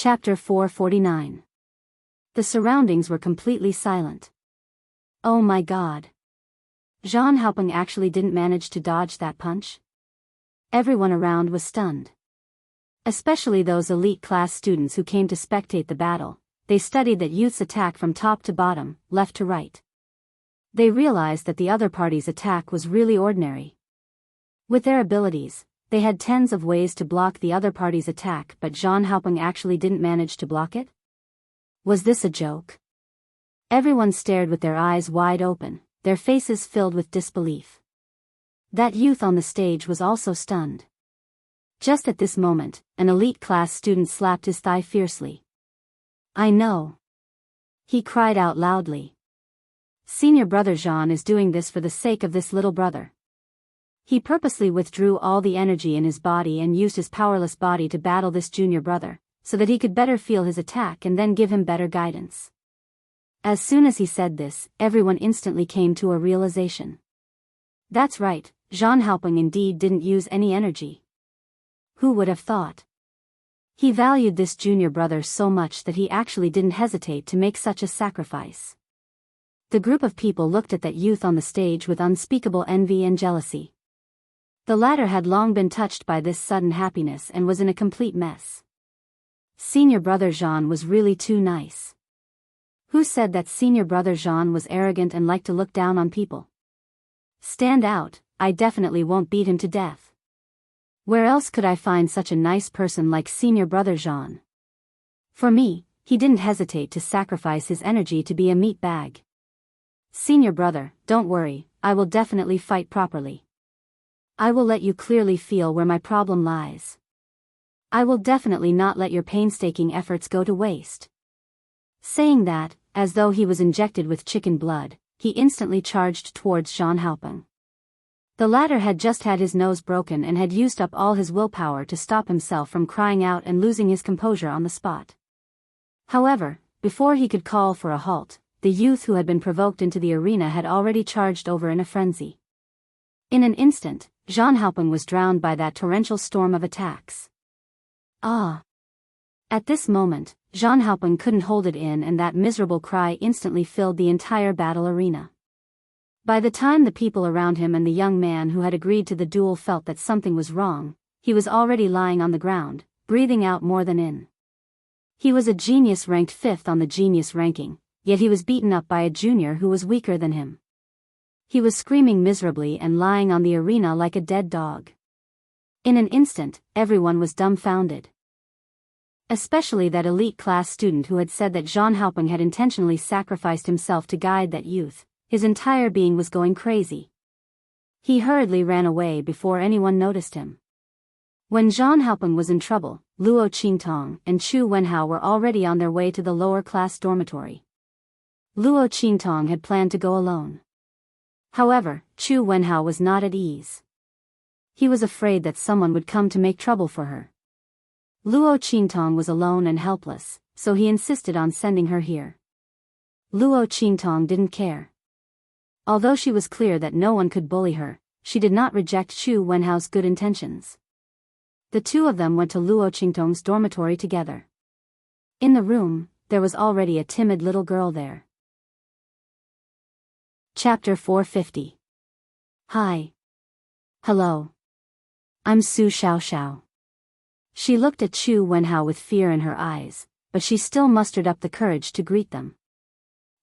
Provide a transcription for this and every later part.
Chapter 449. The surroundings were completely silent. Oh my god. Zhang Haopeng actually didn't manage to dodge that punch? Everyone around was stunned. Especially those elite class students who came to spectate the battle. They studied that youth's attack from top to bottom, left to right. They realized that the other party's attack was really ordinary. With their abilities, they had tens of ways to block the other party's attack, but Zhang Haopeng actually didn't manage to block it? Was this a joke? Everyone stared with their eyes wide open, their faces filled with disbelief. That youth on the stage was also stunned. Just at this moment, an elite class student slapped his thigh fiercely. I know. He cried out loudly. Senior brother Zhang is doing this for the sake of this little brother. He purposely withdrew all the energy in his body and used his powerless body to battle this junior brother, so that he could better feel his attack and then give him better guidance. As soon as he said this, everyone instantly came to a realization. That's right, Zhang Haopeng indeed didn't use any energy. Who would have thought? He valued this junior brother so much that he actually didn't hesitate to make such a sacrifice. The group of people looked at that youth on the stage with unspeakable envy and jealousy. The latter had long been touched by this sudden happiness and was in a complete mess. Senior brother Zhang was really too nice. Who said that senior brother Zhang was arrogant and liked to look down on people? Stand out, I definitely won't beat him to death. Where else could I find such a nice person like senior brother Zhang? For me, he didn't hesitate to sacrifice his energy to be a meat bag. Senior brother, don't worry, I will definitely fight properly. I will let you clearly feel where my problem lies. I will definitely not let your painstaking efforts go to waste. Saying that, as though he was injected with chicken blood, he instantly charged towards Zhang Haopeng. The latter had just had his nose broken and had used up all his willpower to stop himself from crying out and losing his composure on the spot. However, before he could call for a halt, the youth who had been provoked into the arena had already charged over in a frenzy. In an instant, Zhang Haopeng was drowned by that torrential storm of attacks. Ah! At this moment, Zhang Haopeng couldn't hold it in and that miserable cry instantly filled the entire battle arena. By the time the people around him and the young man who had agreed to the duel felt that something was wrong, he was already lying on the ground, breathing out more than in. He was a genius ranked 5th on the genius ranking, yet he was beaten up by a junior who was weaker than him. He was screaming miserably and lying on the arena like a dead dog. In an instant, everyone was dumbfounded. Especially that elite class student who had said that Zhang Haopeng had intentionally sacrificed himself to guide that youth. His entire being was going crazy. He hurriedly ran away before anyone noticed him. When Zhang Haopeng was in trouble, Luo Qingtong and Chu Wenhao were already on their way to the lower class dormitory. Luo Qingtong had planned to go alone. However, Chu Wenhao was not at ease. He was afraid that someone would come to make trouble for her. Luo Qingtong was alone and helpless, so he insisted on sending her here. Luo Qingtong didn't care. Although she was clear that no one could bully her, she did not reject Chu Wenhao's good intentions. The two of them went to Luo Qingtong's dormitory together. In the room, there was already a timid little girl there. Chapter 450. Hi. Hello. I'm Su Xiaoxiao. She looked at Chu Wenhao with fear in her eyes, but she still mustered up the courage to greet them.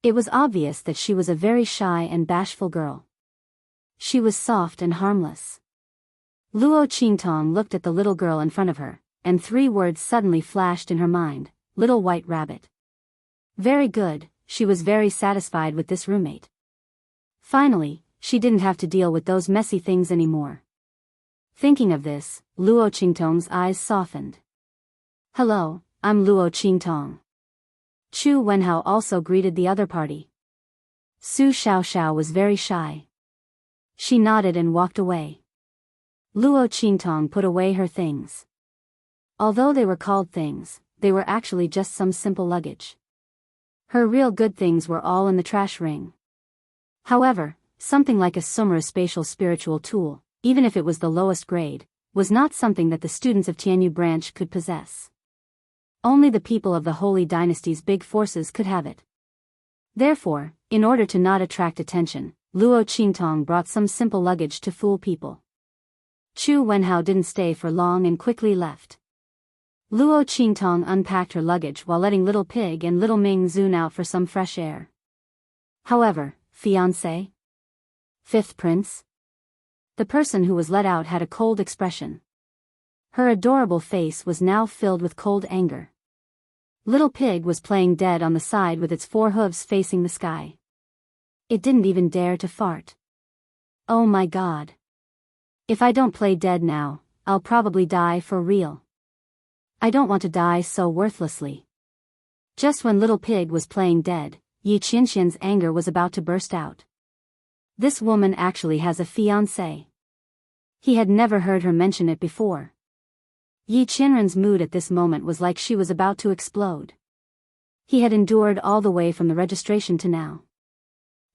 It was obvious that she was a very shy and bashful girl. She was soft and harmless. Luo Qingtong looked at the little girl in front of her, and 3 words suddenly flashed in her mind: Little White Rabbit. Very good, she was very satisfied with this roommate. Finally, she didn't have to deal with those messy things anymore. Thinking of this, Luo Qingtong's eyes softened. Hello, I'm Luo Qingtong. Chu Wenhao also greeted the other party. Su Xiaoxiao was very shy. She nodded and walked away. Luo Qingtong put away her things. Although they were called things, they were actually just some simple luggage. Her real good things were all in the trash ring. However, something like a Sumra spatial spiritual tool, even if it was the lowest grade, was not something that the students of Tianyu branch could possess. Only the people of the Holy Dynasty's big forces could have it. Therefore, in order to not attract attention, Luo Qingtong brought some simple luggage to fool people. Chu Wenhao didn't stay for long and quickly left. Luo Qingtong unpacked her luggage while letting Little Pig and Little Ming zoom out for some fresh air. However, fiancé? Fifth prince? The person who was let out had a cold expression. Her adorable face was now filled with cold anger. Little Pig was playing dead on the side with its 4 hooves facing the sky. It didn't even dare to fart. Oh my God. If I don't play dead now, I'll probably die for real. I don't want to die so worthlessly. Just when Little Pig was playing dead, Yi Qianxian's anger was about to burst out. This woman actually has a fiancé. He had never heard her mention it before. Yi Qianren's mood at this moment was like she was about to explode. He had endured all the way from the registration to now.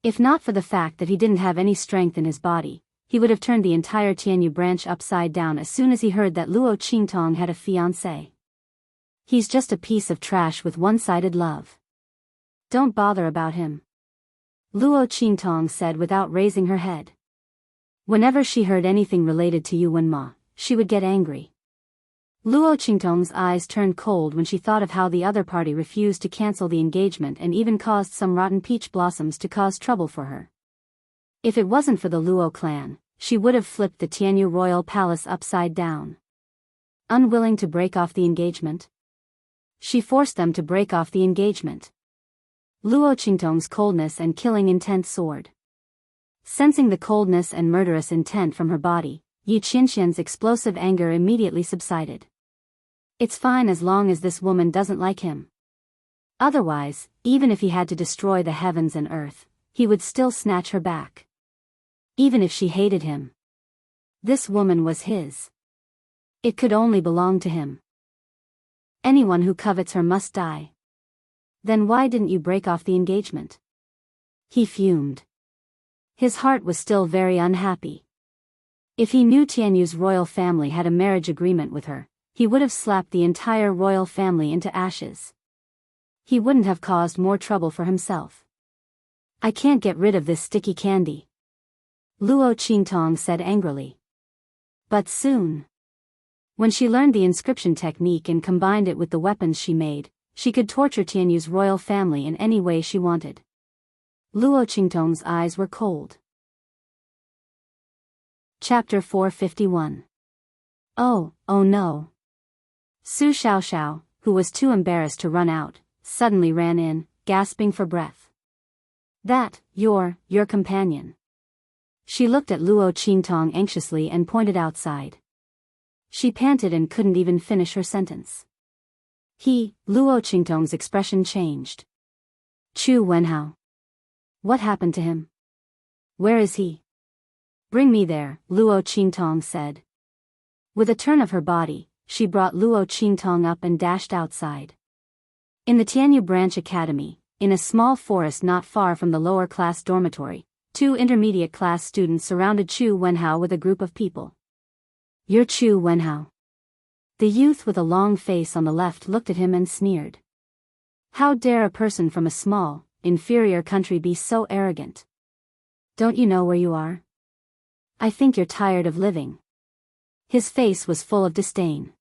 If not for the fact that he didn't have any strength in his body, he would have turned the entire Tianyu branch upside down as soon as he heard that Luo Qingtong had a fiancé. He's just a piece of trash with one-sided love. Don't bother about him, Luo Qingtong said without raising her head. Whenever she heard anything related to Yu Wenma, she would get angry. Luo Qingtong's eyes turned cold when she thought of how the other party refused to cancel the engagement and even caused some rotten peach blossoms to cause trouble for her. If it wasn't for the Luo clan, she would have flipped the Tianyu royal palace upside down. Unwilling to break off the engagement, she forced them to break off the engagement. Luo Qingtong's coldness and killing intent soared. Sensing the coldness and murderous intent from her body, Yi Qianxian's explosive anger immediately subsided. It's fine as long as this woman doesn't like him. Otherwise, even if he had to destroy the heavens and earth, he would still snatch her back. Even if she hated him. This woman was his. It could only belong to him. Anyone who covets her must die. Then why didn't you break off the engagement? He fumed. His heart was still very unhappy. If he knew Tianyu's royal family had a marriage agreement with her, he would have slapped the entire royal family into ashes. He wouldn't have caused more trouble for himself. I can't get rid of this sticky candy, Luo Qingtong said angrily. But soon. When she learned the inscription technique and combined it with the weapons she made, she could torture Tianyu's royal family in any way she wanted. Luo Qingtong's eyes were cold. Chapter 451. Oh no. Su Xiaoxiao, who was too embarrassed to run out, suddenly ran in, gasping for breath. That, your companion. She looked at Luo Qingtong anxiously and pointed outside. She panted and couldn't even finish her sentence. Luo Qingtong's expression changed. Chu Wenhao. What happened to him? Where is he? Bring me there, Luo Qingtong said. With a turn of her body, she brought Luo Qingtong up and dashed outside. In the Tianyu Branch Academy, in a small forest not far from the lower class dormitory, 2 intermediate class students surrounded Chu Wenhao with a group of people. You're Chu Wenhao. The youth with a long face on the left looked at him and sneered. How dare a person from a small, inferior country be so arrogant? Don't you know where you are? I think you're tired of living. His face was full of disdain.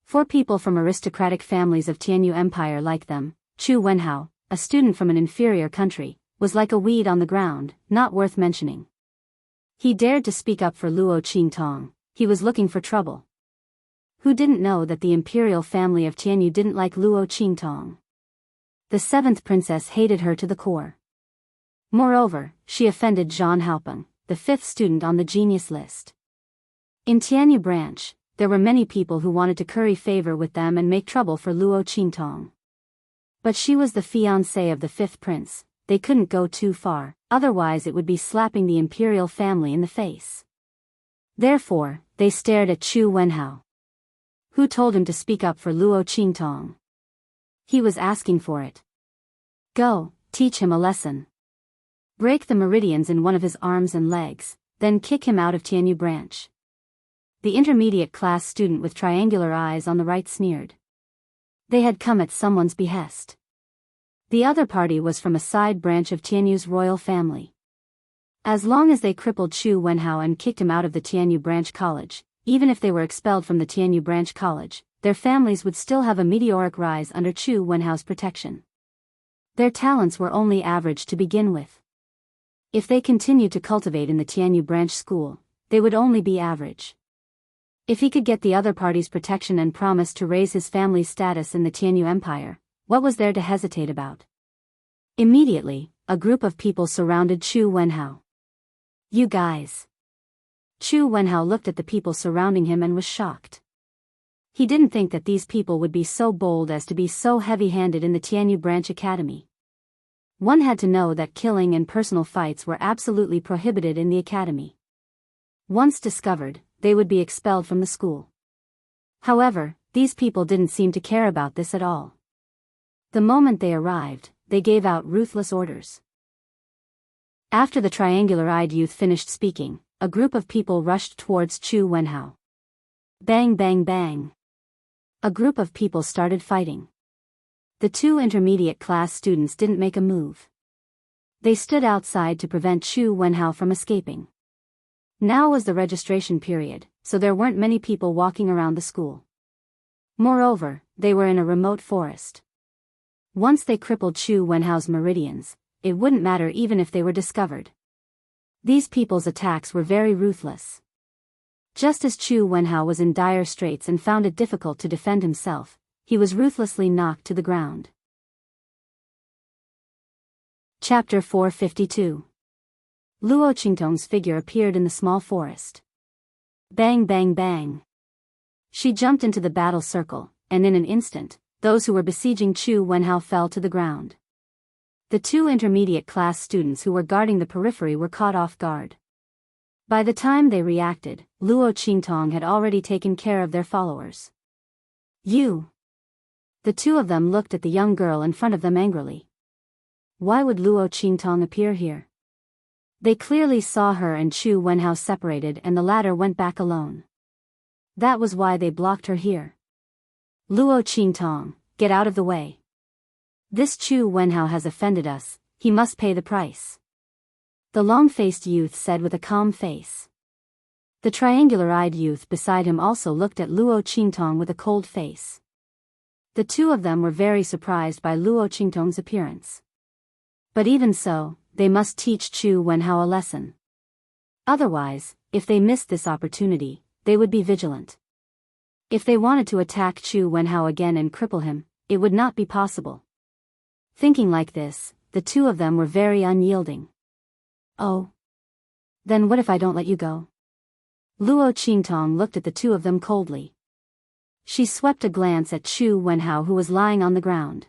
For people from aristocratic families of Tianyu Empire like them, Chu Wenhao, a student from an inferior country, was like a weed on the ground, not worth mentioning. He dared to speak up for Luo Qingtong. He was looking for trouble. Who didn't know that the imperial family of Tianyu didn't like Luo Qingtong? The 7th princess hated her to the core. Moreover, she offended Zhang Haopeng, the 5th student on the genius list. In Tianyu branch, there were many people who wanted to curry favor with them and make trouble for Luo Qingtong. But she was the fiancée of the 5th prince. They couldn't go too far, otherwise it would be slapping the imperial family in the face. Therefore, they stared at Chu Wenhao. Who told him to speak up for Luo Qingtong? He was asking for it. Go, teach him a lesson. Break the meridians in one of his arms and legs, then kick him out of Tianyu branch. The intermediate class student with triangular eyes on the right sneered. They had come at someone's behest. The other party was from a side branch of Tianyu's royal family. As long as they crippled Chu Wenhao and kicked him out of the Tianyu branch college, even if they were expelled from the Tianyu branch college, their families would still have a meteoric rise under Chu Wenhao's protection. Their talents were only average to begin with. If they continued to cultivate in the Tianyu branch school, they would only be average. If he could get the other party's protection and promise to raise his family's status in the Tianyu Empire, what was there to hesitate about? Immediately, a group of people surrounded Chu Wenhao. You guys. Chu Wenhao looked at the people surrounding him and was shocked. He didn't think that these people would be so bold as to be so heavy-handed in the Tianyu branch academy. One had to know that killing and personal fights were absolutely prohibited in the academy. Once discovered, they would be expelled from the school. However, these people didn't seem to care about this at all. The moment they arrived, they gave out ruthless orders. After the triangular-eyed youth finished speaking, a group of people rushed towards Chu Wenhao. Bang bang bang. A group of people started fighting. The two intermediate class students didn't make a move. They stood outside to prevent Chu Wenhao from escaping. Now was the registration period, so there weren't many people walking around the school. Moreover, they were in a remote forest. Once they crippled Chu Wenhao's meridians, it wouldn't matter even if they were discovered. These people's attacks were very ruthless. Just as Chu Wenhao was in dire straits and found it difficult to defend himself, he was ruthlessly knocked to the ground. Chapter 452. Luo Qingtong's figure appeared in the small forest. Bang bang bang. She jumped into the battle circle, and in an instant, those who were besieging Chu Wenhao fell to the ground. The two intermediate class students who were guarding the periphery were caught off guard. By the time they reacted, Luo Qingtong had already taken care of their followers. You! The two of them looked at the young girl in front of them angrily. Why would Luo Qingtong appear here? They clearly saw her and Chu Wenhao separated and the latter went back alone. That was why they blocked her here. Luo Qingtong, get out of the way. This Chu Wenhao has offended us, he must pay the price. The long-faced youth said with a calm face. The triangular-eyed youth beside him also looked at Luo Qingtong with a cold face. The two of them were very surprised by Luo Qingtong's appearance. But even so, they must teach Chu Wenhao a lesson. Otherwise, if they missed this opportunity, they would be vigilant. If they wanted to attack Chu Wenhao again and cripple him, it would not be possible. Thinking like this, the two of them were very unyielding. Oh. Then what if I don't let you go? Luo Qingtong looked at the two of them coldly. She swept a glance at Chu Wenhao who was lying on the ground.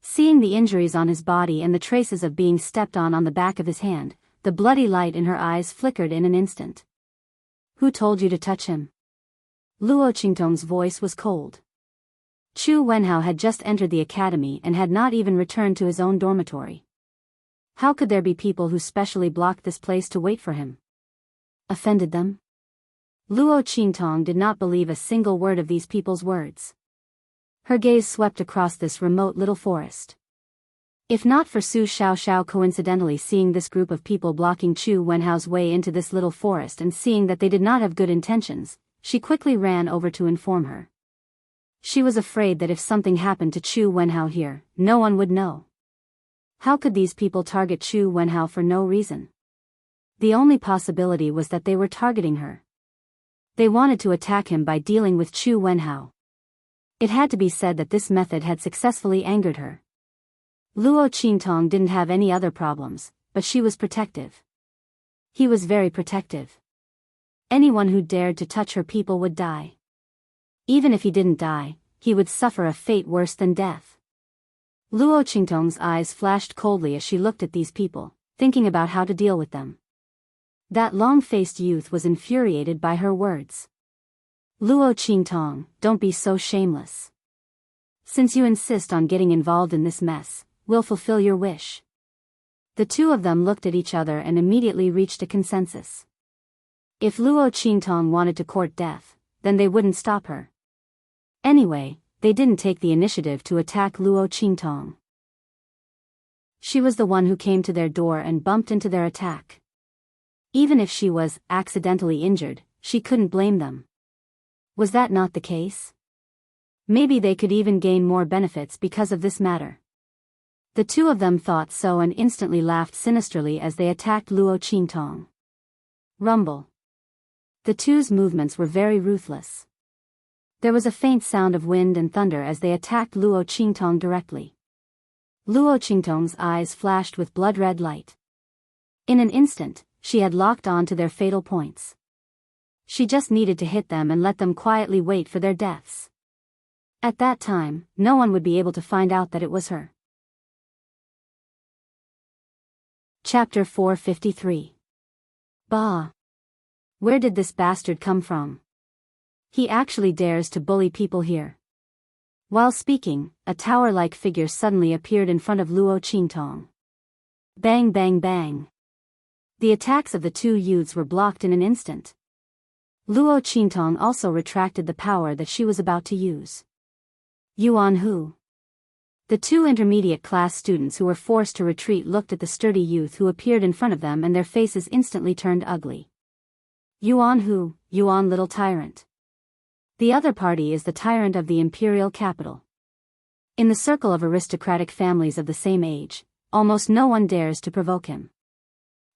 Seeing the injuries on his body and the traces of being stepped on the back of his hand, the bloody light in her eyes flickered in an instant. Who told you to touch him? Luo Qingtong's voice was cold. Chu Wenhao had just entered the academy and had not even returned to his own dormitory. How could there be people who specially blocked this place to wait for him? Offended them? Luo Qingtong did not believe a single word of these people's words. Her gaze swept across this remote little forest. If not for Su Xiaoxiao coincidentally seeing this group of people blocking Chu Wenhao's way into this little forest and seeing that they did not have good intentions, she quickly ran over to inform her. She was afraid that if something happened to Chu Wenhao here, no one would know. How could these people target Chu Wenhao for no reason? The only possibility was that they were targeting her. They wanted to attack him by dealing with Chu Wenhao. It had to be said that this method had successfully angered her. Luo Qingtong didn't have any other problems, but she was protective. He was very protective. Anyone who dared to touch her people would die. Even if he didn't die, he would suffer a fate worse than death. Luo Qingtong's eyes flashed coldly as she looked at these people, thinking about how to deal with them. That long-faced youth was infuriated by her words. Luo Qingtong, don't be so shameless. Since you insist on getting involved in this mess, we'll fulfill your wish. The two of them looked at each other and immediately reached a consensus. If Luo Qingtong wanted to court death, then they wouldn't stop her. Anyway, they didn't take the initiative to attack Luo Qingtong. She was the one who came to their door and bumped into their attack. Even if she was accidentally injured, she couldn't blame them. Was that not the case? Maybe they could even gain more benefits because of this matter. The two of them thought so and instantly laughed sinisterly as they attacked Luo Qingtong. Rumble. The two's movements were very ruthless. There was a faint sound of wind and thunder as they attacked Luo Qingtong directly. Luo Qingtong's eyes flashed with blood-red light. In an instant, she had locked on to their fatal points. She just needed to hit them and let them quietly wait for their deaths. At that time, no one would be able to find out that it was her. Chapter 453. Bah! Where did this bastard come from? He actually dares to bully people here. While speaking, a tower-like figure suddenly appeared in front of Luo Qingtong. Bang bang bang. The attacks of the two youths were blocked in an instant. Luo Qingtong also retracted the power that she was about to use. Yuan Hu. The two intermediate class students who were forced to retreat looked at the sturdy youth who appeared in front of them and their faces instantly turned ugly. Yuan Hu, Yuan little tyrant. The other party is the tyrant of the imperial capital. In the circle of aristocratic families of the same age, almost no one dares to provoke him.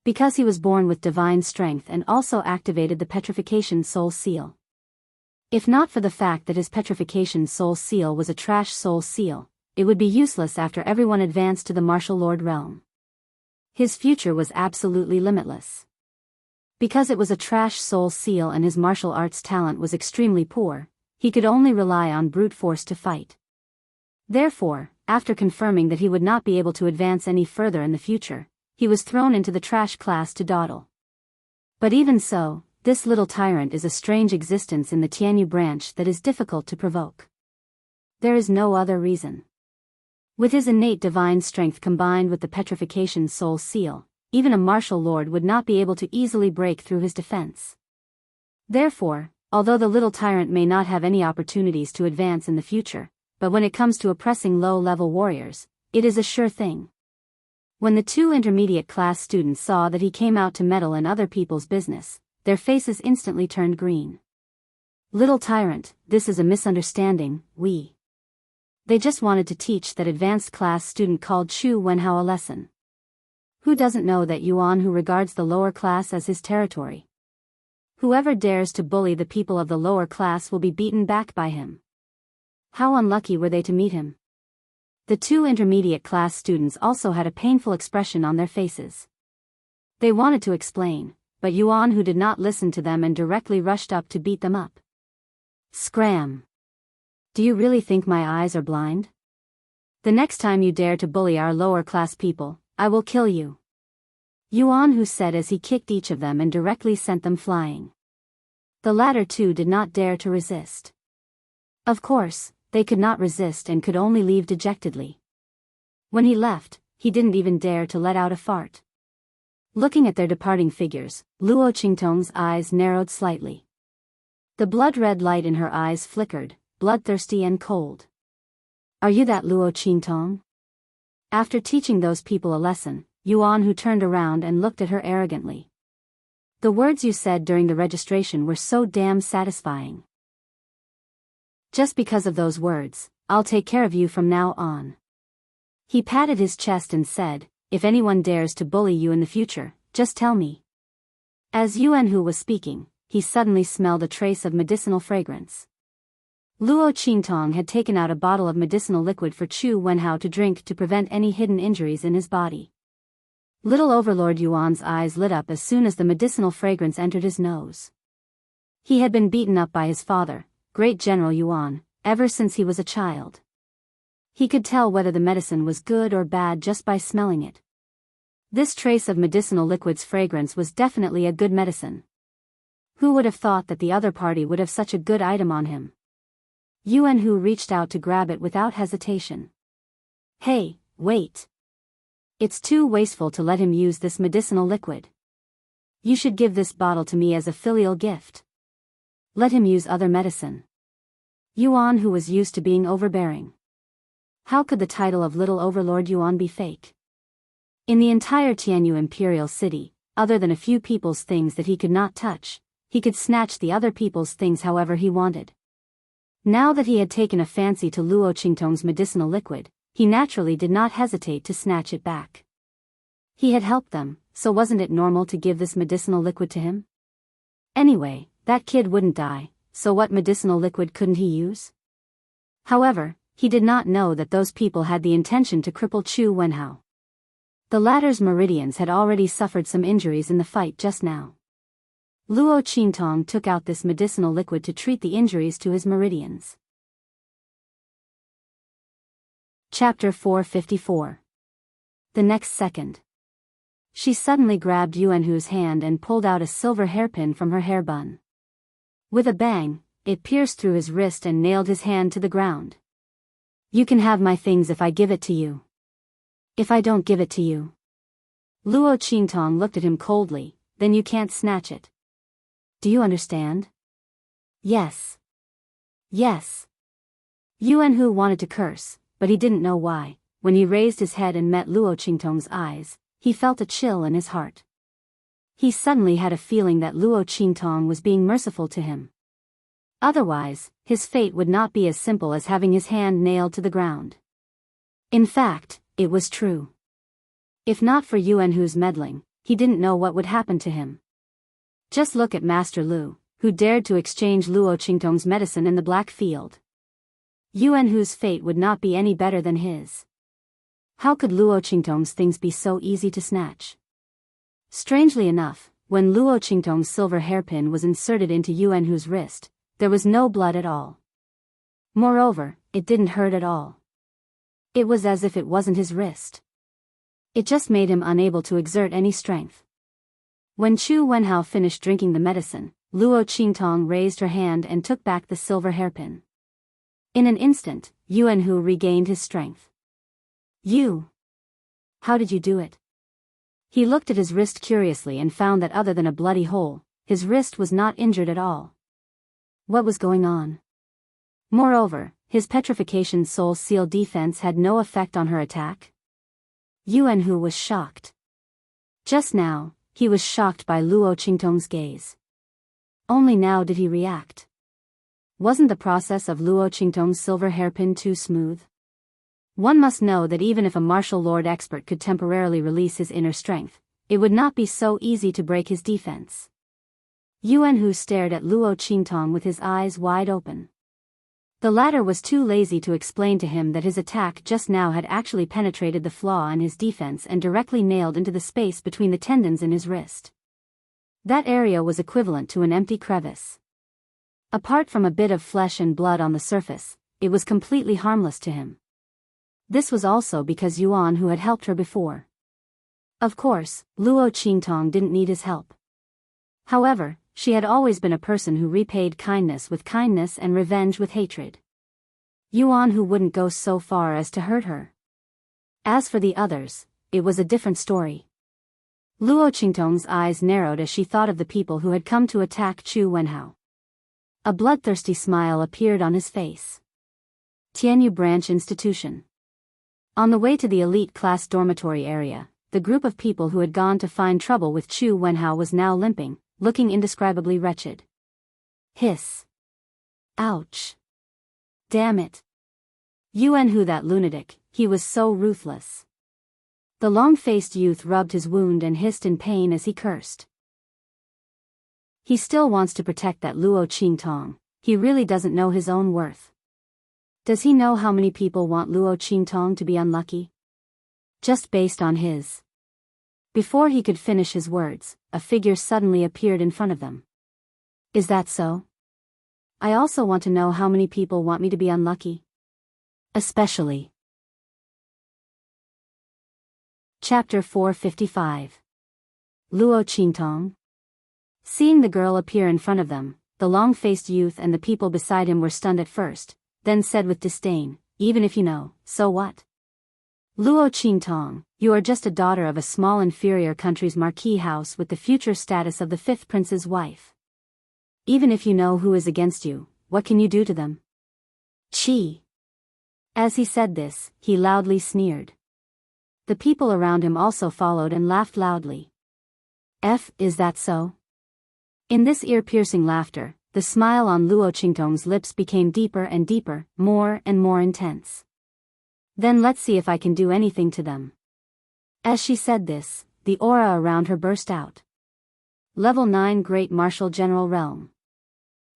Because he was born with divine strength and also activated the petrification soul seal. If not for the fact that his petrification soul seal was a trash soul seal, it would be useless after everyone advanced to the martial lord realm. His future was absolutely limitless. Because it was a trash soul seal and his martial arts talent was extremely poor, he could only rely on brute force to fight. Therefore, after confirming that he would not be able to advance any further in the future, he was thrown into the trash class to dawdle. But even so, this little tyrant is a strange existence in the Tianyu branch that is difficult to provoke. There is no other reason. With his innate divine strength combined with the petrification soul seal, even a martial lord would not be able to easily break through his defense. Therefore, although the little tyrant may not have any opportunities to advance in the future, but when it comes to oppressing low-level warriors, it is a sure thing. When the two intermediate class students saw that he came out to meddle in other people's business, their faces instantly turned green. Little tyrant, this is a misunderstanding, They just wanted to teach that advanced class student called Chu Wenhao a lesson. Who doesn't know that Yuan Hu regards the lower class as his territory? Whoever dares to bully the people of the lower class will be beaten back by him. How unlucky were they to meet him? The two intermediate class students also had a painful expression on their faces. They wanted to explain, but Yuan Hu did not listen to them and directly rushed up to beat them up. Scram! Do you really think my eyes are blind? The next time you dare to bully our lower class people, I will kill you. Yuan Hu said as he kicked each of them and directly sent them flying. The latter two did not dare to resist. Of course, they could not resist and could only leave dejectedly. When he left, he didn't even dare to let out a fart. Looking at their departing figures, Luo Qingtong's eyes narrowed slightly. The blood-red light in her eyes flickered, bloodthirsty and cold. Are you that Luo Qingtong? After teaching those people a lesson, Yuan Hu turned around and looked at her arrogantly. The words you said during the registration were so damn satisfying. Just because of those words, I'll take care of you from now on. He patted his chest and said, if anyone dares to bully you in the future, just tell me. As Yuan Hu was speaking, he suddenly smelled a trace of medicinal fragrance. Luo Qingtong had taken out a bottle of medicinal liquid for Chu Wenhao to drink to prevent any hidden injuries in his body. Little Overlord Yuan's eyes lit up as soon as the medicinal fragrance entered his nose. He had been beaten up by his father, Great General Yuan, ever since he was a child. He could tell whether the medicine was good or bad just by smelling it. This trace of medicinal liquid's fragrance was definitely a good medicine. Who would have thought that the other party would have such a good item on him? Yuan Hu reached out to grab it without hesitation. Hey, wait. It's too wasteful to let him use this medicinal liquid. You should give this bottle to me as a filial gift. Let him use other medicine. Yuan, who was used to being overbearing. How could the title of Little Overlord Yuan be fake? In the entire Tianyu Imperial City, other than a few people's things that he could not touch, he could snatch the other people's things however he wanted. Now that he had taken a fancy to Luo Qingtong's medicinal liquid, he naturally did not hesitate to snatch it back. He had helped them, so wasn't it normal to give this medicinal liquid to him? Anyway, that kid wouldn't die, so what medicinal liquid couldn't he use? However, he did not know that those people had the intention to cripple Chu Wenhao. The latter's meridians had already suffered some injuries in the fight just now. Luo Qingtong took out this medicinal liquid to treat the injuries to his meridians. Chapter 454. The next second. She suddenly grabbed Yuanhu's hand and pulled out a silver hairpin from her hair bun. With a bang, it pierced through his wrist and nailed his hand to the ground. You can have my things if I give it to you. If I don't give it to you. Luo Qingtong looked at him coldly, then you can't snatch it. Do you understand? Yes. Yes. Yuanhu wanted to curse, but he didn't know why. When he raised his head and met Luo Qingtong's eyes, he felt a chill in his heart. He suddenly had a feeling that Luo Qingtong was being merciful to him. Otherwise, his fate would not be as simple as having his hand nailed to the ground. In fact, it was true. If not for Yuanhu's meddling, he didn't know what would happen to him. Just look at Master Lu, who dared to exchange Luo Qingtong's medicine in the Black Field. Yuanhu's fate would not be any better than his. How could Luo Qingtong's things be so easy to snatch? Strangely enough, when Luo Qingtong's silver hairpin was inserted into Yuanhu's wrist, there was no blood at all. Moreover, it didn't hurt at all. It was as if it wasn't his wrist. It just made him unable to exert any strength. When Chu Wenhao finished drinking the medicine, Luo Qingtong raised her hand and took back the silver hairpin. In an instant, Yuanhu regained his strength. You! How did you do it? He looked at his wrist curiously and found that other than a bloody hole, his wrist was not injured at all. What was going on? Moreover, his petrification soul seal defense had no effect on her attack. Yuanhu was shocked. Just now, he was shocked by Luo Qingtong's gaze. Only now did he react. Wasn't the process of Luo Qingtong's silver hairpin too smooth? One must know that even if a martial lord expert could temporarily release his inner strength, it would not be so easy to break his defense. Yuanhu stared at Luo Qingtong with his eyes wide open. The latter was too lazy to explain to him that his attack just now had actually penetrated the flaw in his defense and directly nailed into the space between the tendons in his wrist. That area was equivalent to an empty crevice. Apart from a bit of flesh and blood on the surface, it was completely harmless to him. This was also because Yuan who had helped her before. Of course, Luo Qingtong didn't need his help. However, she had always been a person who repaid kindness with kindness and revenge with hatred. Yuan who wouldn't go so far as to hurt her. As for the others, it was a different story. Luo Qingtong's eyes narrowed as she thought of the people who had come to attack Chu Wenhao. A bloodthirsty smile appeared on his face. Tianyu Branch Institution. On the way to the elite class dormitory area, the group of people who had gone to find trouble with Chu Wenhao was now limping, looking indescribably wretched. Hiss. Ouch. Damn it. Yuanhu, that lunatic, he was so ruthless. The long-faced youth rubbed his wound and hissed in pain as he cursed. He still wants to protect that Luo Qingtong. He really doesn't know his own worth. Does he know how many people want Luo Qingtong to be unlucky? Just based on his. Before he could finish his words, a figure suddenly appeared in front of them. Is that so? I also want to know how many people want me to be unlucky. Especially. Chapter 455. Luo Qingtong. Seeing the girl appear in front of them, the long-faced youth and the people beside him were stunned at first, then said with disdain, even if you know, so what? Luo Qingtong, you are just a daughter of a small inferior country's marquis house with the future status of the fifth prince's wife. Even if you know who is against you, what can you do to them? Chi. As he said this, he loudly sneered. The people around him also followed and laughed loudly. Is that so? In this ear-piercing laughter, the smile on Luo Qingtong's lips became deeper and deeper, more and more intense. Then let's see if I can do anything to them. As she said this, the aura around her burst out. Level 9 Great Martial General Realm.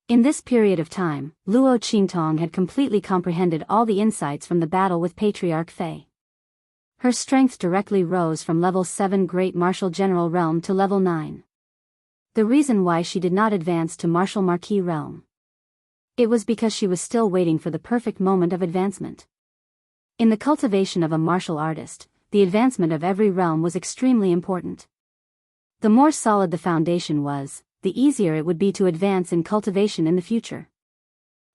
In this period of time, Luo Qingtong had completely comprehended all the insights from the battle with Patriarch Fei. Her strength directly rose from level 7 Great Martial General Realm to level 9. The reason why she did not advance to Martial Marquis Realm. It was because she was still waiting for the perfect moment of advancement. In the cultivation of a martial artist, the advancement of every realm was extremely important. The more solid the foundation was, the easier it would be to advance in cultivation in the future.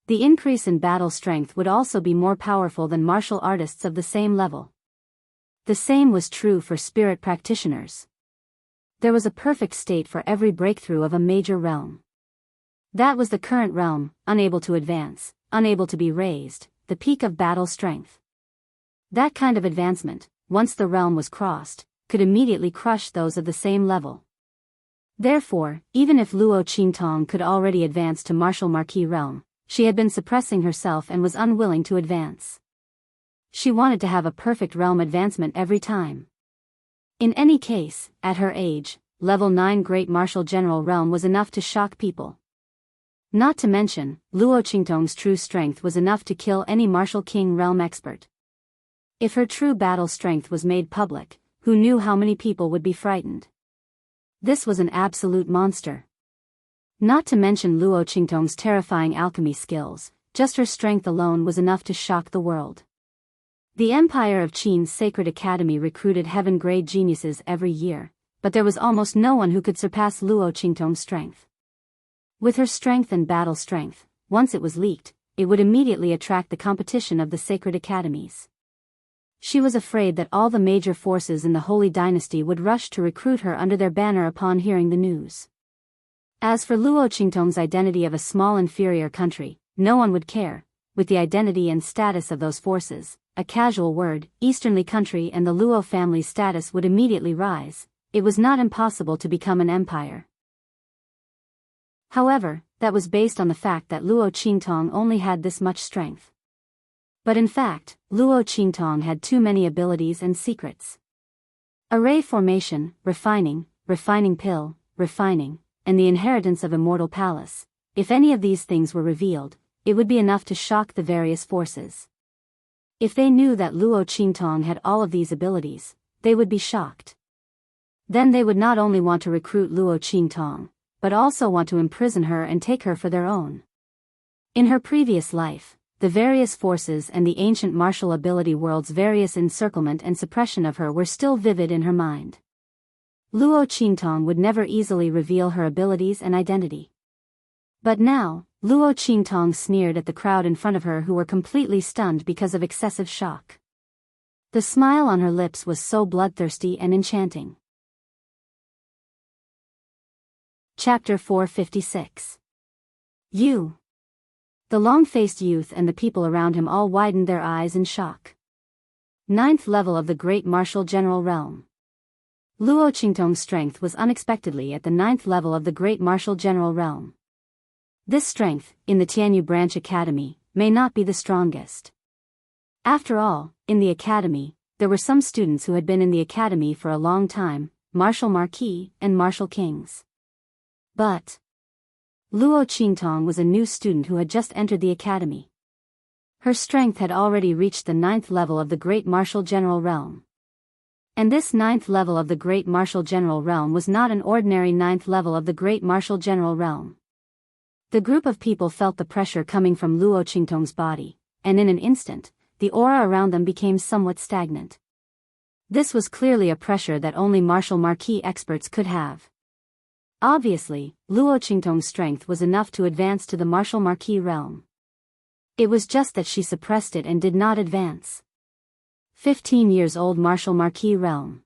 The increase in battle strength would also be more powerful than martial artists of the same level. The same was true for spirit practitioners. There was a perfect state for every breakthrough of a major realm. That was the current realm, unable to advance, unable to be raised, the peak of battle strength. That kind of advancement, once the realm was crossed, could immediately crush those of the same level. Therefore, even if Luo Qingtong could already advance to Martial Marquis Realm, she had been suppressing herself and was unwilling to advance. She wanted to have a perfect realm advancement every time. In any case, at her age, level 9 Great Martial General Realm was enough to shock people. Not to mention, Luo Qingtong's true strength was enough to kill any Martial King Realm expert. If her true battle strength was made public, who knew how many people would be frightened? This was an absolute monster. Not to mention Luo Qingtong's terrifying alchemy skills, just her strength alone was enough to shock the world. The Empire of Qin's Sacred Academy recruited heaven-grade geniuses every year, but there was almost no one who could surpass Luo Qingtong's strength. With her strength and battle strength, once it was leaked, it would immediately attract the competition of the Sacred Academies. She was afraid that all the major forces in the Holy Dynasty would rush to recruit her under their banner upon hearing the news. As for Luo Qingtong's identity of a small inferior country, no one would care. With the identity and status of those forces, a casual word, Easternly country and the Luo family's status would immediately rise. It was not impossible to become an empire. However, that was based on the fact that Luo Qingtong only had this much strength. But in fact, Luo Qingtong had too many abilities and secrets. Array formation, refining pill, refining, and the inheritance of Immortal Palace. If any of these things were revealed, it would be enough to shock the various forces. If they knew that Luo Qingtong had all of these abilities, they would be shocked. Then they would not only want to recruit Luo Qingtong, but also want to imprison her and take her for their own. In her previous life, the various forces and the ancient martial ability world's various encirclement and suppression of her were still vivid in her mind. Luo Qingtong would never easily reveal her abilities and identity. But now, Luo Qingtong sneered at the crowd in front of her who were completely stunned because of excessive shock. The smile on her lips was so bloodthirsty and enchanting. Chapter 456. You. The long-faced youth and the people around him all widened their eyes in shock. 9th level of the Great Martial General Realm. Luo Qingtong's strength was unexpectedly at the 9th level of the Great Martial General Realm. This strength, in the Tianyu Branch Academy, may not be the strongest. After all, in the academy, there were some students who had been in the academy for a long time, Martial Marquis and Martial Kings. But Luo Qingtong was a new student who had just entered the academy. Her strength had already reached the 9th level of the Great Martial General Realm. And this 9th level of the Great Martial General Realm was not an ordinary 9th level of the Great Martial General Realm. The group of people felt the pressure coming from Luo Qingtong's body, and in an instant, the aura around them became somewhat stagnant. This was clearly a pressure that only Martial Marquis experts could have. Obviously, Luo Qingtong's strength was enough to advance to the Martial Marquis realm. It was just that she suppressed it and did not advance. 15 years old Martial Marquis realm.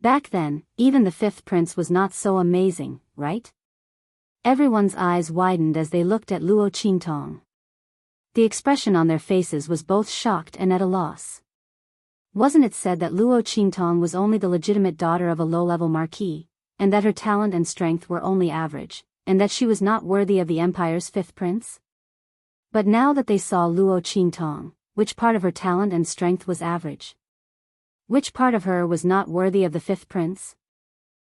Back then, even the 5th prince was not so amazing, right? Everyone's eyes widened as they looked at Luo Qingtong. The expression on their faces was both shocked and at a loss. Wasn't it said that Luo Qingtong was only the legitimate daughter of a low-level marquis, and that her talent and strength were only average, and that she was not worthy of the empire's fifth prince? But now that they saw Luo Qingtong, which part of her talent and strength was average? Which part of her was not worthy of the fifth prince?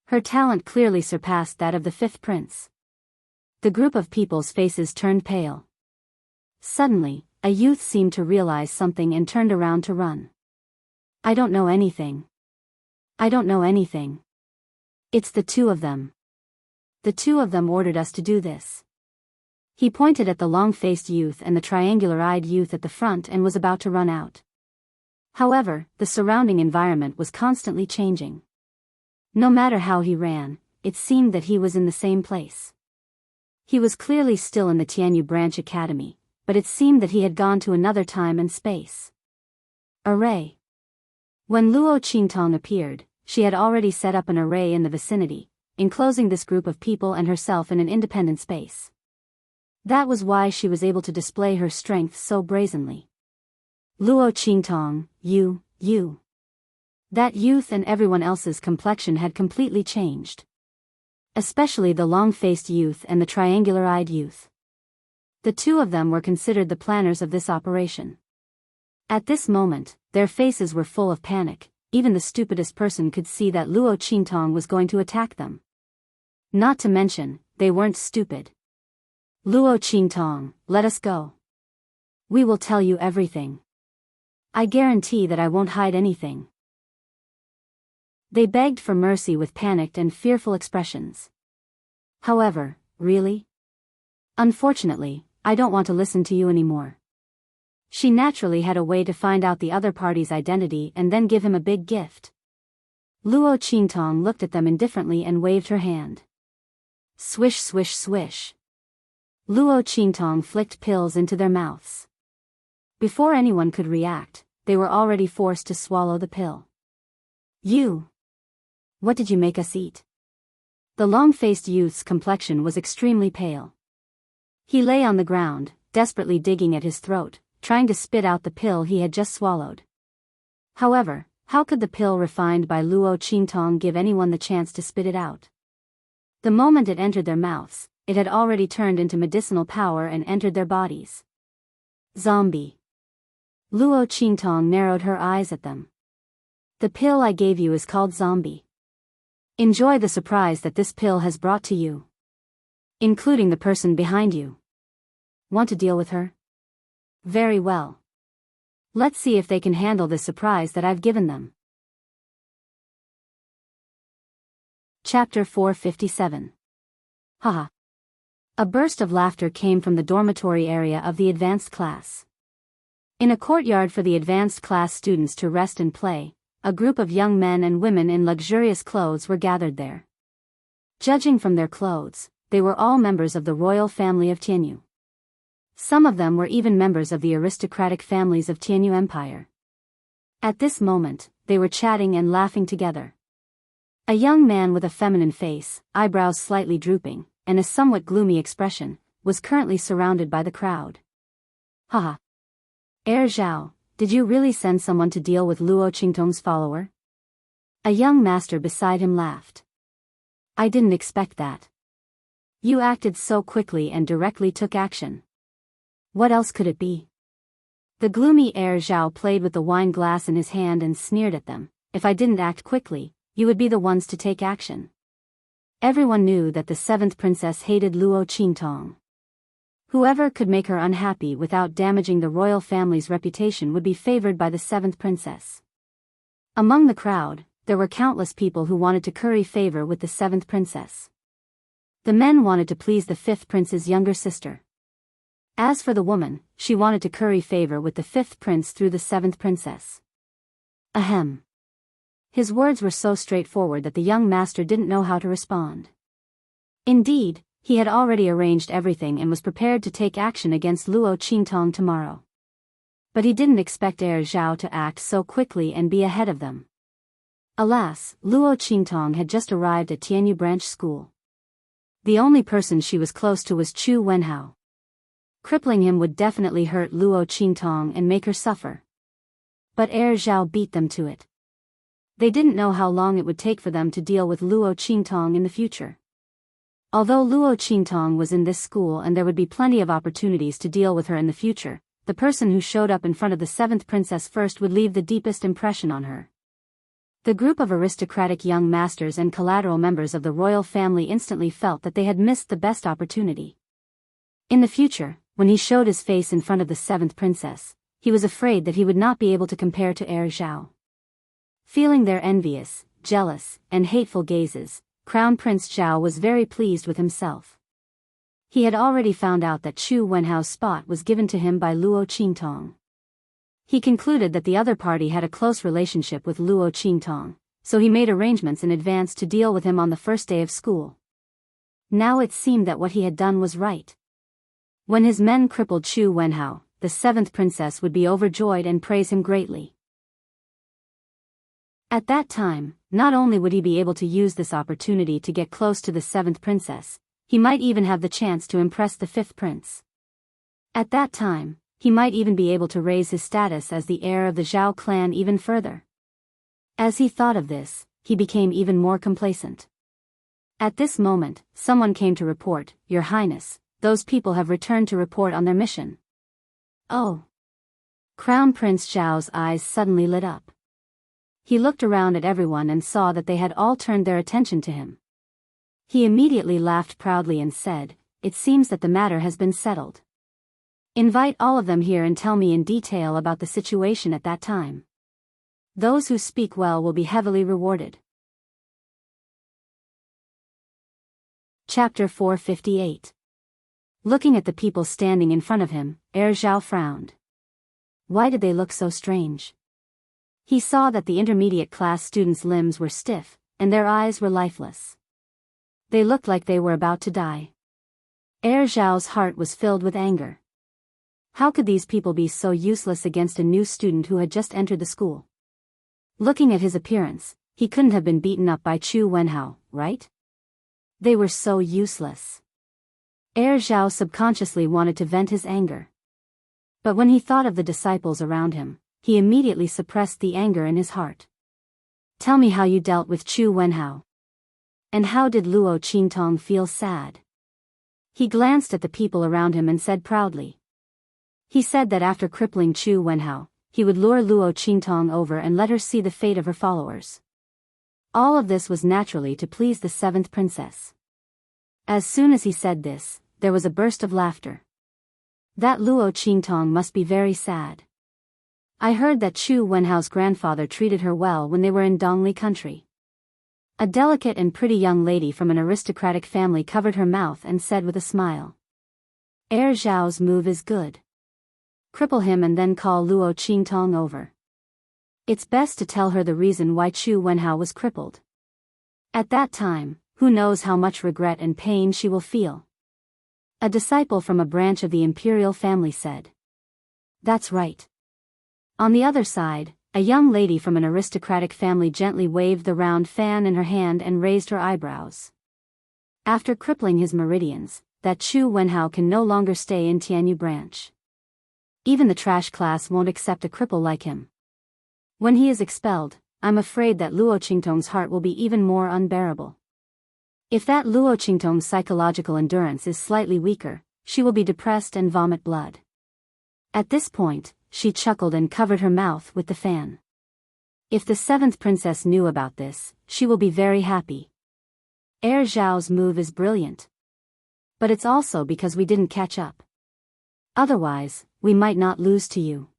Her talent clearly surpassed that of the fifth prince. The group of people's faces turned pale. Suddenly, a youth seemed to realize something and turned around to run. I don't know anything. I don't know anything. It's the two of them. The two of them ordered us to do this. He pointed at the long-faced youth and the triangular-eyed youth at the front and was about to run out. However, the surrounding environment was constantly changing. No matter how he ran, it seemed that he was in the same place. He was clearly still in the Tianyu Branch Academy, but it seemed that he had gone to another time and space. Array. When Luo Qingtong appeared, she had already set up an array in the vicinity, enclosing this group of people and herself in an independent space. That was why she was able to display her strength so brazenly. Luo Qingtong, you. That youth and everyone else's complexion had completely changed. Especially the long-faced youth and the triangular-eyed youth. The two of them were considered the planners of this operation. At this moment, their faces were full of panic. Even the stupidest person could see that Luo Qingtong was going to attack them. Not to mention, they weren't stupid. Luo Qingtong, let us go. We will tell you everything. I guarantee that I won't hide anything. They begged for mercy with panicked and fearful expressions. However, really? Unfortunately, I don't want to listen to you anymore. She naturally had a way to find out the other party's identity and then give him a big gift. Luo Qingtong looked at them indifferently and waved her hand. Swish swish swish. Luo Qingtong flicked pills into their mouths. Before anyone could react, they were already forced to swallow the pill. You! What did you make us eat? The long-faced youth's complexion was extremely pale. He lay on the ground, desperately digging at his throat, trying to spit out the pill he had just swallowed. However, how could the pill refined by Luo Qingtong give anyone the chance to spit it out? The moment it entered their mouths, it had already turned into medicinal power and entered their bodies. Zombie. Luo Qingtong narrowed her eyes at them. The pill I gave you is called Zombie. Enjoy the surprise that this pill has brought to you. Including the person behind you. Want to deal with her? Very well. Let's see if they can handle this surprise that I've given them. Chapter 457. Haha. A burst of laughter came from the dormitory area of the advanced class. In a courtyard for the advanced class students to rest and play, a group of young men and women in luxurious clothes were gathered there. Judging from their clothes, they were all members of the royal family of Tianyu. Some of them were even members of the aristocratic families of Tianyu Empire. At this moment, they were chatting and laughing together. A young man with a feminine face, eyebrows slightly drooping, and a somewhat gloomy expression, was currently surrounded by the crowd. Haha. Zhao, did you really send someone to deal with Luo Qingtong's follower? A young master beside him laughed. I didn't expect that. You acted so quickly and directly took action. What else could it be? The gloomy Zhao played with the wine glass in his hand and sneered at them. If I didn't act quickly, you would be the ones to take action. Everyone knew that the seventh princess hated Luo Qingtong. Whoever could make her unhappy without damaging the royal family's reputation would be favored by the seventh princess. Among the crowd, there were countless people who wanted to curry favor with the seventh princess. The men wanted to please the fifth prince's younger sister. As for the woman, she wanted to curry favor with the fifth prince through the seventh princess. Ahem. His words were so straightforward that the young master didn't know how to respond. Indeed, he had already arranged everything and was prepared to take action against Luo Qingtong tomorrow. But he didn't expect Zhao to act so quickly and be ahead of them. Alas, Luo Qingtong had just arrived at Tianyu Branch School. The only person she was close to was Chu Wenhao. Crippling him would definitely hurt Luo Qingtong and make her suffer. But Zhao beat them to it. They didn't know how long it would take for them to deal with Luo Qingtong in the future. Although Luo Qingtong was in this school and there would be plenty of opportunities to deal with her in the future, the person who showed up in front of the seventh princess first would leave the deepest impression on her. The group of aristocratic young masters and collateral members of the royal family instantly felt that they had missed the best opportunity. In the future, when he showed his face in front of the seventh princess, he was afraid that he would not be able to compare to Zhao. Feeling their envious, jealous, and hateful gazes, Crown Prince Zhao was very pleased with himself. He had already found out that Chu Wenhao's spot was given to him by Luo Qingtong. He concluded that the other party had a close relationship with Luo Qingtong, so he made arrangements in advance to deal with him on the first day of school. Now it seemed that what he had done was right. When his men crippled Chu Wenhao, the seventh princess would be overjoyed and praise him greatly. At that time, not only would he be able to use this opportunity to get close to the seventh princess, he might even have the chance to impress the fifth prince. At that time, he might even be able to raise his status as the heir of the Zhao clan even further. As he thought of this, he became even more complacent. At this moment, someone came to report, "Your Highness, those people have returned to report on their mission." Oh! Crown Prince Zhao's eyes suddenly lit up. He looked around at everyone and saw that they had all turned their attention to him. He immediately laughed proudly and said, "It seems that the matter has been settled. Invite all of them here and tell me in detail about the situation at that time. Those who speak well will be heavily rewarded." Chapter 458. Looking at the people standing in front of him, Zhao frowned. Why did they look so strange? He saw that the intermediate class students' limbs were stiff, and their eyes were lifeless. They looked like they were about to die. Zhao's heart was filled with anger. How could these people be so useless against a new student who had just entered the school? Looking at his appearance, he couldn't have been beaten up by Chu Wenhao, right? They were so useless. Zhao subconsciously wanted to vent his anger. But when he thought of the disciples around him, he immediately suppressed the anger in his heart. Tell me how you dealt with Chu Wenhao. And how did Luo Qingtong feel sad? He glanced at the people around him and said proudly. He said that after crippling Chu Wenhao, he would lure Luo Qingtong over and let her see the fate of her followers. All of this was naturally to please the seventh princess. As soon as he said this, there was a burst of laughter. That Luo Qingtong must be very sad. I heard that Chu Wenhao's grandfather treated her well when they were in Dongli country. A delicate and pretty young lady from an aristocratic family covered her mouth and said with a smile. Zhao's move is good. Cripple him and then call Luo Qingtong over. It's best to tell her the reason why Chu Wenhao was crippled. At that time, who knows how much regret and pain she will feel. A disciple from a branch of the imperial family said. That's right. On the other side, a young lady from an aristocratic family gently waved the round fan in her hand and raised her eyebrows. After crippling his meridians, that Chu Wenhao can no longer stay in Tianyu branch. Even the trash class won't accept a cripple like him. When he is expelled, I'm afraid that Luo Qingtong's heart will be even more unbearable. If that Luo Qingtong's psychological endurance is slightly weaker, she will be depressed and vomit blood. At this point, she chuckled and covered her mouth with the fan. If the seventh princess knew about this, she will be very happy. Zhao's move is brilliant. But it's also because we didn't catch up. Otherwise, we might not lose to you.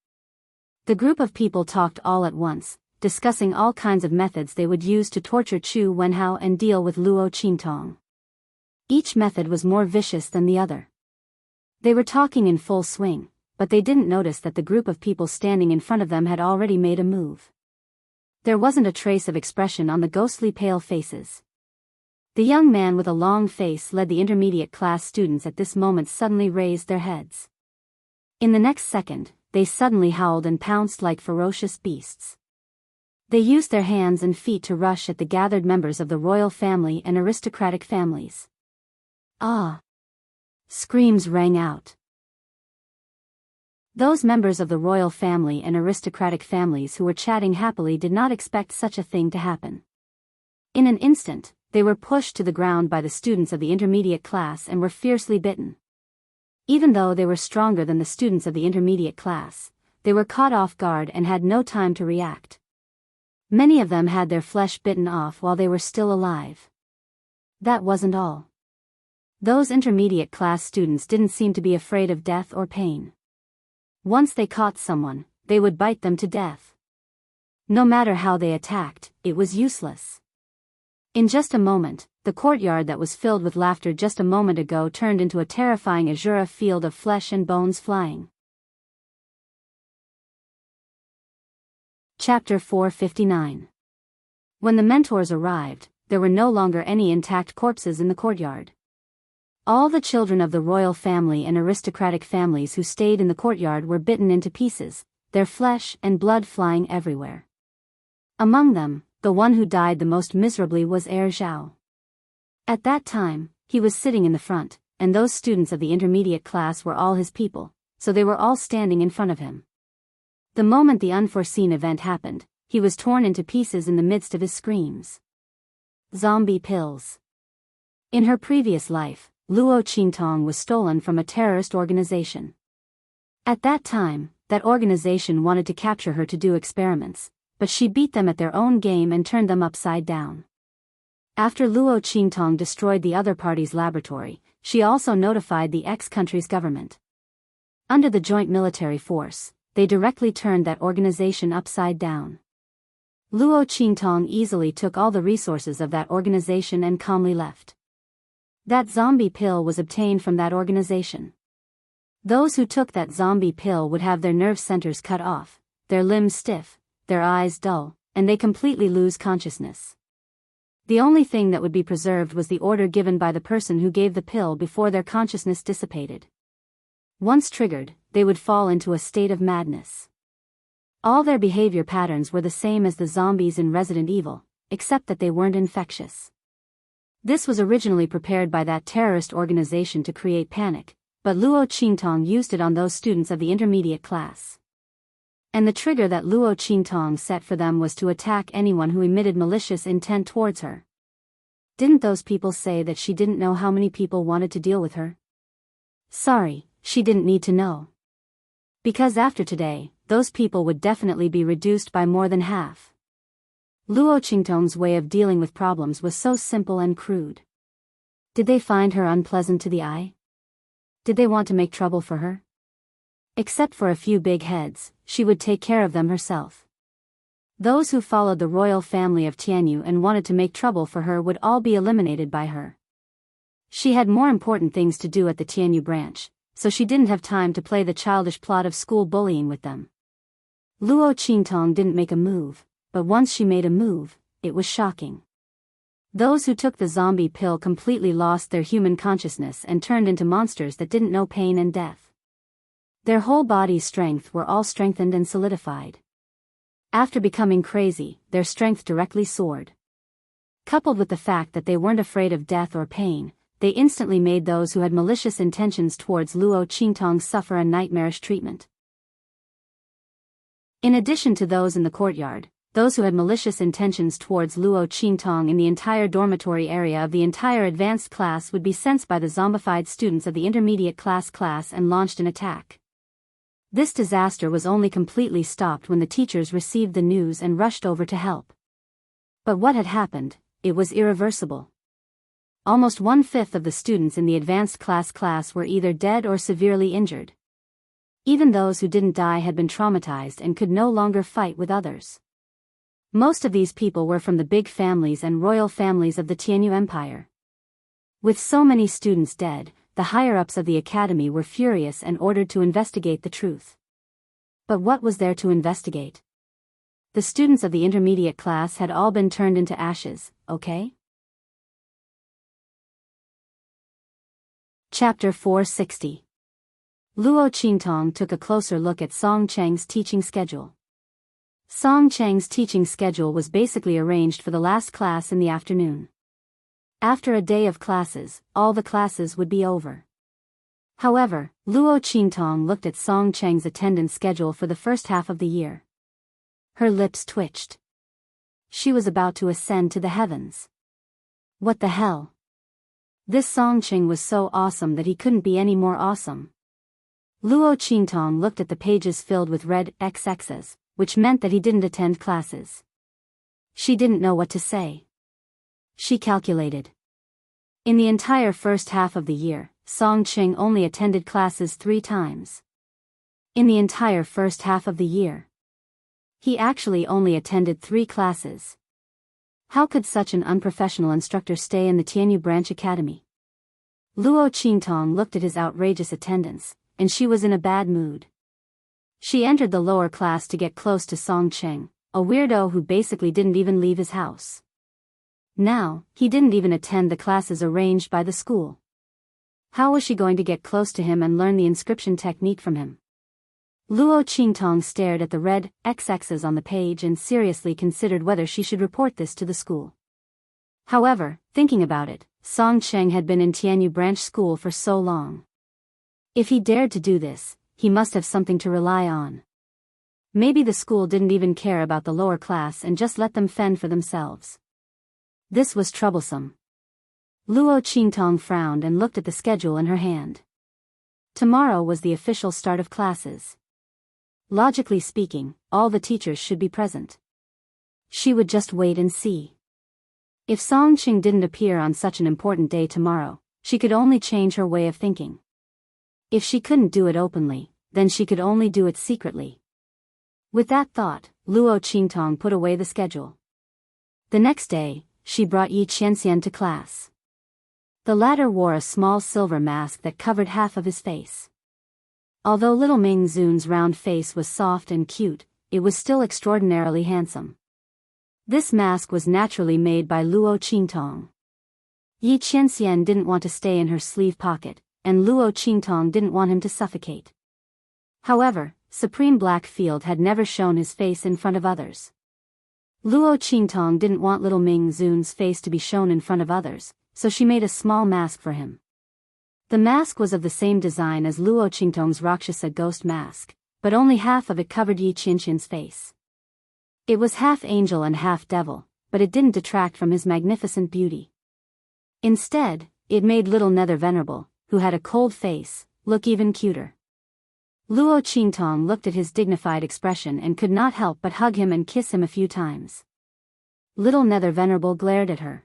The group of people talked all at once, discussing all kinds of methods they would use to torture Chu Wenhao and deal with Luo Qingtong. Each method was more vicious than the other. They were talking in full swing, but they didn't notice that the group of people standing in front of them had already made a move. There wasn't a trace of expression on the ghostly pale faces. The young man with a long face led the intermediate class students at this moment suddenly raised their heads. In the next second, they suddenly howled and pounced like ferocious beasts. They used their hands and feet to rush at the gathered members of the royal family and aristocratic families. Ah! Screams rang out. Those members of the royal family and aristocratic families who were chatting happily did not expect such a thing to happen. In an instant, they were pushed to the ground by the students of the intermediate class and were fiercely bitten. Even though they were stronger than the students of the intermediate class, they were caught off guard and had no time to react. Many of them had their flesh bitten off while they were still alive. That wasn't all. Those intermediate class students didn't seem to be afraid of death or pain. Once they caught someone, they would bite them to death. No matter how they attacked, it was useless. In just a moment, the courtyard that was filled with laughter just a moment ago turned into a terrifying azure field of flesh and bones flying. Chapter 459. When the mentors arrived, there were no longer any intact corpses in the courtyard. All the children of the royal family and aristocratic families who stayed in the courtyard were bitten into pieces, their flesh and blood flying everywhere. Among them, the one who died the most miserably was Heir Zhao. At that time, he was sitting in the front, and those students of the intermediate class were all his people, so they were all standing in front of him. The moment the unforeseen event happened, he was torn into pieces in the midst of his screams. Zombie pills. In her previous life, Luo Qingtong was stolen from a terrorist organization. At that time, that organization wanted to capture her to do experiments, but she beat them at their own game and turned them upside down. After Luo Qingtong destroyed the other party's laboratory, she also notified the ex-country's government. Under the joint military force, they directly turned that organization upside down. Luo Qingtong easily took all the resources of that organization and calmly left. That zombie pill was obtained from that organization. Those who took that zombie pill would have their nerve centers cut off, their limbs stiff, their eyes dull, and they completely lose consciousness. The only thing that would be preserved was the order given by the person who gave the pill before their consciousness dissipated. Once triggered, they would fall into a state of madness. All their behavior patterns were the same as the zombies in Resident Evil, except that they weren't infectious. This was originally prepared by that terrorist organization to create panic, but Luo Qingtong used it on those students of the intermediate class. And the trigger that Luo Qingtong set for them was to attack anyone who emitted malicious intent towards her. Didn't those people say that she didn't know how many people wanted to deal with her? Sorry, she didn't need to know. Because after today, those people would definitely be reduced by more than half. Luo Qingtong's way of dealing with problems was so simple and crude. Did they find her unpleasant to the eye? Did they want to make trouble for her? Except for a few big heads, she would take care of them herself. Those who followed the royal family of Tianyu and wanted to make trouble for her would all be eliminated by her. She had more important things to do at the Tianyu branch, so she didn't have time to play the childish plot of school bullying with them. Luo Qingtong didn't make a move, but once she made a move, it was shocking. Those who took the zombie pill completely lost their human consciousness and turned into monsters that didn't know pain and death. Their whole body's strength were all strengthened and solidified. After becoming crazy, their strength directly soared. Coupled with the fact that they weren't afraid of death or pain, they instantly made those who had malicious intentions towards Luo Qingtong suffer a nightmarish treatment. In addition to those in the courtyard, those who had malicious intentions towards Luo Qingtong in the entire dormitory area of the entire advanced class would be sensed by the zombified students of the intermediate class and launched an attack. This disaster was only completely stopped when the teachers received the news and rushed over to help. But what had happened, it was irreversible. Almost 1/5 of the students in the advanced class were either dead or severely injured. Even those who didn't die had been traumatized and could no longer fight with others. Most of these people were from the big families and royal families of the Tianyu Empire. With so many students dead, the higher-ups of the academy were furious and ordered to investigate the truth. But what was there to investigate? The students of the intermediate class had all been turned into ashes, okay? Chapter 460. Luo Qingtong took a closer look at Song Cheng's teaching schedule. Song Cheng's teaching schedule was basically arranged for the last class in the afternoon. After a day of classes, all the classes would be over. However, Luo Qingtong looked at Song Cheng's attendance schedule for the first half of the year. Her lips twitched. She was about to ascend to the heavens. What the hell? This Song Cheng was so awesome that he couldn't be any more awesome. Luo Qingtong looked at the pages filled with red XXs, which meant that he didn't attend classes. She didn't know what to say. She calculated. In the entire first half of the year, Song Cheng only attended classes 3 times. In the entire first half of the year, he actually only attended 3 classes. How could such an unprofessional instructor stay in the Tianyu Branch Academy? Luo Qingtong looked at his outrageous attendance, and she was in a bad mood. She entered the lower class to get close to Song Cheng, a weirdo who basically didn't even leave his house. Now, he didn't even attend the classes arranged by the school. How was she going to get close to him and learn the inscription technique from him? Luo Qingtong stared at the red XXs on the page and seriously considered whether she should report this to the school. However, thinking about it, Song Cheng had been in Tianyu Branch School for so long. If he dared to do this, he must have something to rely on. Maybe the school didn't even care about the lower class and just let them fend for themselves. This was troublesome. Luo Qingtong frowned and looked at the schedule in her hand. Tomorrow was the official start of classes. Logically speaking, all the teachers should be present. She would just wait and see. If Song Cheng didn't appear on such an important day tomorrow, she could only change her way of thinking. If she couldn't do it openly, then she could only do it secretly. With that thought, Luo Qingtong put away the schedule. The next day, she brought Yi Qianxian to class. The latter wore a small silver mask that covered half of his face. Although little Ming Zun's round face was soft and cute, it was still extraordinarily handsome. This mask was naturally made by Luo Qingtong. Yi Qianxian didn't want to stay in her sleeve pocket, and Luo Qingtong didn't want him to suffocate. However, Supreme Blackfield had never shown his face in front of others. Luo Qingtong didn't want little Ming Zun's face to be shown in front of others, so she made a small mask for him. The mask was of the same design as Luo Qingtong's Rakshasa ghost mask, but only half of it covered Yi Qianxian's face. It was half angel and half devil, but it didn't detract from his magnificent beauty. Instead, it made little Nether Venerable, who had a cold face, look even cuter. Luo Qingtong looked at his dignified expression and could not help but hug him and kiss him a few times. Little Nether Venerable glared at her.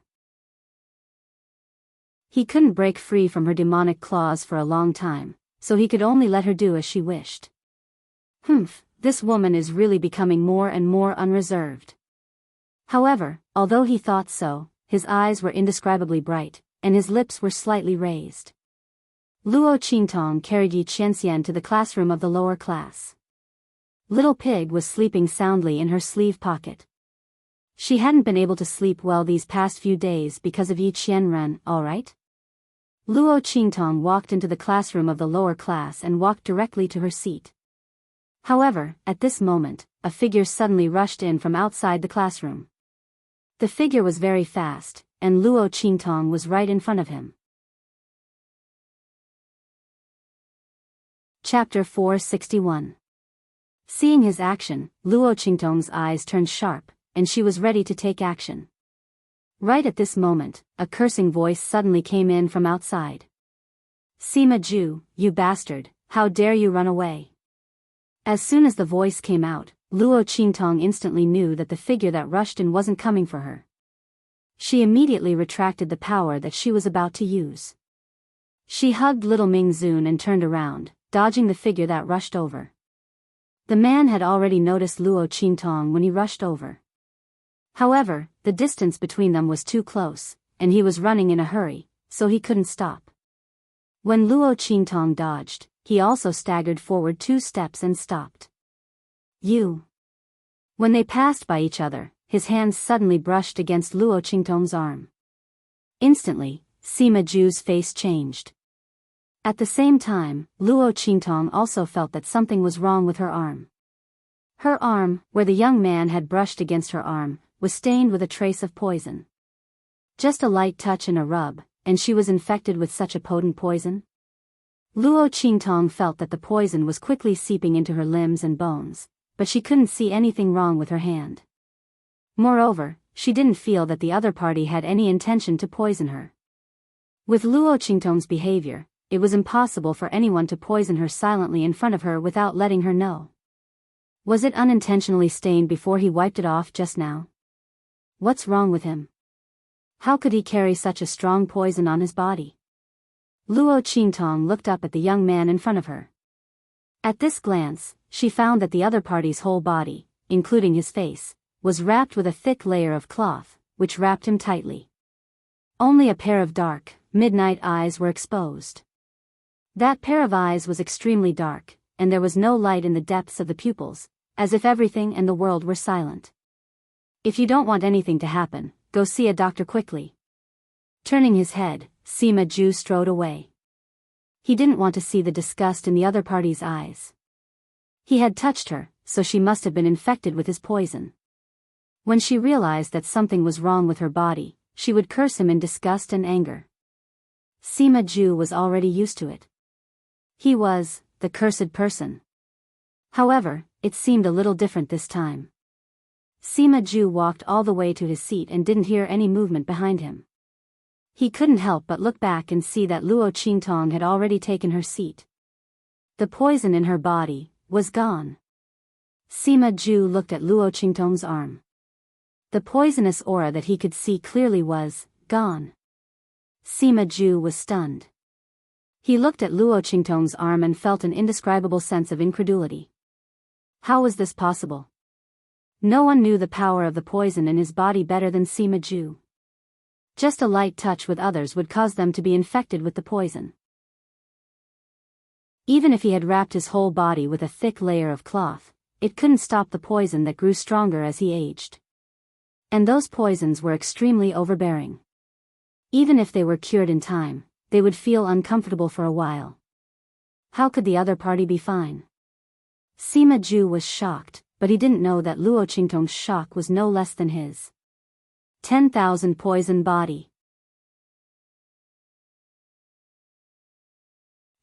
He couldn't break free from her demonic claws for a long time, so he could only let her do as she wished. This woman is really becoming more and more unreserved. However, although he thought so, his eyes were indescribably bright, and his lips were slightly raised. Luo Qingtong carried Yi Qianxian to the classroom of the lower class. Little Pig was sleeping soundly in her sleeve pocket. She hadn't been able to sleep well these past few days because of Yi Qianren, alright? Luo Qingtong walked into the classroom of the lower class and walked directly to her seat. However, at this moment, a figure suddenly rushed in from outside the classroom. The figure was very fast, and Luo Qingtong was right in front of him. Chapter 461. Seeing his action, Luo Qingtong's eyes turned sharp, and she was ready to take action. Right at this moment, a cursing voice suddenly came in from outside. "Sima Ju, you bastard, how dare you run away?" As soon as the voice came out, Luo Qingtong instantly knew that the figure that rushed in wasn't coming for her. She immediately retracted the power that she was about to use. She hugged little Ming Zun and turned around, dodging the figure that rushed over. The man had already noticed Luo Qingtong when he rushed over. However, the distance between them was too close, and he was running in a hurry, so he couldn't stop. When Luo Qingtong dodged, he also staggered forward 2 steps and stopped. "You." When they passed by each other, his hands suddenly brushed against Luo Qingtong's arm. Instantly, Sima Ju's face changed. At the same time, Luo Qingtong also felt that something was wrong with her arm. Her arm, where the young man had brushed against her arm, was stained with a trace of poison. Just a light touch and a rub, and she was infected with such a potent poison? Luo Qingtong felt that the poison was quickly seeping into her limbs and bones, but she couldn't see anything wrong with her hand. Moreover, she didn't feel that the other party had any intention to poison her. With Luo Qingtong's behavior, it was impossible for anyone to poison her silently in front of her without letting her know. Was it unintentionally stained before he wiped it off just now? What's wrong with him? How could he carry such a strong poison on his body? Luo Qingtong looked up at the young man in front of her. At this glance, she found that the other party's whole body, including his face, was wrapped with a thick layer of cloth, which wrapped him tightly. Only a pair of dark, midnight eyes were exposed. That pair of eyes was extremely dark, and there was no light in the depths of the pupils, as if everything and the world were silent. If you don't want anything to happen, go see a doctor quickly. Turning his head, Sima Ju strode away. He didn't want to see the disgust in the other party's eyes. He had touched her, so she must have been infected with his poison. When she realized that something was wrong with her body, she would curse him in disgust and anger. Sima Ju was already used to it. He was the cursed person. However, it seemed a little different this time. Sima Ju walked all the way to his seat and didn't hear any movement behind him. He couldn't help but look back and see that Luo Qingtong had already taken her seat. The poison in her body was gone. Sima Ju looked at Luo Qingtong's arm. The poisonous aura that he could see clearly was gone. Sima Ju was stunned. He looked at Luo Qingtong's arm and felt an indescribable sense of incredulity. How was this possible? No one knew the power of the poison in his body better than Sima Ju. Just a light touch with others would cause them to be infected with the poison. Even if he had wrapped his whole body with a thick layer of cloth, it couldn't stop the poison that grew stronger as he aged. And those poisons were extremely overbearing. Even if they were cured in time, they would feel uncomfortable for a while. How could the other party be fine? Sima Ju was shocked, but he didn't know that Luo Qingtong's shock was no less than his. 10,000 poison body.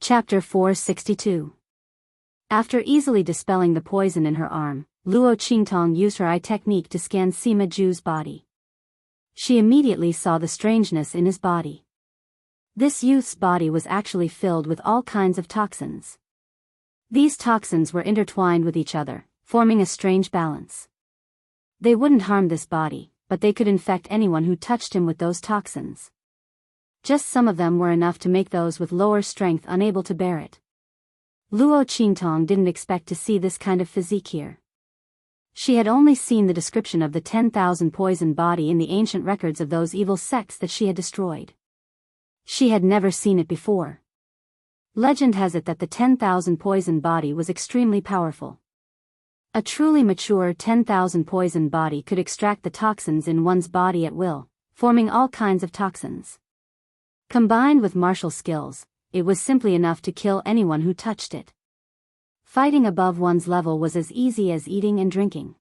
Chapter 462. After easily dispelling the poison in her arm, Luo Qingtong used her eye technique to scan Sima Ju's body. She immediately saw the strangeness in his body. This youth's body was actually filled with all kinds of toxins. These toxins were intertwined with each other, forming a strange balance. They wouldn't harm this body, but they could infect anyone who touched him with those toxins. Just some of them were enough to make those with lower strength unable to bear it. Luo Qingtong didn't expect to see this kind of physique here. She had only seen the description of the 10,000 poison body in the ancient records of those evil sects that she had destroyed. She had never seen it before. Legend has it that the 10,000 poison body was extremely powerful. A truly mature 10,000 poison body could extract the toxins in one's body at will, forming all kinds of toxins. Combined with martial skills, it was simply enough to kill anyone who touched it. Fighting above one's level was as easy as eating and drinking.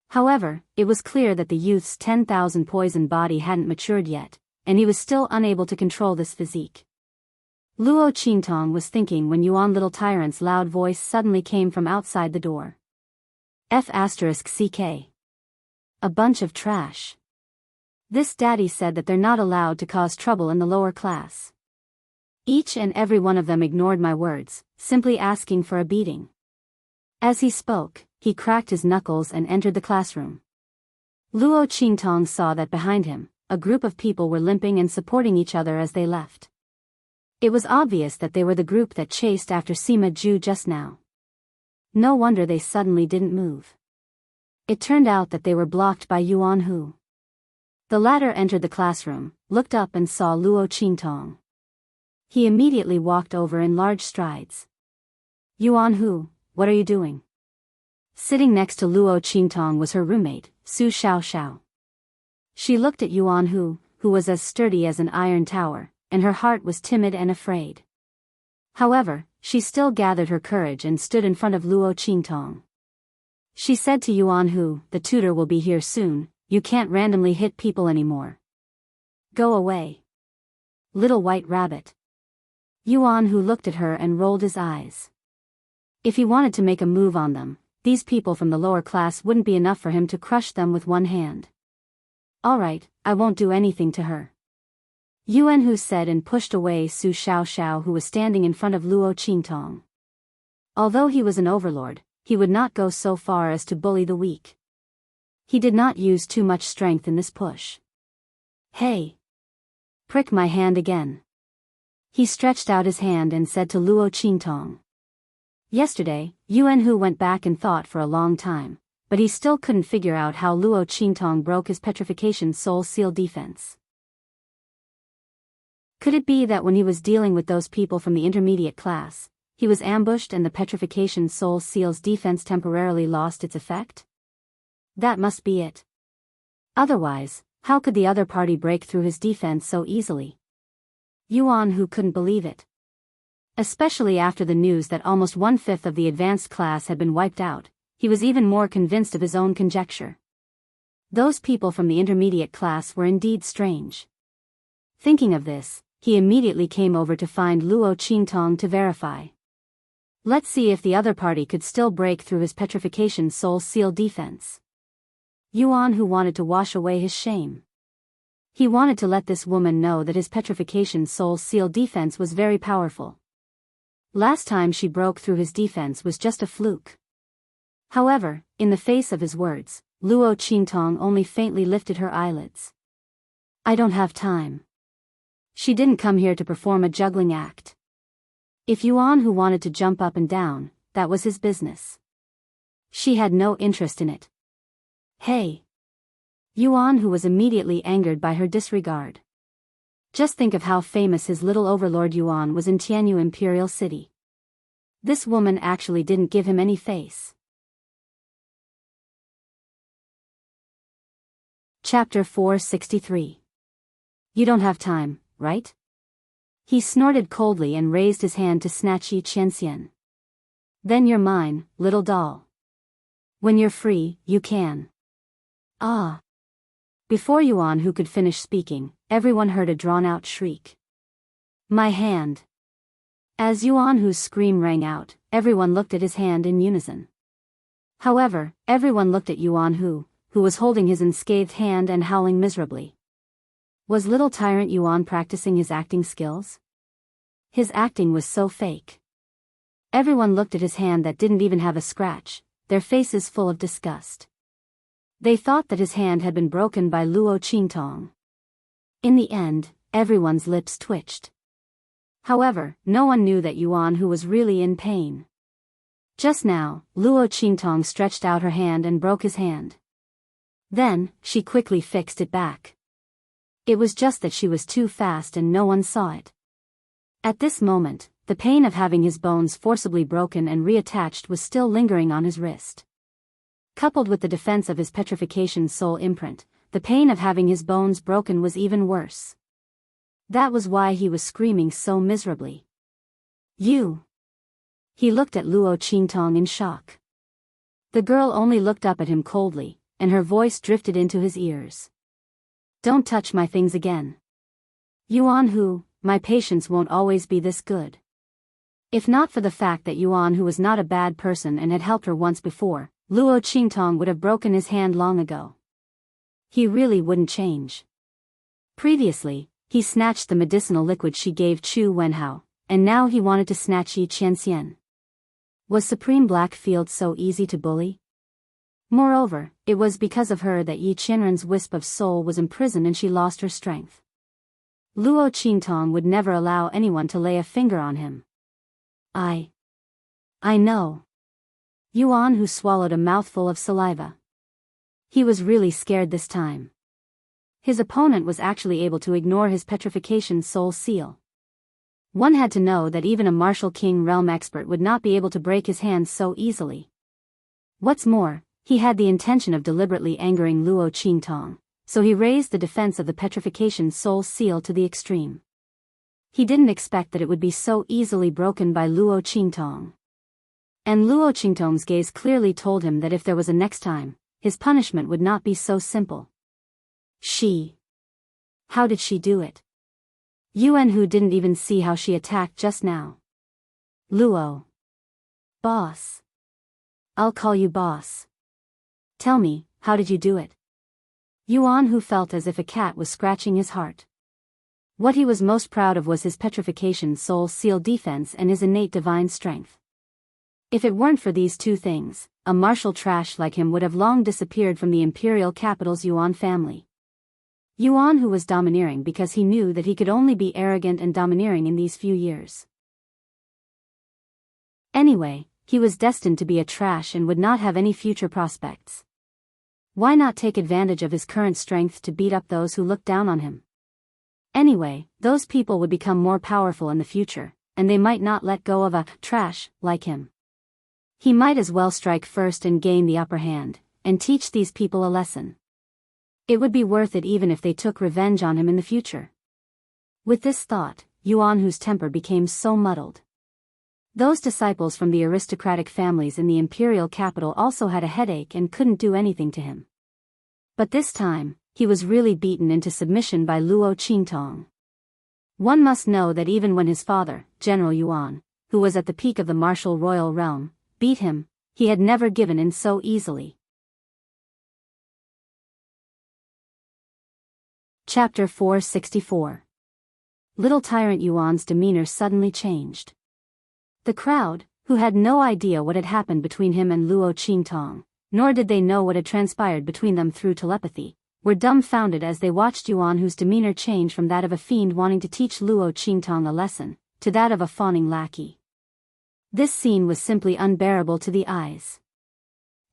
However, it was clear that the youth's 10,000 poison body hadn't matured yet, and he was still unable to control this physique. Luo Qingtong was thinking when Yuan Little Tyrant's loud voice suddenly came from outside the door. F***CK. A bunch of trash. This daddy said that they're not allowed to cause trouble in the lower class. Each and every one of them ignored my words, simply asking for a beating. As he spoke, he cracked his knuckles and entered the classroom. Luo Qingtong saw that behind him, a group of people were limping and supporting each other as they left. It was obvious that they were the group that chased after Sima Ju just now. No wonder they suddenly didn't move. It turned out that they were blocked by Yuan Hu. The latter entered the classroom, looked up and saw Luo Qingtong. He immediately walked over in large strides. Yuan Hu, what are you doing? Sitting next to Luo Qingtong was her roommate, Su Xiaoxiao. She looked at Yuan Hu, who was as sturdy as an iron tower, and her heart was timid and afraid. However, she still gathered her courage and stood in front of Luo Qingtong. She said to Yuan Hu, the tutor will be here soon, you can't randomly hit people anymore. Go away. Little white rabbit. Yuan Hu looked at her and rolled his eyes. If he wanted to make a move on them, these people from the lower class wouldn't be enough for him to crush them with one hand. Alright, I won't do anything to her. Yuan Hu said and pushed away Su Xiaoxiao, who was standing in front of Luo Qingtong. Although he was an overlord, he would not go so far as to bully the weak. He did not use too much strength in this push. Hey! Prick my hand again. He stretched out his hand and said to Luo Qingtong. Yesterday, Yuan Hu went back and thought for a long time, but he still couldn't figure out how Luo Qingtong broke his petrification soul seal defense. Could it be that when he was dealing with those people from the intermediate class, he was ambushed and the petrification soul seal's defense temporarily lost its effect? That must be it. Otherwise, how could the other party break through his defense so easily? Yuan Hu couldn't believe it. Especially after the news that almost 1/5 of the advanced class had been wiped out, he was even more convinced of his own conjecture. Those people from the intermediate class were indeed strange. Thinking of this, he immediately came over to find Luo Qingtong to verify. Let's see if the other party could still break through his petrification soul seal defense. Yuan Hu wanted to wash away his shame. He wanted to let this woman know that his petrification soul seal defense was very powerful. Last time she broke through his defense was just a fluke. However, in the face of his words, Luo Qingtong only faintly lifted her eyelids. I don't have time. She didn't come here to perform a juggling act. If Yuan Hu wanted to jump up and down, that was his business. She had no interest in it. Hey! Yuan Hu was immediately angered by her disregard. Just think of how famous his little overlord Yuan was in Tianyu Imperial City. This woman actually didn't give him any face. Chapter 463. You don't have time, right? He snorted coldly and raised his hand to snatch Yi Qianxian. Then you're mine, little doll. When you're free, you can. Ah! Before Yuan Hu could finish speaking, everyone heard a drawn-out shriek. My hand! As Yuan Hu's scream rang out, everyone looked at his hand in unison. However, everyone looked at Yuan Hu, who was holding his unscathed hand and howling miserably. Was little tyrant Yuan practicing his acting skills? His acting was so fake. Everyone looked at his hand that didn't even have a scratch, their faces full of disgust. They thought that his hand had been broken by Luo Qingtong. In the end, everyone's lips twitched. However, no one knew that Yuan Hu was really in pain. Just now, Luo Qingtong stretched out her hand and broke his hand. Then, she quickly fixed it back. It was just that she was too fast and no one saw it. At this moment, the pain of having his bones forcibly broken and reattached was still lingering on his wrist. Coupled with the defense of his petrification soul imprint, the pain of having his bones broken was even worse. That was why he was screaming so miserably. You! He looked at Luo Qingtong in shock. The girl only looked up at him coldly, and her voice drifted into his ears. Don't touch my things again. Yuan Hu, my patience won't always be this good. If not for the fact that Yuan Hu was not a bad person and had helped her once before, Luo Qingtong would have broken his hand long ago. He really wouldn't change. Previously, he snatched the medicinal liquid she gave Chu Wenhao, and now he wanted to snatch Yi Qianxian. Was Supreme Blackfield so easy to bully? Moreover, it was because of her that Yi Qianren's wisp of soul was imprisoned and she lost her strength. Luo Qingtong would never allow anyone to lay a finger on him. I know. Yuan Hu swallowed a mouthful of saliva. He was really scared this time. His opponent was actually able to ignore his petrification soul seal. One had to know that even a martial king realm expert would not be able to break his hands so easily. What's more, he had the intention of deliberately angering Luo Qingtong, so he raised the defense of the petrification soul seal to the extreme. He didn't expect that it would be so easily broken by Luo Qingtong. And Luo Qingtong's gaze clearly told him that if there was a next time, his punishment would not be so simple. How did she do it? Yuan, who didn't even see how she attacked just now. Luo. Boss. I'll call you boss. Tell me, how did you do it? Yuan, who felt as if a cat was scratching his heart. What he was most proud of was his petrification soul seal defense and his innate divine strength. If it weren't for these two things, a martial trash like him would have long disappeared from the imperial capital's Yuan family. Yuan, who was domineering because he knew that he could only be arrogant and domineering in these few years. Anyway, he was destined to be a trash and would not have any future prospects. Why not take advantage of his current strength to beat up those who looked down on him? Anyway, those people would become more powerful in the future, and they might not let go of a trash like him. He might as well strike first and gain the upper hand, and teach these people a lesson. It would be worth it even if they took revenge on him in the future. With this thought, Yuan, whose temper became so muddled. Those disciples from the aristocratic families in the imperial capital also had a headache and couldn't do anything to him. But this time, he was really beaten into submission by Luo Qingtong. One must know that even when his father, General Yuan, who was at the peak of the martial royal realm, beat him, he had never given in so easily. Chapter 464. Little Tyrant Yuan's demeanor suddenly changed. The crowd, who had no idea what had happened between him and Luo Qingtong, nor did they know what had transpired between them through telepathy, were dumbfounded as they watched Yuan, whose demeanor changed from that of a fiend wanting to teach Luo Qingtong a lesson, to that of a fawning lackey. This scene was simply unbearable to the eyes.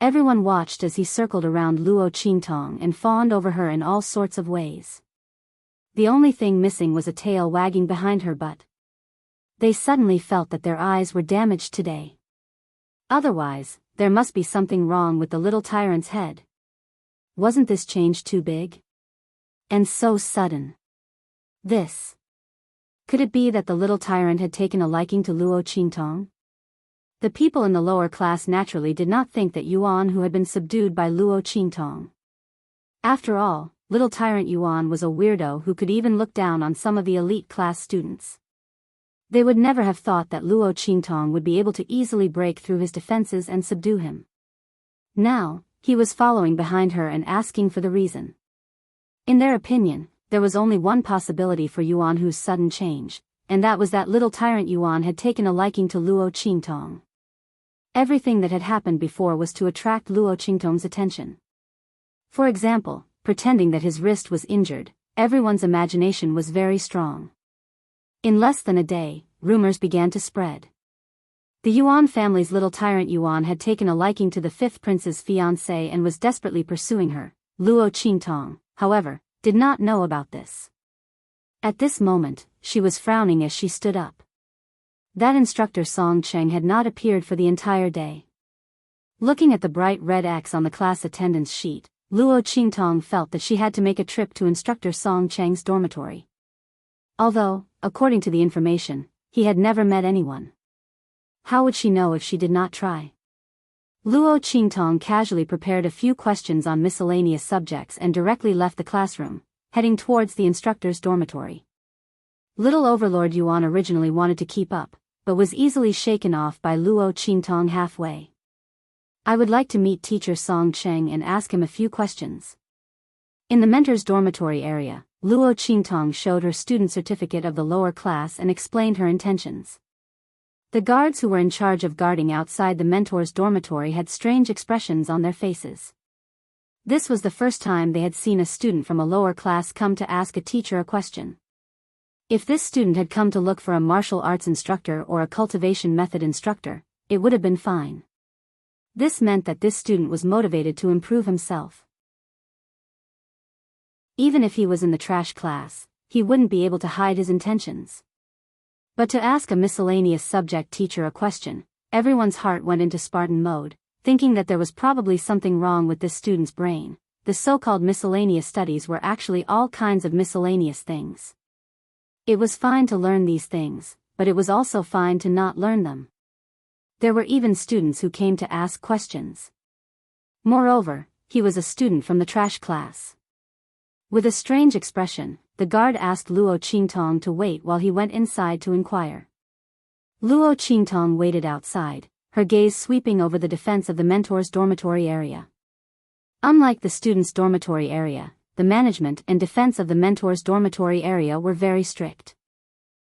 Everyone watched as he circled around Luo Qingtong and fawned over her in all sorts of ways. The only thing missing was a tail wagging behind her butt. They suddenly felt that their eyes were damaged today. Otherwise, there must be something wrong with the little tyrant's head. Wasn't this change too big? And so sudden. This. Could it be that the little tyrant had taken a liking to Luo Qingtong? The people in the lower class naturally did not think that Yuan, who had been subdued by Luo Qingtong. After all, little tyrant Yuan was a weirdo who could even look down on some of the elite class students. They would never have thought that Luo Qingtong would be able to easily break through his defenses and subdue him. Now, he was following behind her and asking for the reason. In their opinion, there was only one possibility for Yuan, whose sudden change, and that was that little tyrant Yuan had taken a liking to Luo Qingtong. Everything that had happened before was to attract Luo Qingtong's attention. For example, pretending that his wrist was injured, everyone's imagination was very strong. In less than a day, rumors began to spread. The Yuan family's little tyrant Yuan had taken a liking to the fifth prince's fiancée and was desperately pursuing her. Luo Qingtong, however, did not know about this. At this moment, she was frowning as she stood up. That instructor Song Cheng had not appeared for the entire day. Looking at the bright red X on the class attendance sheet, Luo Qingtong felt that she had to make a trip to instructor Song Cheng's dormitory. Although, according to the information, he had never met anyone. How would she know if she did not try? Luo Qingtong casually prepared a few questions on miscellaneous subjects and directly left the classroom, heading towards the instructor's dormitory. Little Overlord Yuan originally wanted to keep up, but was easily shaken off by Luo Qingtong halfway. I would like to meet teacher Song Cheng and ask him a few questions. In the mentor's dormitory area, Luo Qingtong showed her student certificate of the lower class and explained her intentions. The guards who were in charge of guarding outside the mentor's dormitory had strange expressions on their faces. This was the first time they had seen a student from a lower class come to ask a teacher a question. If this student had come to look for a martial arts instructor or a cultivation method instructor, it would have been fine. This meant that this student was motivated to improve himself. Even if he was in the trash class, he wouldn't be able to hide his intentions. But to ask a miscellaneous subject teacher a question, everyone's heart went into Spartan mode, thinking that there was probably something wrong with this student's brain. The so-called miscellaneous studies were actually all kinds of miscellaneous things. It was fine to learn these things, but it was also fine to not learn them. There were even students who came to ask questions. Moreover, he was a student from the trash class. With a strange expression, the guard asked Luo Qingtong to wait while he went inside to inquire. Luo Qingtong waited outside, her gaze sweeping over the defense of the mentor's dormitory area. Unlike the students' dormitory area, the management and defense of the mentor's dormitory area were very strict.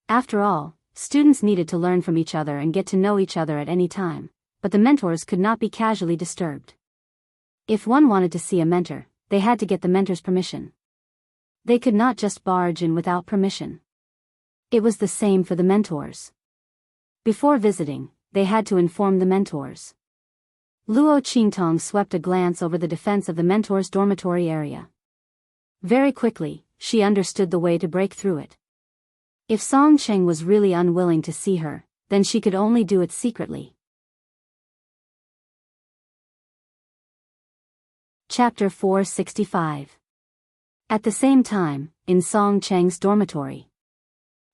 After all, students needed to learn from each other and get to know each other at any time, but the mentors could not be casually disturbed. If one wanted to see a mentor, they had to get the mentor's permission. They could not just barge in without permission. It was the same for the mentors. Before visiting, they had to inform the mentors. Luo Qingtong swept a glance over the defense of the mentor's dormitory area. Very quickly, she understood the way to break through it. If Song Cheng was really unwilling to see her, then she could only do it secretly. Chapter 465. At the same time, in Song Cheng's dormitory,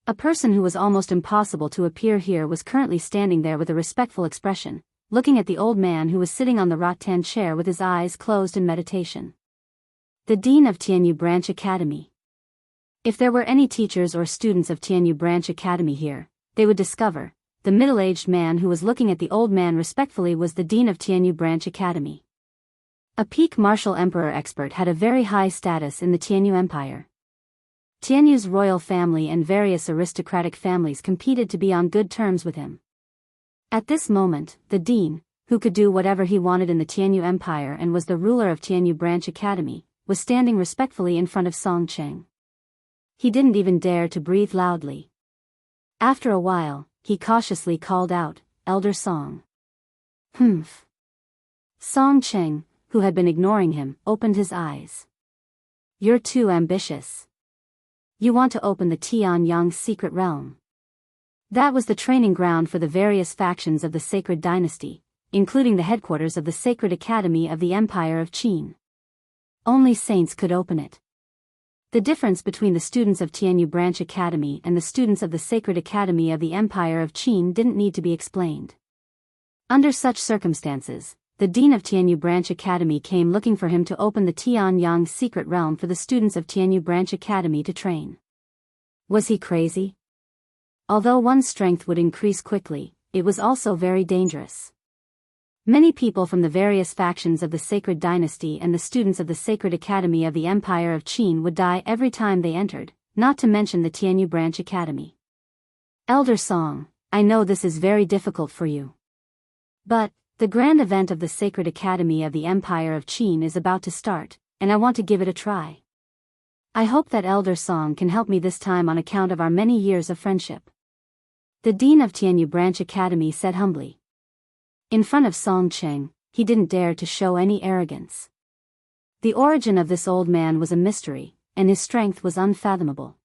a person who was almost impossible to appear here was currently standing there with a respectful expression, looking at the old man who was sitting on the rattan chair with his eyes closed in meditation. The Dean of Tianyu Branch Academy. If there were any teachers or students of Tianyu Branch Academy here, they would discover, the middle-aged man who was looking at the old man respectfully was the Dean of Tianyu Branch Academy. A peak martial emperor expert had a very high status in the Tianyu Empire. Tianyu's royal family and various aristocratic families competed to be on good terms with him. At this moment, the dean, who could do whatever he wanted in the Tianyu Empire and was the ruler of Tianyu Branch Academy, was standing respectfully in front of Song Cheng. He didn't even dare to breathe loudly. After a while, he cautiously called out, "Elder Song." "Humph." Song Cheng, who had been ignoring him, opened his eyes. "You're too ambitious. You want to open the Tianyang secret realm." That was the training ground for the various factions of the Sacred Dynasty, including the headquarters of the Sacred Academy of the Empire of Qin. Only saints could open it. The difference between the students of Tianyu Branch Academy and the students of the Sacred Academy of the Empire of Qin didn't need to be explained. Under such circumstances, the Dean of Tianyu Branch Academy came looking for him to open the Tianyang secret realm for the students of Tianyu Branch Academy to train. Was he crazy? Although one's strength would increase quickly, it was also very dangerous. Many people from the various factions of the Sacred Dynasty and the students of the Sacred Academy of the Empire of Qin would die every time they entered, not to mention the Tianyu Branch Academy. "Elder Song, I know this is very difficult for you. But, the grand event of the Sacred Academy of the Empire of Qin is about to start, and I want to give it a try. I hope that Elder Song can help me this time on account of our many years of friendship." The Dean of Tianyu Branch Academy said humbly. In front of Song Cheng, he didn't dare to show any arrogance. The origin of this old man was a mystery, and his strength was unfathomable.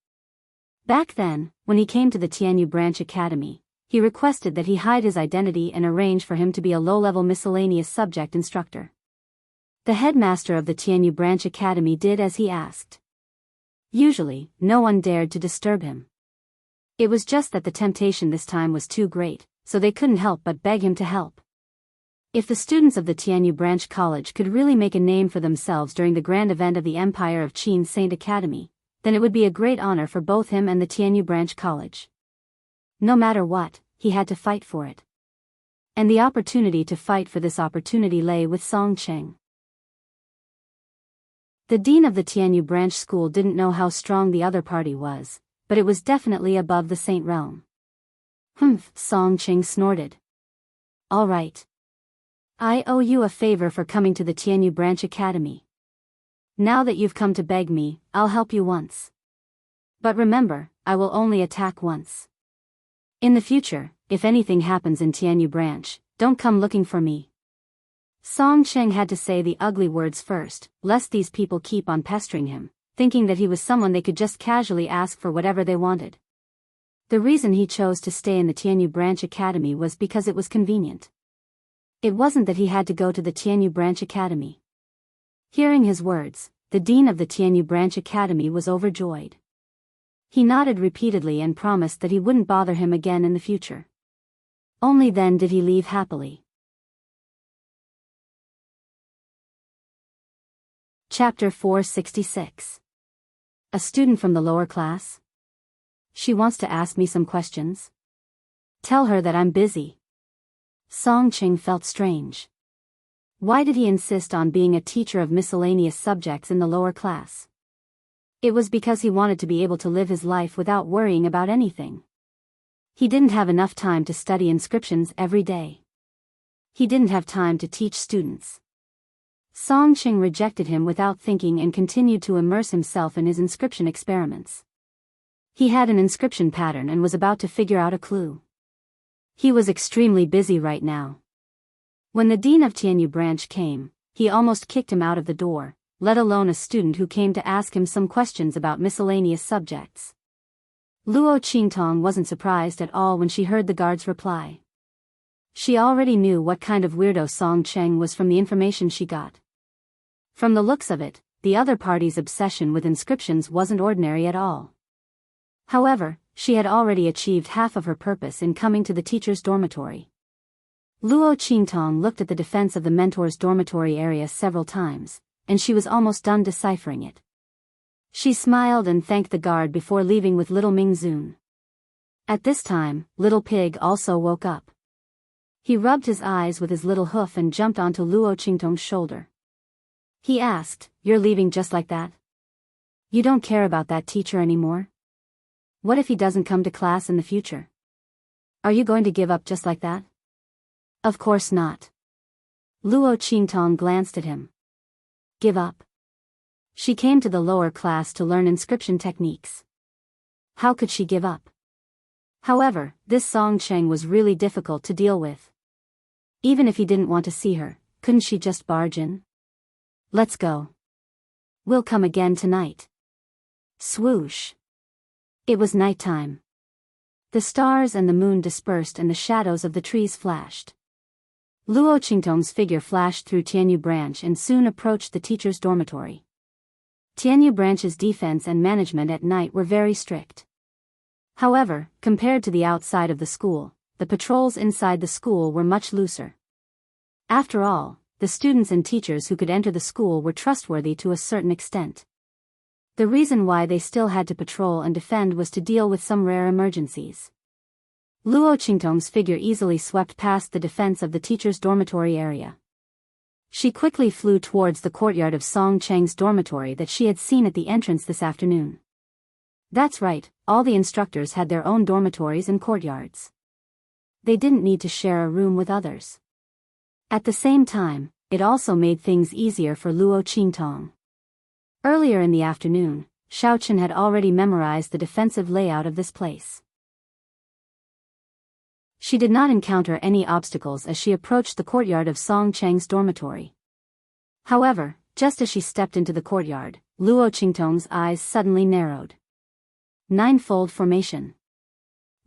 Back then, when he came to the Tianyu Branch Academy, he requested that he hide his identity and arrange for him to be a low-level miscellaneous subject instructor. The headmaster of the Tianyu Branch Academy did as he asked. Usually, no one dared to disturb him. It was just that the temptation this time was too great, so they couldn't help but beg him to help. If the students of the Tianyu Branch College could really make a name for themselves during the grand event of the Empire of Qin Saint Academy, then it would be a great honor for both him and the Tianyu Branch College. No matter what, he had to fight for it. And the opportunity to fight for this opportunity lay with Song Cheng. The dean of the Tianyu Branch School didn't know how strong the other party was, but it was definitely above the Saint realm. "Humph," Song Cheng snorted. "All right. I owe you a favor for coming to the Tianyu Branch Academy. Now that you've come to beg me, I'll help you once. But remember, I will only attack once. In the future, if anything happens in Tianyu Branch, don't come looking for me." Song Cheng had to say the ugly words first, lest these people keep on pestering him, thinking that he was someone they could just casually ask for whatever they wanted. The reason he chose to stay in the Tianyu Branch Academy was because it was convenient. It wasn't that he had to go to the Tianyu Branch Academy. Hearing his words, the dean of the Tianyu Branch Academy was overjoyed. He nodded repeatedly and promised that he wouldn't bother him again in the future. Only then did he leave happily. Chapter 466. A student from the lower class? She wants to ask me some questions. Tell her that I'm busy. Song Ching felt strange. Why did he insist on being a teacher of miscellaneous subjects in the lower class? It was because he wanted to be able to live his life without worrying about anything. He didn't have enough time to study inscriptions every day. He didn't have time to teach students. Song Ching rejected him without thinking and continued to immerse himself in his inscription experiments. He had an inscription pattern and was about to figure out a clue. He was extremely busy right now. When the dean of Tianyu branch came, he almost kicked him out of the door, let alone a student who came to ask him some questions about miscellaneous subjects. Luo Qingtong wasn't surprised at all when she heard the guard's reply. She already knew what kind of weirdo Song Cheng was from the information she got. From the looks of it, the other party's obsession with inscriptions wasn't ordinary at all. However, she had already achieved half of her purpose in coming to the teacher's dormitory. Luo Qingtong looked at the defense of the mentor's dormitory area several times, and she was almost done deciphering it. She smiled and thanked the guard before leaving with little Ming Zun. At this time, Little Pig also woke up. He rubbed his eyes with his little hoof and jumped onto Luo Qingtong's shoulder. He asked, "You're leaving just like that? You don't care about that teacher anymore? What if he doesn't come to class in the future? Are you going to give up just like that?" "Of course not." Luo Qingtong glanced at him. "Give up?" She came to the lower class to learn inscription techniques. How could she give up? However, this Song Cheng was really difficult to deal with. Even if he didn't want to see her, couldn't she just barge in? "Let's go. We'll come again tonight." Swoosh. It was nighttime. The stars and the moon dispersed and the shadows of the trees flashed. Luo Qingtong's figure flashed through Tianyu branch and soon approached the teacher's dormitory. Tianyu branch's defense and management at night were very strict. However, compared to the outside of the school, the patrols inside the school were much looser. After all, the students and teachers who could enter the school were trustworthy to a certain extent. The reason why they still had to patrol and defend was to deal with some rare emergencies. Luo Qingtong's figure easily swept past the defense of the teacher's dormitory area. She quickly flew towards the courtyard of Song Cheng's dormitory that she had seen at the entrance this afternoon. That's right, all the instructors had their own dormitories and courtyards. They didn't need to share a room with others. At the same time, it also made things easier for Luo Qingtong. Earlier in the afternoon, Xiaochen had already memorized the defensive layout of this place. She did not encounter any obstacles as she approached the courtyard of Song Cheng's dormitory. However, just as she stepped into the courtyard, Luo Qingtong's eyes suddenly narrowed. Ninefold formation.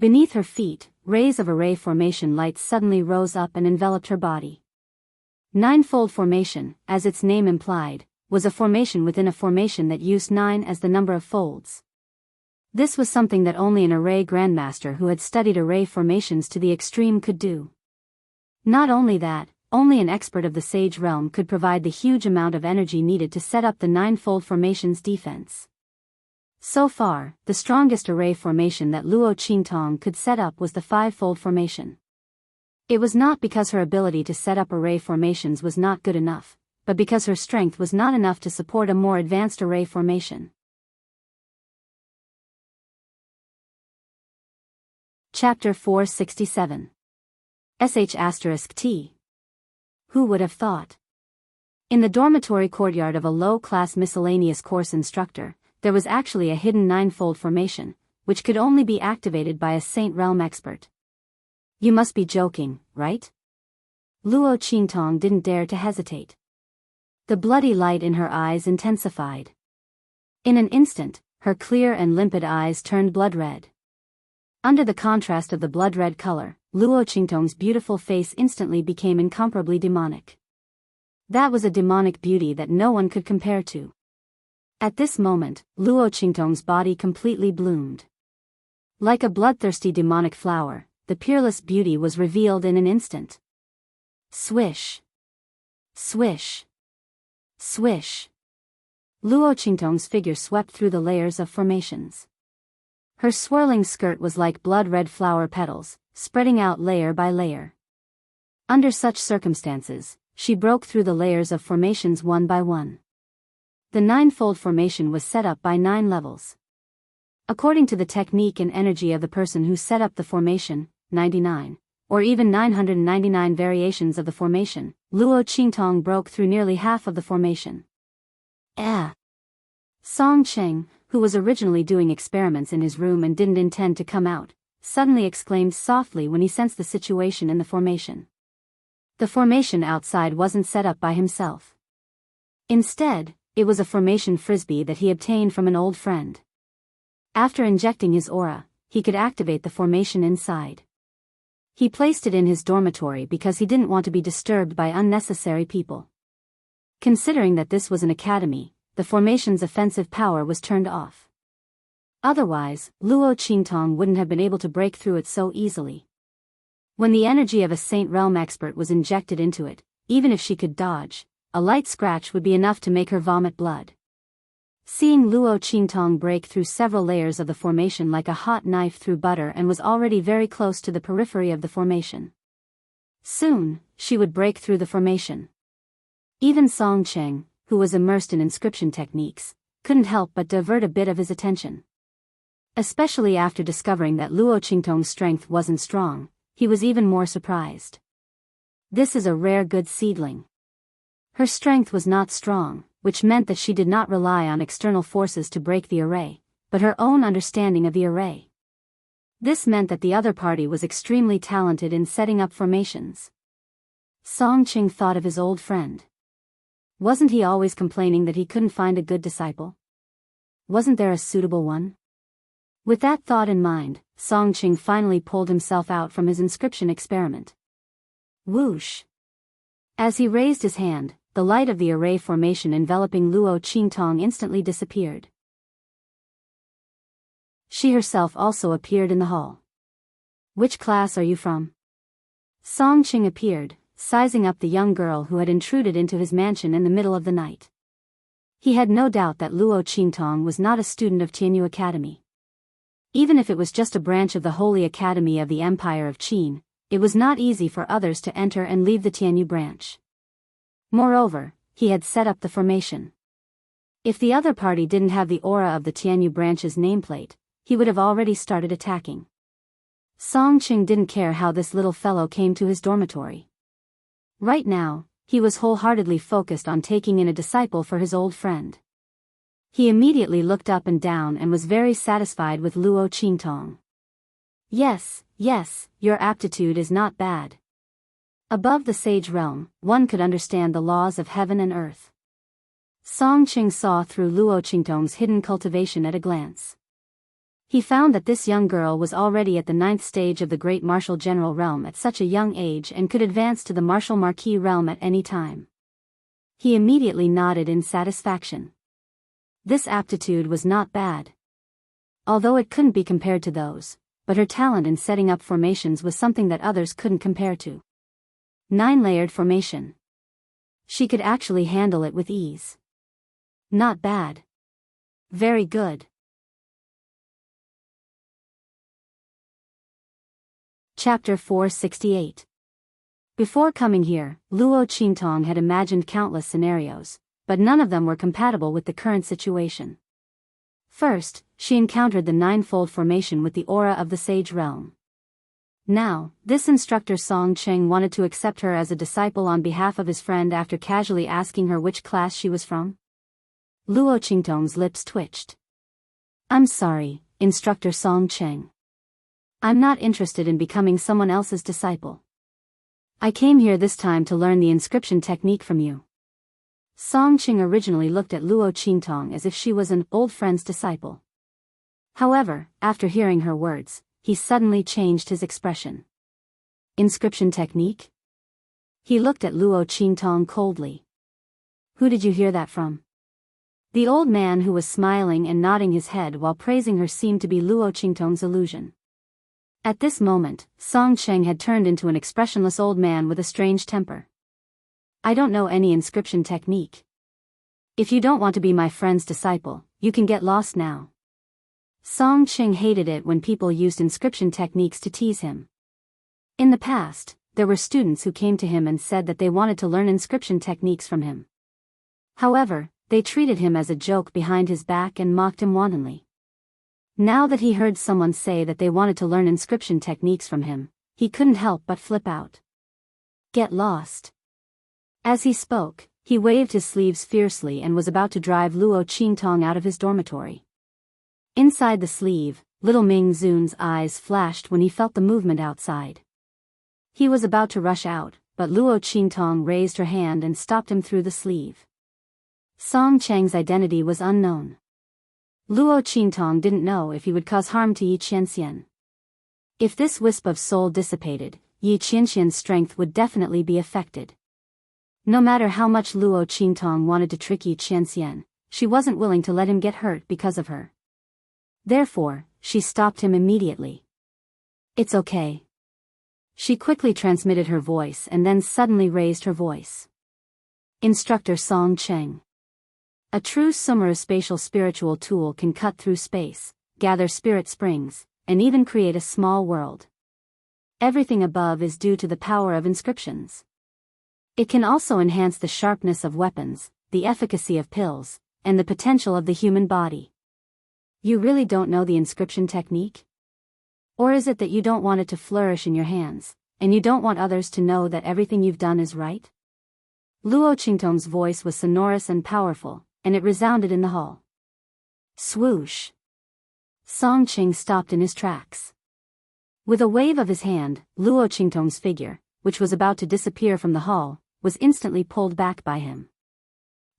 Beneath her feet, rays of array formation light suddenly rose up and enveloped her body. Ninefold formation, as its name implied, was a formation within a formation that used 9 as the number of folds. This was something that only an array grandmaster who had studied array formations to the extreme could do. Not only that, only an expert of the Sage realm could provide the huge amount of energy needed to set up the ninefold formation's defense. So far, the strongest array formation that Luo Qingtong could set up was the fivefold formation. It was not because her ability to set up array formations was not good enough, but because her strength was not enough to support a more advanced array formation. Chapter 467. *T. Who would have thought? In the dormitory courtyard of a low-class miscellaneous course instructor, there was actually a hidden ninefold formation, which could only be activated by a Saint Realm expert. You must be joking, right? Luo Qingtong didn't dare to hesitate. The bloody light in her eyes intensified. In an instant, her clear and limpid eyes turned blood red. Under the contrast of the blood-red color, Luo Qingtong's beautiful face instantly became incomparably demonic. That was a demonic beauty that no one could compare to. At this moment, Luo Qingtong's body completely bloomed. Like a bloodthirsty demonic flower, the peerless beauty was revealed in an instant. Swish. Swish. Swish. Luo Qingtong's figure swept through the layers of formations. Her swirling skirt was like blood-red flower petals, spreading out layer by layer. Under such circumstances, she broke through the layers of formations one by one. The ninefold formation was set up by 9 levels. According to the technique and energy of the person who set up the formation, 99, or even 999 variations of the formation, Luo Qingtong broke through nearly half of the formation. Song Cheng, who was originally doing experiments in his room and didn't intend to come out, suddenly exclaimed softly when he sensed the situation in the formation. The formation outside wasn't set up by himself. Instead, it was a formation frisbee that he obtained from an old friend. After injecting his aura, he could activate the formation inside. He placed it in his dormitory because he didn't want to be disturbed by unnecessary people. Considering that this was an academy, the formation's offensive power was turned off. Otherwise, Luo Qingtong wouldn't have been able to break through it so easily. When the energy of a Saint Realm expert was injected into it, even if she could dodge, a light scratch would be enough to make her vomit blood. Seeing Luo Qingtong break through several layers of the formation like a hot knife through butter and was already very close to the periphery of the formation. Soon, she would break through the formation. Even Song Cheng, who was immersed in inscription techniques, couldn't help but divert a bit of his attention. Especially after discovering that Luo Qingtong's strength wasn't strong, he was even more surprised. This is a rare good seedling. Her strength was not strong, which meant that she did not rely on external forces to break the array, but her own understanding of the array. This meant that the other party was extremely talented in setting up formations. Song Ching thought of his old friend. Wasn't he always complaining that he couldn't find a good disciple? Wasn't there a suitable one? With that thought in mind, Song Ching finally pulled himself out from his inscription experiment. Whoosh! As he raised his hand, the light of the array formation enveloping Luo Qingtong instantly disappeared. She herself also appeared in the hall. Which class are you from? Song Ching appeared, sizing up the young girl who had intruded into his mansion in the middle of the night. He had no doubt that Luo Qingtong was not a student of Tianyu Academy. Even if it was just a branch of the Holy Academy of the Empire of Qin, it was not easy for others to enter and leave the Tianyu branch. Moreover, he had set up the formation. If the other party didn't have the aura of the Tianyu branch's nameplate, he would have already started attacking. Song Ching didn't care how this little fellow came to his dormitory. Right now, he was wholeheartedly focused on taking in a disciple for his old friend. He immediately looked up and down and was very satisfied with Luo Qingtong. Yes, your aptitude is not bad. Above the sage realm, one could understand the laws of heaven and earth. Song Ching saw through Luo Qingtong's hidden cultivation at a glance. He found that this young girl was already at the 9th stage of the Great Martial General realm at such a young age and could advance to the Martial Marquis realm at any time. He immediately nodded in satisfaction. This aptitude was not bad. Although it couldn't be compared to those, but her talent in setting up formations was something that others couldn't compare to. 9-layered formation. She could actually handle it with ease. Not bad. Very good. Chapter 468. Before coming here, Luo Qingtong had imagined countless scenarios, but none of them were compatible with the current situation. First, she encountered the 9-fold formation with the aura of the Sage Realm. Now, this instructor Song Cheng wanted to accept her as a disciple on behalf of his friend after casually asking her which class she was from. Luo Qingtong's lips twitched. I'm sorry, Instructor Song Cheng. I'm not interested in becoming someone else's disciple. I came here this time to learn the inscription technique from you. Song Cheng originally looked at Luo Qingtong as if she was an old friend's disciple. However, after hearing her words, he suddenly changed his expression. Inscription technique? He looked at Luo Qingtong coldly. Who did you hear that from? The old man who was smiling and nodding his head while praising her seemed to be Luo Qingtong's illusion. At this moment, Song Cheng had turned into an expressionless old man with a strange temper. I don't know any inscription technique. If you don't want to be my friend's disciple, you can get lost now. Song Qing hated it when people used inscription techniques to tease him. In the past, there were students who came to him and said that they wanted to learn inscription techniques from him. However, they treated him as a joke behind his back and mocked him wantonly. Now that he heard someone say that they wanted to learn inscription techniques from him, he couldn't help but flip out. Get lost. As he spoke, he waved his sleeves fiercely and was about to drive Luo Qingtong out of his dormitory. Inside the sleeve, little Ming Zun's eyes flashed when he felt the movement outside. He was about to rush out, but Luo Qingtong raised her hand and stopped him through the sleeve. Song Cheng's identity was unknown. Luo Qingtong didn't know if he would cause harm to Yi Qianxian. If this wisp of soul dissipated, Yi Qianxian's strength would definitely be affected. No matter how much Luo Qingtong wanted to trick Yi Qianxian, she wasn't willing to let him get hurt because of her. Therefore, she stopped him immediately. It's okay. She quickly transmitted her voice and then suddenly raised her voice. Instructor Song Cheng. A true Sumeru spatial spiritual tool can cut through space, gather spirit springs, and even create a small world. Everything above is due to the power of inscriptions. It can also enhance the sharpness of weapons, the efficacy of pills, and the potential of the human body. You really don't know the inscription technique? Or is it that you don't want it to flourish in your hands, and you don't want others to know that everything you've done is right? Luo Qingtong's voice was sonorous and powerful, and it resounded in the hall. Swoosh! Song Qing stopped in his tracks. With a wave of his hand, Luo Qingtong's figure, which was about to disappear from the hall, was instantly pulled back by him.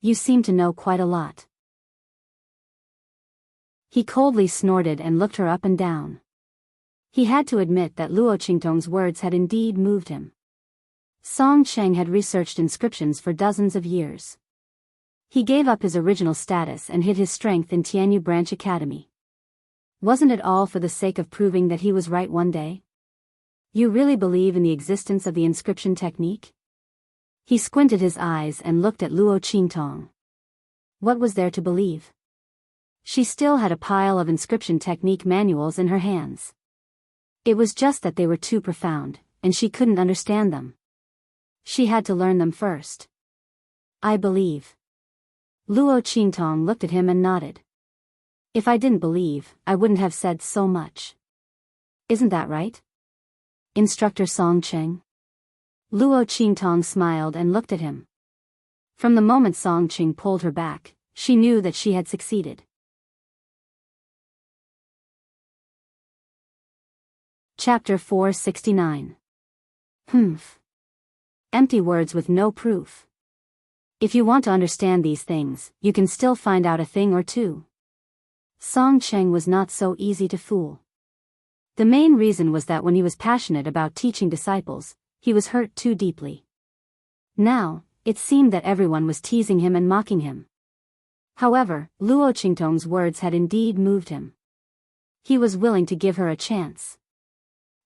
You seem to know quite a lot. He coldly snorted and looked her up and down. He had to admit that Luo Qingtong's words had indeed moved him. Song Cheng had researched inscriptions for dozens of years. He gave up his original status and hid his strength in Tianyu Branch Academy. Wasn't it all for the sake of proving that he was right one day? You really believe in the existence of the inscription technique? He squinted his eyes and looked at Luo Qingtong. What was there to believe? She still had a pile of inscription technique manuals in her hands. It was just that they were too profound, and she couldn't understand them. She had to learn them first. I believe. Luo Qingtong looked at him and nodded. If I didn't believe, I wouldn't have said so much. Isn't that right? Instructor Song Cheng? Luo Qingtong smiled and looked at him. From the moment Song Cheng pulled her back, she knew that she had succeeded. Chapter 469. Humph. Empty words with no proof. If you want to understand these things, you can still find out a thing or two. Song Cheng was not so easy to fool. The main reason was that when he was passionate about teaching disciples, he was hurt too deeply. Now, it seemed that everyone was teasing him and mocking him. However, Luo Qingtong's words had indeed moved him. He was willing to give her a chance.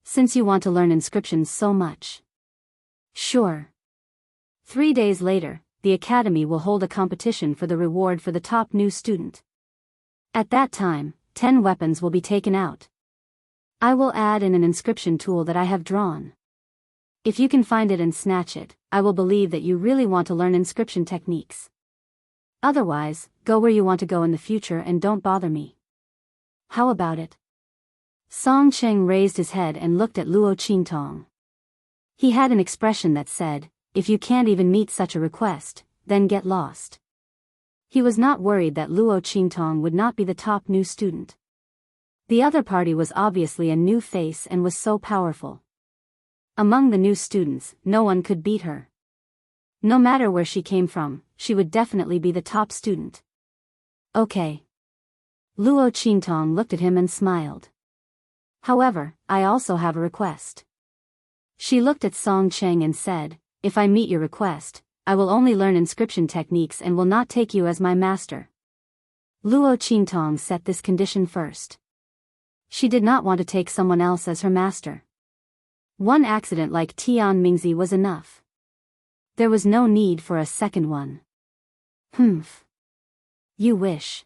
Since you want to learn inscriptions so much. Sure. 3 days later, the academy will hold a competition for the reward for the top new student. At that time, 10 weapons will be taken out. I will add in an inscription tool that I have drawn. If you can find it and snatch it, I will believe that you really want to learn inscription techniques. Otherwise, go where you want to go in the future and don't bother me. How about it? Song Cheng raised his head and looked at Luo Qingtong. He had an expression that said, if you can't even meet such a request, then get lost. He was not worried that Luo Qingtong would not be the top new student. The other party was obviously a new face and was so powerful. Among the new students, no one could beat her. No matter where she came from, she would definitely be the top student. Okay. Luo Qingtong looked at him and smiled. However, I also have a request. She looked at Song Cheng and said, if I meet your request, I will only learn inscription techniques and will not take you as my master. Luo Qingtong set this condition first. She did not want to take someone else as her master. One accident like Tian Mingzi was enough. There was no need for a second one. Humph. You wish.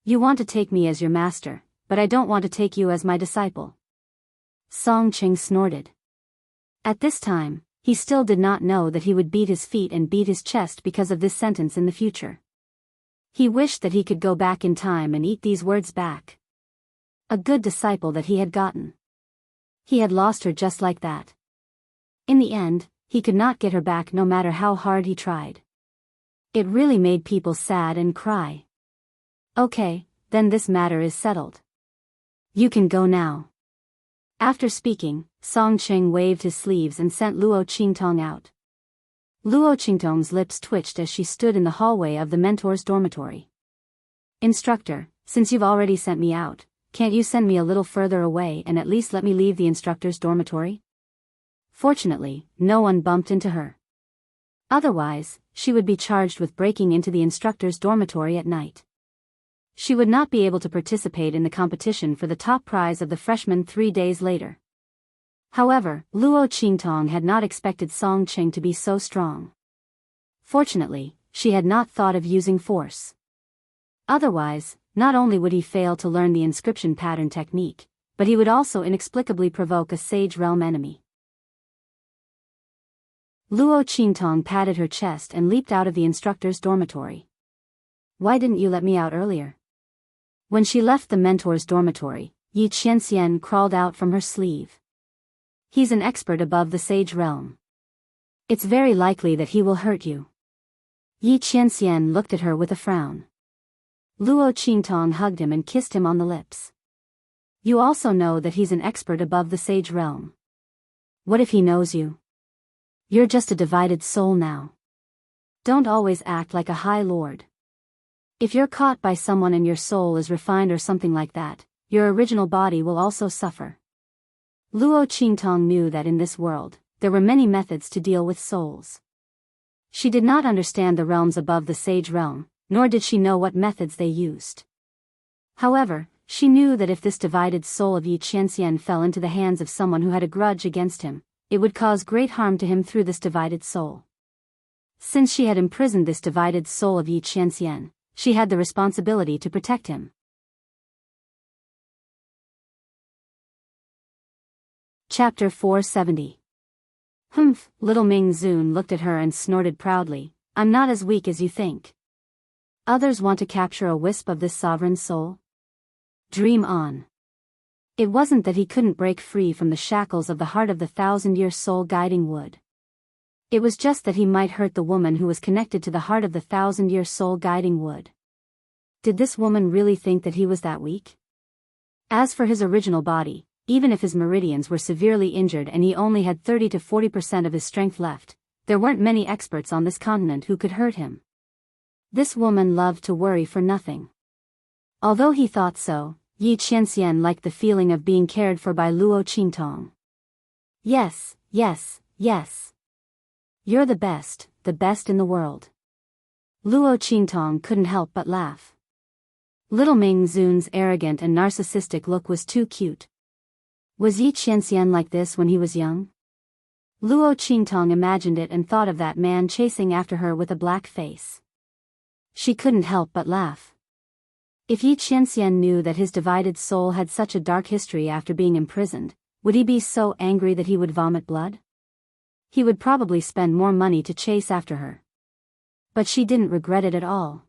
You want to take me as your master, but I don't want to take you as my disciple. Song Ching snorted. At this time, he still did not know that he would beat his feet and beat his chest because of this sentence in the future. He wished that he could go back in time and eat these words back. A good disciple that he had gotten. He had lost her just like that. In the end, he could not get her back no matter how hard he tried. It really made people sad and cry. Okay, then this matter is settled. You can go now. After speaking, Song Ching waved his sleeves and sent Luo Qingtong out. Luo Qingtong's lips twitched as she stood in the hallway of the mentor's dormitory. Instructor, since you've already sent me out, can't you send me a little further away and at least let me leave the instructor's dormitory? Fortunately, no one bumped into her. Otherwise, she would be charged with breaking into the instructor's dormitory at night. She would not be able to participate in the competition for the top prize of the freshmen 3 days later. However, Luo Qingtong had not expected Song Ching to be so strong. Fortunately, she had not thought of using force. Otherwise, not only would he fail to learn the inscription pattern technique, but he would also inexplicably provoke a Sage Realm enemy. Luo Qingtong patted her chest and leaped out of the instructor's dormitory. Why didn't you let me out earlier? When she left the mentor's dormitory, Yi Qianxian crawled out from her sleeve. He's an expert above the Sage Realm. It's very likely that he will hurt you. Yi Qianxian looked at her with a frown. Luo Qingtong hugged him and kissed him on the lips. You also know that he's an expert above the Sage Realm. What if he knows you? You're just a divided soul now. Don't always act like a high lord. If you're caught by someone and your soul is refined or something like that, your original body will also suffer. Luo Qingtong knew that in this world, there were many methods to deal with souls. She did not understand the realms above the Sage Realm, nor did she know what methods they used. However, she knew that if this divided soul of Yi Qianxian fell into the hands of someone who had a grudge against him, it would cause great harm to him through this divided soul. Since she had imprisoned this divided soul of Yi Qianxian, she had the responsibility to protect him. Chapter 470. Humph, little Ming Zun looked at her and snorted proudly, I'm not as weak as you think. Others want to capture a wisp of this sovereign soul? Dream on. It wasn't that he couldn't break free from the shackles of the heart of the 1,000-year soul guiding wood. It was just that he might hurt the woman who was connected to the heart of the 1,000-year soul guiding wood. Did this woman really think that he was that weak? As for his original body, even if his meridians were severely injured and he only had 30 to 40% of his strength left, there weren't many experts on this continent who could hurt him. This woman loved to worry for nothing. Although he thought so, Yi Qianxian liked the feeling of being cared for by Luo Qingtong. Yes, yes, yes. You're the best in the world. Luo Qingtong couldn't help but laugh. Little Ming Zun's arrogant and narcissistic look was too cute. Was Yi Qianxian like this when he was young? Luo Qingtong imagined it and thought of that man chasing after her with a black face. She couldn't help but laugh. If Yi Qianxian knew that his divided soul had such a dark history after being imprisoned, would he be so angry that he would vomit blood? He would probably spend more money to chase after her. But she didn't regret it at all.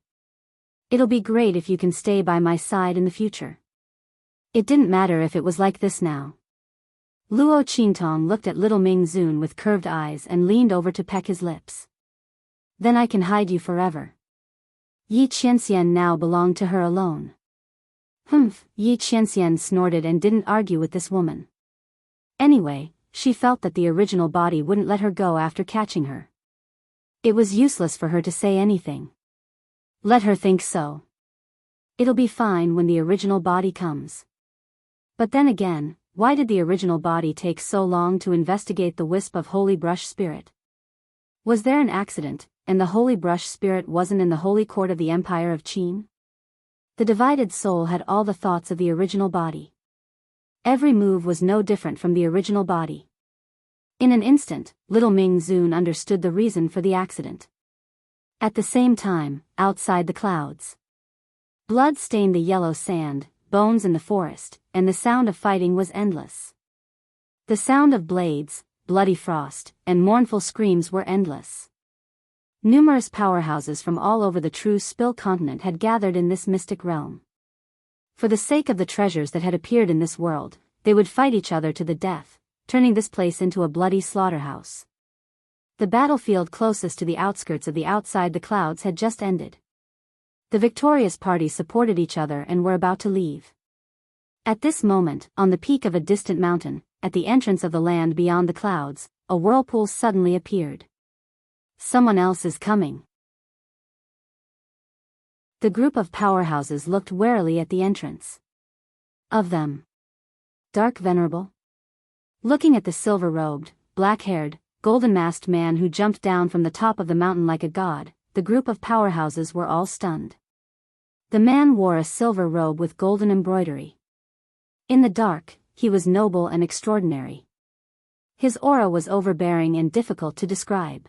It'll be great if you can stay by my side in the future. It didn't matter if it was like this now. Luo Qingtong looked at little Ming Zun with curved eyes and leaned over to peck his lips. Then I can hide you forever. Yi Qianxian now belonged to her alone. Humph, Yi Qianxian snorted and didn't argue with this woman. Anyway, she felt that the original body wouldn't let her go after catching her. It was useless for her to say anything. Let her think so. It'll be fine when the original body comes. But then again, why did the original body take so long to investigate the wisp of Holy Brush Spirit? Was there an accident, and the Holy Brush Spirit wasn't in the Holy Court of the Empire of Qin? The divided soul had all the thoughts of the original body. Every move was no different from the original body. In an instant, little Ming Zun understood the reason for the accident. At the same time, outside the clouds, Blood stained the yellow sand, bones in the forest, and the sound of fighting was endless. The sound of blades, bloody frost, and mournful screams were endless. Numerous powerhouses from all over the true Spill continent had gathered in this mystic realm. For the sake of the treasures that had appeared in this world, they would fight each other to the death, turning this place into a bloody slaughterhouse. The battlefield closest to the outskirts of the Outside the Clouds had just ended. The victorious party supported each other and were about to leave. At this moment, on the peak of a distant mountain, at the entrance of the land beyond the clouds, a whirlpool suddenly appeared. Someone else is coming. The group of powerhouses looked warily at the entrance. Of them, Dark Venerable? Looking at the silver-robed, black-haired, golden-masked man who jumped down from the top of the mountain like a god, the group of powerhouses were all stunned. The man wore a silver robe with golden embroidery. In the dark, he was noble and extraordinary. His aura was overbearing and difficult to describe.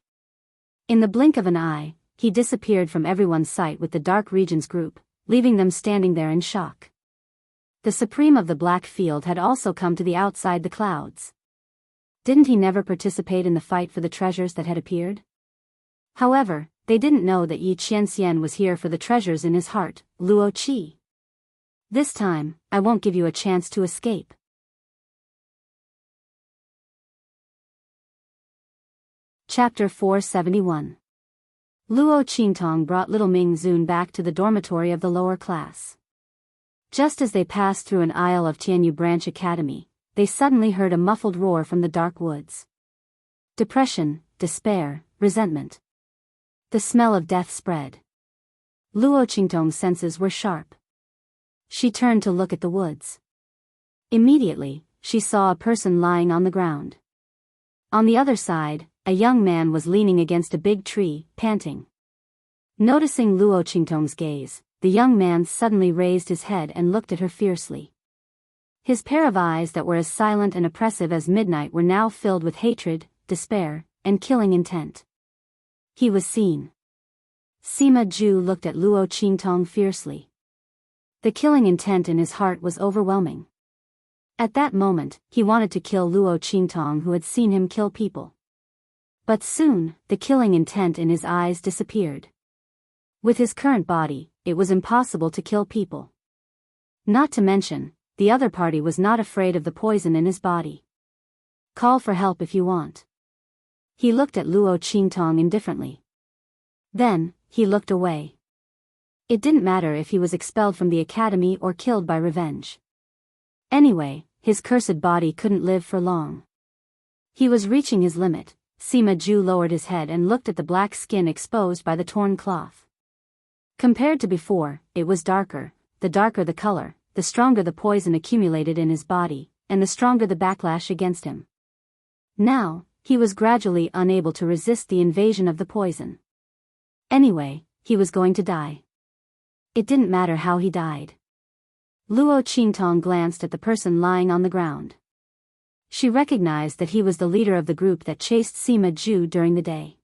In the blink of an eye, he disappeared from everyone's sight with the Dark Regions group, leaving them standing there in shock. The Supreme of the Black Field had also come to the Outside the Clouds. Didn't he never participate in the fight for the treasures that had appeared? However, they didn't know that Yi Qianxian was here for the treasures in his heart, Luo Qi. This time, I won't give you a chance to escape. Chapter 471. Luo Qingtong brought little Ming Zun back to the dormitory of the lower class. Just as they passed through an aisle of Tianyu Branch Academy, they suddenly heard a muffled roar from the dark woods. Depression, despair, resentment. The smell of death spread. Luo Qingtong's senses were sharp. She turned to look at the woods. Immediately, she saw a person lying on the ground. On the other side, a young man was leaning against a big tree, panting. Noticing Luo Qingtong's gaze, the young man suddenly raised his head and looked at her fiercely. His pair of eyes that were as silent and oppressive as midnight were now filled with hatred, despair, and killing intent. He was seen. Sima Zhu looked at Luo Qingtong fiercely. The killing intent in his heart was overwhelming. At that moment, he wanted to kill Luo Qingtong who had seen him kill people. But soon, the killing intent in his eyes disappeared. With his current body, it was impossible to kill people. Not to mention, the other party was not afraid of the poison in his body. Call for help if you want. He looked at Luo Qingtong indifferently. Then, he looked away. It didn't matter if he was expelled from the academy or killed by revenge. Anyway, his cursed body couldn't live for long. He was reaching his limit. Sima Zhu lowered his head and looked at the black skin exposed by the torn cloth. Compared to before, it was darker. The darker the color, the stronger the poison accumulated in his body, and the stronger the backlash against him. Now, he was gradually unable to resist the invasion of the poison. Anyway, he was going to die. It didn't matter how he died. Luo Qingtong glanced at the person lying on the ground. She recognized that he was the leader of the group that chased Sima Zhu during the day.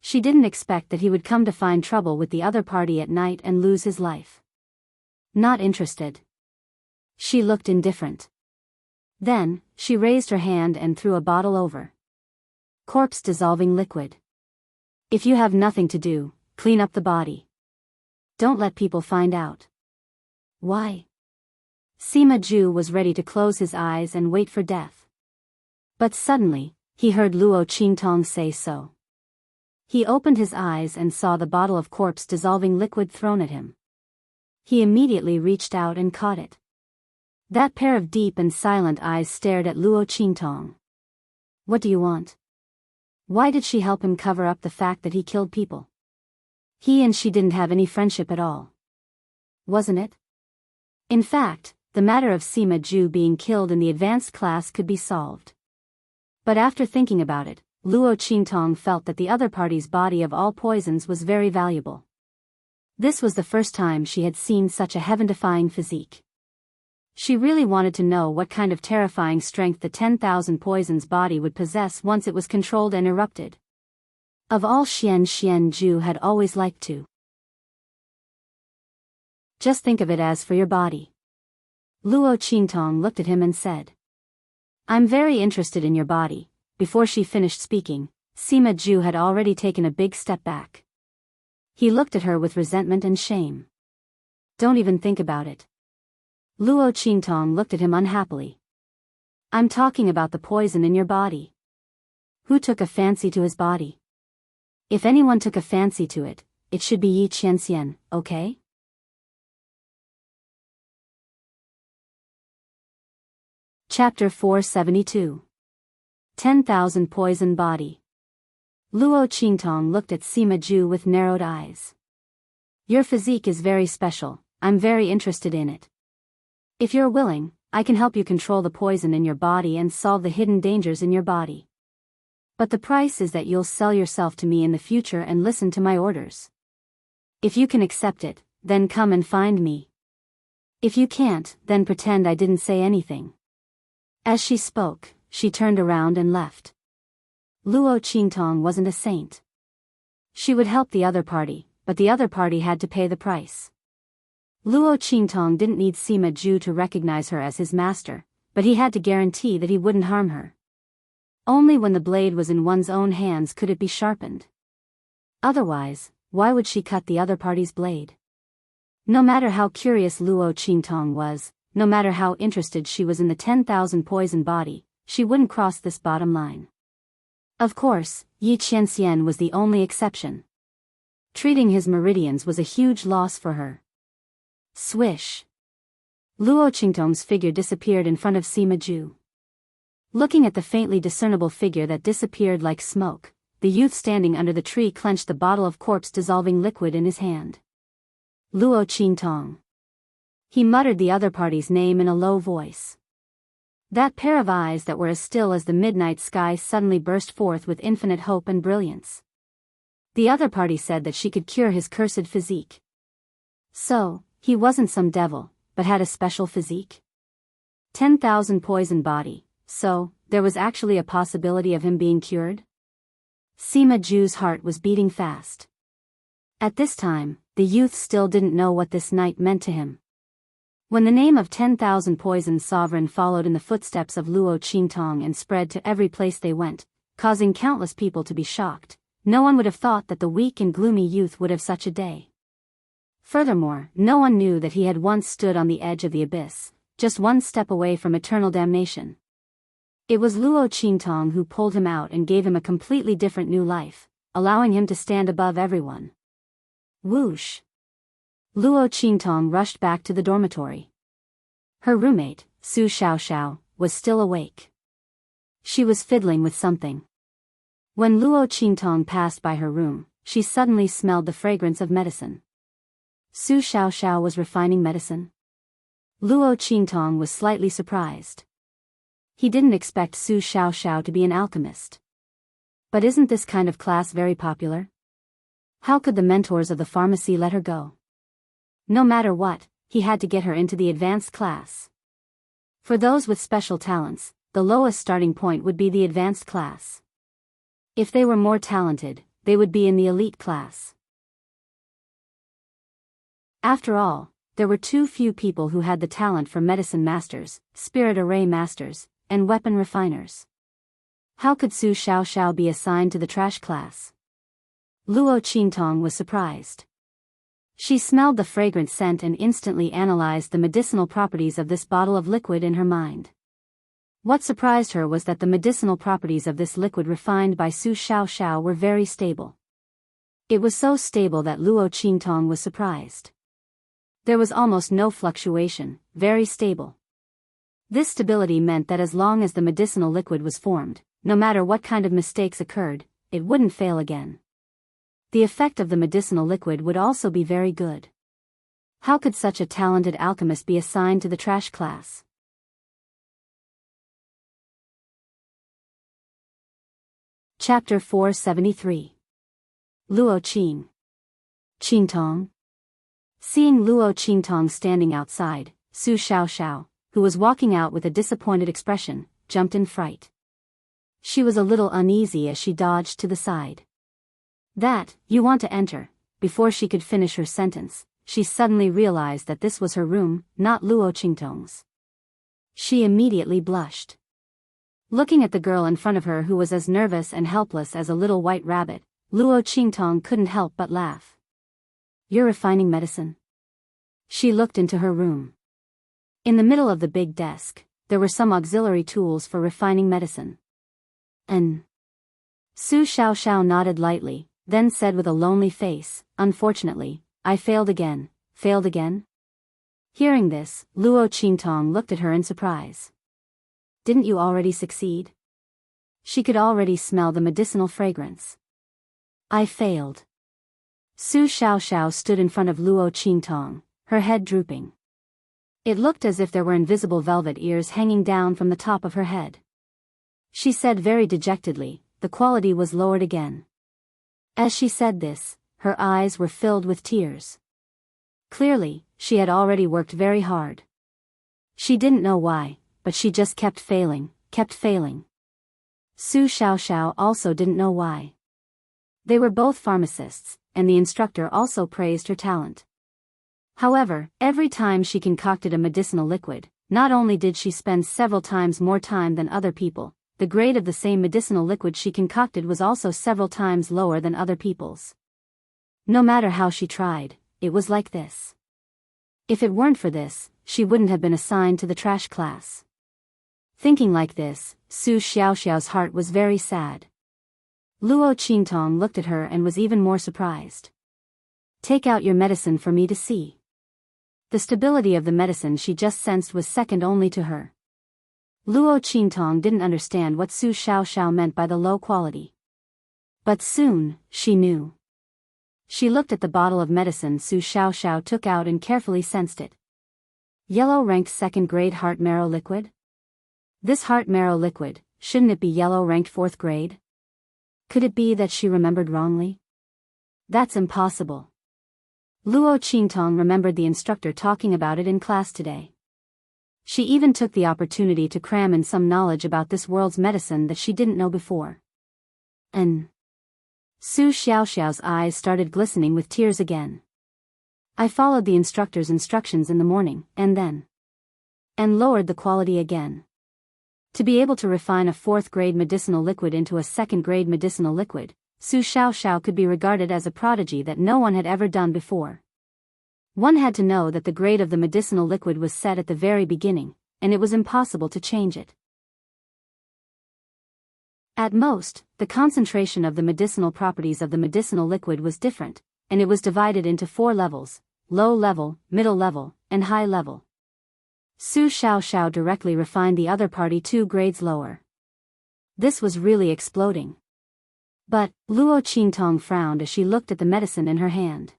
She didn't expect that he would come to find trouble with the other party at night and lose his life. Not interested. She looked indifferent. Then, she raised her hand and threw a bottle over. Corpse dissolving liquid. If you have nothing to do, clean up the body. Don't let people find out. Why? Sima Zhu was ready to close his eyes and wait for death. But suddenly, he heard Luo Qingtong say so. He opened his eyes and saw the bottle of corpse-dissolving liquid thrown at him. He immediately reached out and caught it. That pair of deep and silent eyes stared at Luo Qingtong. What do you want? Why did she help him cover up the fact that he killed people? He and she didn't have any friendship at all. Wasn't it? In fact, the matter of Sima Zhu being killed in the advanced class could be solved. But after thinking about it, Luo Qingtong felt that the other party's body of all poisons was very valuable. This was the first time she had seen such a heaven-defying physique. She really wanted to know what kind of terrifying strength the 10,000 poisons body would possess once it was controlled and erupted. Of all Xian Zhu had always liked to Just think of it as for your body. Luo Qingtong looked at him and said. I'm very interested in your body. Before she finished speaking, Sima Zhu had already taken a big step back. He looked at her with resentment and shame. Don't even think about it. Luo Qingtong looked at him unhappily. I'm talking about the poison in your body. Who took a fancy to his body? If anyone took a fancy to it, it should be Yi Qianxian, okay? Chapter 472. 10,000 Poison Body. Luo Qingtong looked at Sima Zhu with narrowed eyes. Your physique is very special, I'm very interested in it. If you're willing, I can help you control the poison in your body and solve the hidden dangers in your body. But the price is that you'll sell yourself to me in the future and listen to my orders. If you can accept it, then come and find me. If you can't, then pretend I didn't say anything. As she spoke, she turned around and left. Luo Qingtong wasn't a saint. She would help the other party, but the other party had to pay the price. Luo Qingtong didn't need Sima Zhu to recognize her as his master, but he had to guarantee that he wouldn't harm her. Only when the blade was in one's own hands could it be sharpened. Otherwise, why would she cut the other party's blade? No matter how curious Luo Qingtong was, no matter how interested she was in the 10,000 poison body, she wouldn't cross this bottom line. Of course, Yi Qianxian was the only exception. Treating his meridians was a huge loss for her. Swish. Luo Qingtong's figure disappeared in front of Sima Zhu. Looking at the faintly discernible figure that disappeared like smoke, the youth standing under the tree clenched the bottle of corpse-dissolving liquid in his hand. Luo Qingtong. He muttered the other party's name in a low voice. That pair of eyes that were as still as the midnight sky suddenly burst forth with infinite hope and brilliance. The other party said that she could cure his cursed physique. So, he wasn't some devil, but had a special physique? 10,000 poison body, so, there was actually a possibility of him being cured? Sima Zhu's heart was beating fast. At this time, the youth still didn't know what this night meant to him. When the name of 10,000 Poison Sovereign followed in the footsteps of Luo Qingtong and spread to every place they went, causing countless people to be shocked, no one would have thought that the weak and gloomy youth would have such a day. Furthermore, no one knew that he had once stood on the edge of the abyss, just one step away from eternal damnation. It was Luo Qingtong who pulled him out and gave him a completely different new life, allowing him to stand above everyone. Whoosh! Luo Qingtong rushed back to the dormitory. Her roommate, Su Xiaoxiao, was still awake. She was fiddling with something. When Luo Qingtong passed by her room, she suddenly smelled the fragrance of medicine. Su Xiaoxiao was refining medicine? Luo Qingtong was slightly surprised. He didn't expect Su Xiaoxiao to be an alchemist. But isn't this kind of class very popular? How could the mentors of the pharmacy let her go? No matter what, he had to get her into the advanced class. For those with special talents, the lowest starting point would be the advanced class. If they were more talented, they would be in the elite class. After all, there were too few people who had the talent for medicine masters, spirit array masters, and weapon refiners. How could Su Xiaoxiao be assigned to the trash class? Luo Qingtong was surprised. She smelled the fragrant scent and instantly analyzed the medicinal properties of this bottle of liquid in her mind. What surprised her was that the medicinal properties of this liquid refined by Su Xiaoxiao were very stable. It was so stable that Luo Qingtong was surprised. There was almost no fluctuation, very stable. This stability meant that as long as the medicinal liquid was formed, no matter what kind of mistakes occurred, it wouldn't fail again. The effect of the medicinal liquid would also be very good. How could such a talented alchemist be assigned to the trash class? Chapter 473. Luo Qingtong. Seeing Luo Qingtong standing outside, Su Xiaoxiao, who was walking out with a disappointed expression, jumped in fright. She was a little uneasy as she dodged to the side. That, you want to enter? Before she could finish her sentence, she suddenly realized that this was her room, not Luo Qingtong's. She immediately blushed. Looking at the girl in front of her who was as nervous and helpless as a little white rabbit, Luo Qingtong couldn't help but laugh. "You're refining medicine?" She looked into her room. In the middle of the big desk, there were some auxiliary tools for refining medicine. Su Xiaoxiao nodded lightly, then said with a lonely face, "Unfortunately, I failed again." "Failed again?" Hearing this, Luo Qingtong looked at her in surprise. "Didn't you already succeed?" She could already smell the medicinal fragrance. "I failed." Su Xiaoxiao stood in front of Luo Qingtong, her head drooping. It looked as if there were invisible velvet ears hanging down from the top of her head. She said very dejectedly, "The quality was lowered again." As she said this, her eyes were filled with tears. Clearly, she had already worked very hard. She didn't know why, but she just kept failing, kept failing. Su Xiaoxiao also didn't know why. They were both pharmacists, and the instructor also praised her talent. However, every time she concocted a medicinal liquid, not only did she spend several times more time than other people, the grade of the same medicinal liquid she concocted was also several times lower than other people's. No matter how she tried, it was like this. If it weren't for this, she wouldn't have been assigned to the trash class. Thinking like this, Su Xiaoxiao's heart was very sad. Luo Qingtong looked at her and was even more surprised. "Take out your medicine for me to see." The stability of the medicine she just sensed was second only to her. Luo Qingtong didn't understand what Su Xiaoxiao meant by the low quality. But soon, she knew. She looked at the bottle of medicine Su Xiaoxiao took out and carefully sensed it. Yellow ranked second grade heart marrow liquid? This heart marrow liquid, shouldn't it be yellow ranked fourth grade? Could it be that she remembered wrongly? That's impossible. Luo Qingtong remembered the instructor talking about it in class today. She even took the opportunity to cram in some knowledge about this world's medicine that she didn't know before. Su Xiaoxiao's eyes started glistening with tears again. "I followed the instructor's instructions in the morning, and lowered the quality again. To be able to refine a fourth-grade medicinal liquid into a second-grade medicinal liquid, Su Xiaoxiao could be regarded as a prodigy that no one had ever done before. One had to know that the grade of the medicinal liquid was set at the very beginning, and it was impossible to change it. At most, the concentration of the medicinal properties of the medicinal liquid was different, and it was divided into 4 levels: low level, middle level, and high level. Su Xiaoxiao directly refined the other party 2 grades lower. This was really exploding. But, Luo Qingtong frowned as she looked at the medicine in her hand.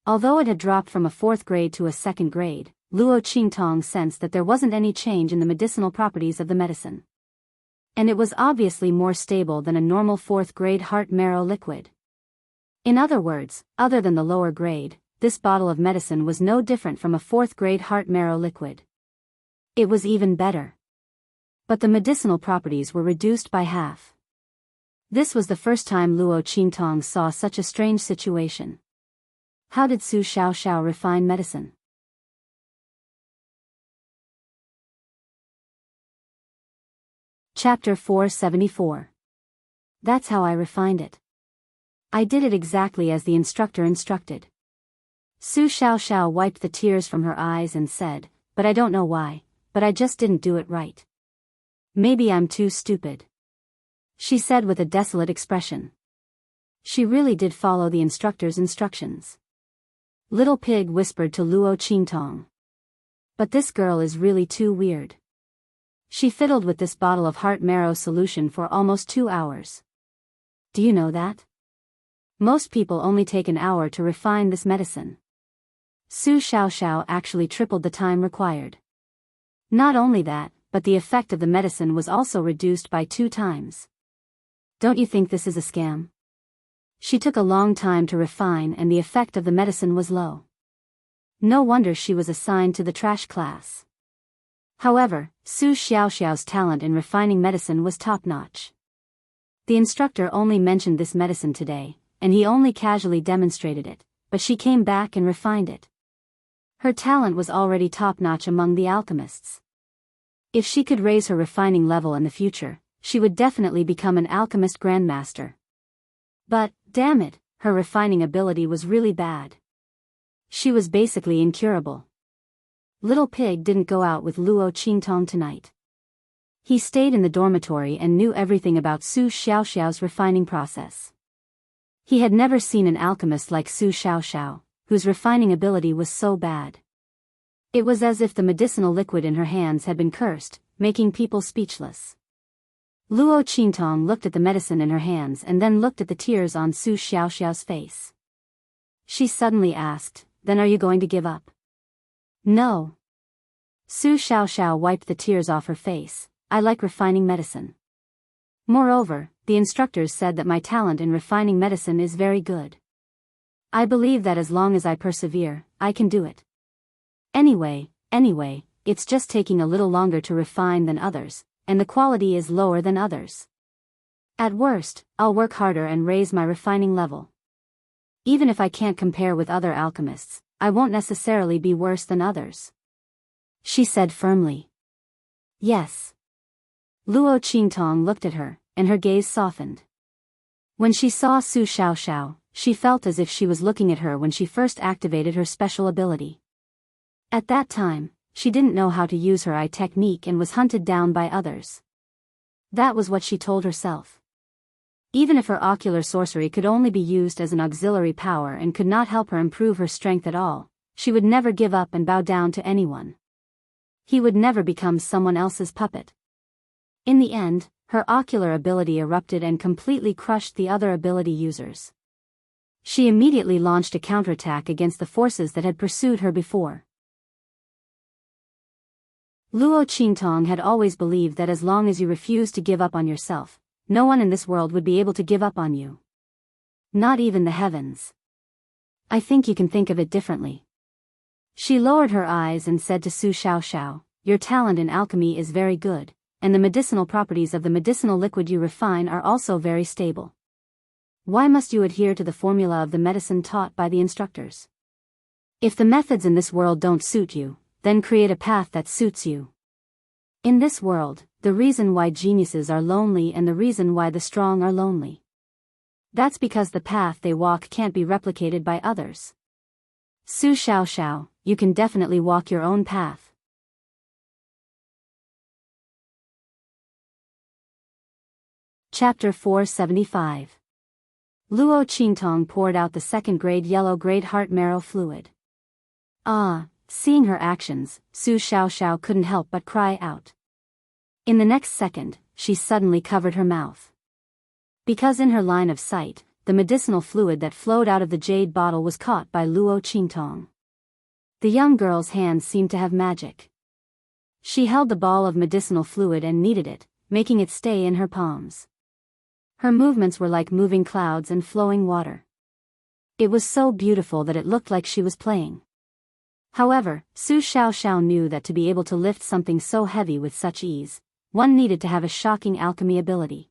Although it had dropped from a 4th grade to a 2nd grade, Luo Qingtong sensed that there wasn't any change in the medicinal properties of the medicine. And it was obviously more stable than a normal 4th grade heart marrow liquid. In other words, other than the lower grade, this bottle of medicine was no different from a 4th grade heart marrow liquid. It was even better. But the medicinal properties were reduced by half. This was the first time Luo Qingtong saw such a strange situation. How did Su Xiaoxiao refine medicine? Chapter 474. That's how I refined it. I did it exactly as the instructor instructed. Su Xiaoxiao wiped the tears from her eyes and said, "But I don't know why, but I just didn't do it right. Maybe I'm too stupid," she said with a desolate expression. She really did follow the instructor's instructions. Little Pig whispered to Luo Qingtong. "But this girl is really too weird. She fiddled with this bottle of heart marrow solution for almost 2 hours. Do you know that? Most people only take an hour to refine this medicine. Su Xiaoxiao actually tripled the time required. Not only that, but the effect of the medicine was also reduced by 2 times. Don't you think this is a scam? She took a long time to refine and the effect of the medicine was low. No wonder she was assigned to the trash class." However, Su Xiaoxiao's talent in refining medicine was top-notch. The instructor only mentioned this medicine today, and he only casually demonstrated it, but she came back and refined it. Her talent was already top-notch among the alchemists. If she could raise her refining level in the future, she would definitely become an alchemist grandmaster. But, damn it, her refining ability was really bad. She was basically incurable. Little Pig didn't go out with Luo Qingtong tonight. He stayed in the dormitory and knew everything about Su Xiaoxiao's refining process. He had never seen an alchemist like Su Xiaoxiao, whose refining ability was so bad. It was as if the medicinal liquid in her hands had been cursed, making people speechless. Luo Qingtong looked at the medicine in her hands and then looked at the tears on Su Xiaoxiao's face. She suddenly asked, "Then are you going to give up?" "No." Su Xiaoxiao wiped the tears off her face. "I like refining medicine. Moreover, the instructors said that my talent in refining medicine is very good. I believe that as long as I persevere, I can do it. Anyway, it's just taking a little longer to refine than others, and the quality is lower than others. At worst, I'll work harder and raise my refining level. Even if I can't compare with other alchemists, I won't necessarily be worse than others," she said firmly. "Yes." Luo Qingtong looked at her, and her gaze softened. When she saw Su Xiaoxiao, she felt as if she was looking at her when she first activated her special ability. At that time, she didn't know how to use her eye technique and was hunted down by others. That was what she told herself. Even if her ocular sorcery could only be used as an auxiliary power and could not help her improve her strength at all, she would never give up and bow down to anyone. He would never become someone else's puppet. In the end, her ocular ability erupted and completely crushed the other ability users. She immediately launched a counterattack against the forces that had pursued her before. Luo Qingtong had always believed that as long as you refused to give up on yourself, no one in this world would be able to give up on you. Not even the heavens. "I think you can think of it differently." She lowered her eyes and said to Su Xiaoxiao, "Your talent in alchemy is very good, and the medicinal properties of the medicinal liquid you refine are also very stable. Why must you adhere to the formula of the medicine taught by the instructors? If the methods in this world don't suit you, then create a path that suits you. In this world, the reason why geniuses are lonely and the reason why the strong are lonely. That's because the path they walk can't be replicated by others. Su Xiaoxiao, you can definitely walk your own path." Chapter 475. Luo Qingtong poured out the second-grade yellow-grade heart marrow fluid. Seeing her actions, Su Xiaoxiao couldn't help but cry out. In the next second, she suddenly covered her mouth. Because in her line of sight, the medicinal fluid that flowed out of the jade bottle was caught by Luo Qingtong. The young girl's hands seemed to have magic. She held the ball of medicinal fluid and kneaded it, making it stay in her palms. Her movements were like moving clouds and flowing water. It was so beautiful that it looked like she was playing. However, Su Xiaoxiao knew that to be able to lift something so heavy with such ease, one needed to have a shocking alchemy ability.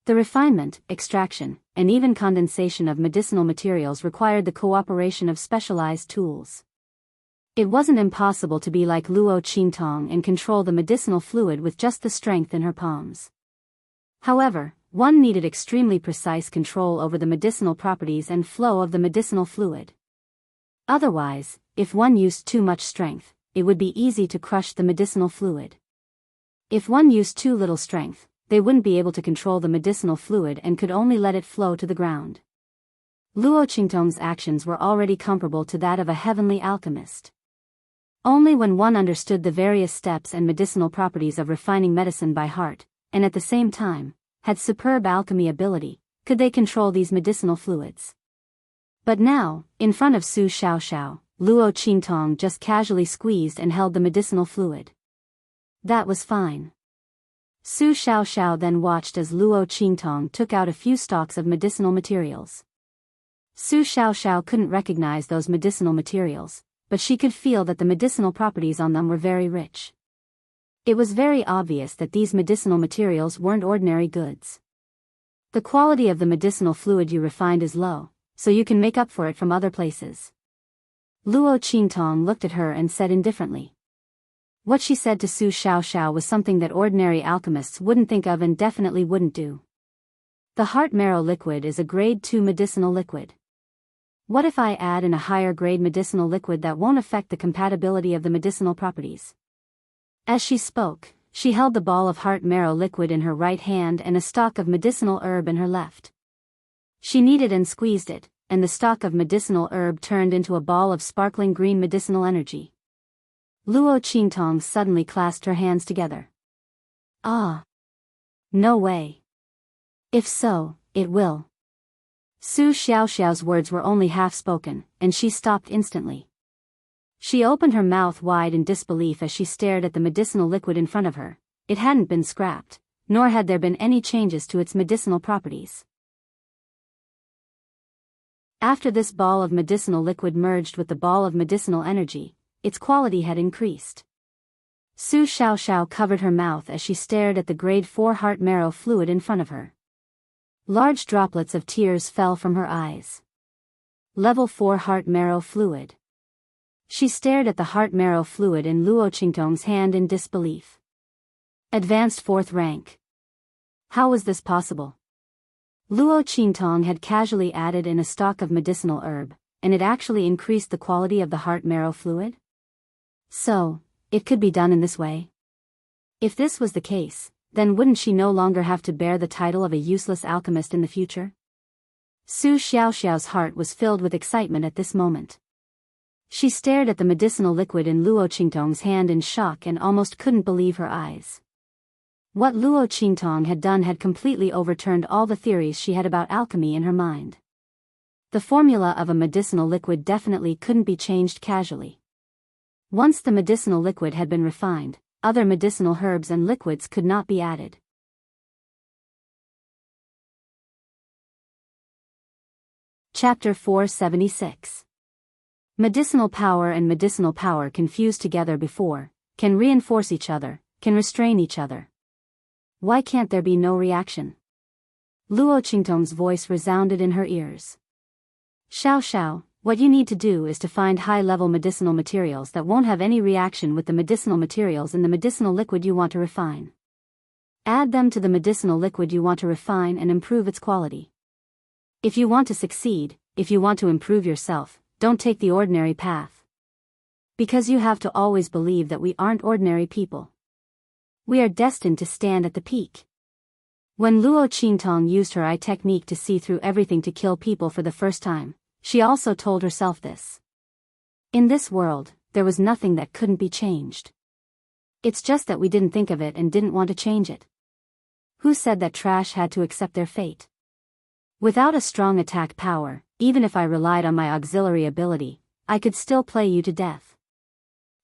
The refinement, extraction, and even condensation of medicinal materials required the cooperation of specialized tools. It wasn't impossible to be like Luo Qingtong and control the medicinal fluid with just the strength in her palms. However, one needed extremely precise control over the medicinal properties and flow of the medicinal fluid. Otherwise, if one used too much strength, it would be easy to crush the medicinal fluid. If one used too little strength, they wouldn't be able to control the medicinal fluid and could only let it flow to the ground. Luo Qingtong's actions were already comparable to that of a heavenly alchemist. Only when one understood the various steps and medicinal properties of refining medicine by heart, and at the same time, had superb alchemy ability, could they control these medicinal fluids. But now, in front of Su Xiaoxiao, Luo Qingtong just casually squeezed and held the medicinal fluid. That was fine. Su Xiaoxiao then watched as Luo Qingtong took out a few stalks of medicinal materials. Su Xiaoxiao couldn't recognize those medicinal materials, but she could feel that the medicinal properties on them were very rich. It was very obvious that these medicinal materials weren't ordinary goods. The quality of the medicinal fluid you refined is low, so you can make up for it from other places. Luo Qingtong looked at her and said indifferently. What she said to Su Xiaoxiao was something that ordinary alchemists wouldn't think of and definitely wouldn't do. The heart marrow liquid is a grade 2 medicinal liquid. What if I add in a higher grade medicinal liquid that won't affect the compatibility of the medicinal properties? As she spoke, she held the ball of heart marrow liquid in her right hand and a stalk of medicinal herb in her left. She kneaded and squeezed it, and the stalk of medicinal herb turned into a ball of sparkling green medicinal energy. Luo Qingtong suddenly clasped her hands together. Ah! No way. If so, it will. Su Xiaoxiao's words were only half-spoken, and she stopped instantly. She opened her mouth wide in disbelief as she stared at the medicinal liquid in front of her. It hadn't been scrapped, nor had there been any changes to its medicinal properties. After this ball of medicinal liquid merged with the ball of medicinal energy, its quality had increased. Su Xiaoxiao covered her mouth as she stared at the grade 4 heart marrow fluid in front of her. Large droplets of tears fell from her eyes. Level 4 heart marrow fluid. She stared at the heart marrow fluid in Luo Qingtong's hand in disbelief. Advanced 4th rank. How was this possible? Luo Qingtong had casually added in a stalk of medicinal herb, and it actually increased the quality of the heart marrow fluid? So, it could be done in this way? If this was the case, then wouldn't she no longer have to bear the title of a useless alchemist in the future? Su Xiaoxiao's heart was filled with excitement at this moment. She stared at the medicinal liquid in Luo Qingtong's hand in shock and almost couldn't believe her eyes. What Luo Qingtong had done had completely overturned all the theories she had about alchemy in her mind. The formula of a medicinal liquid definitely couldn't be changed casually. Once the medicinal liquid had been refined, other medicinal herbs and liquids could not be added. Chapter 476. Medicinal power and medicinal power can fuse together before, can reinforce each other, can restrain each other. Why can't there be no reaction? Luo Qingtong's voice resounded in her ears. Xiao, what you need to do is to find high-level medicinal materials that won't have any reaction with the medicinal materials in the medicinal liquid you want to refine. Add them to the medicinal liquid you want to refine and improve its quality. If you want to succeed, if you want to improve yourself, don't take the ordinary path. Because you have to always believe that we aren't ordinary people. We are destined to stand at the peak. When Luo Qingtong used her eye technique to see through everything to kill people for the first time, she also told herself this. In this world, there was nothing that couldn't be changed. It's just that we didn't think of it and didn't want to change it. Who said that trash had to accept their fate? Without a strong attack power, even if I relied on my auxiliary ability, I could still play you to death.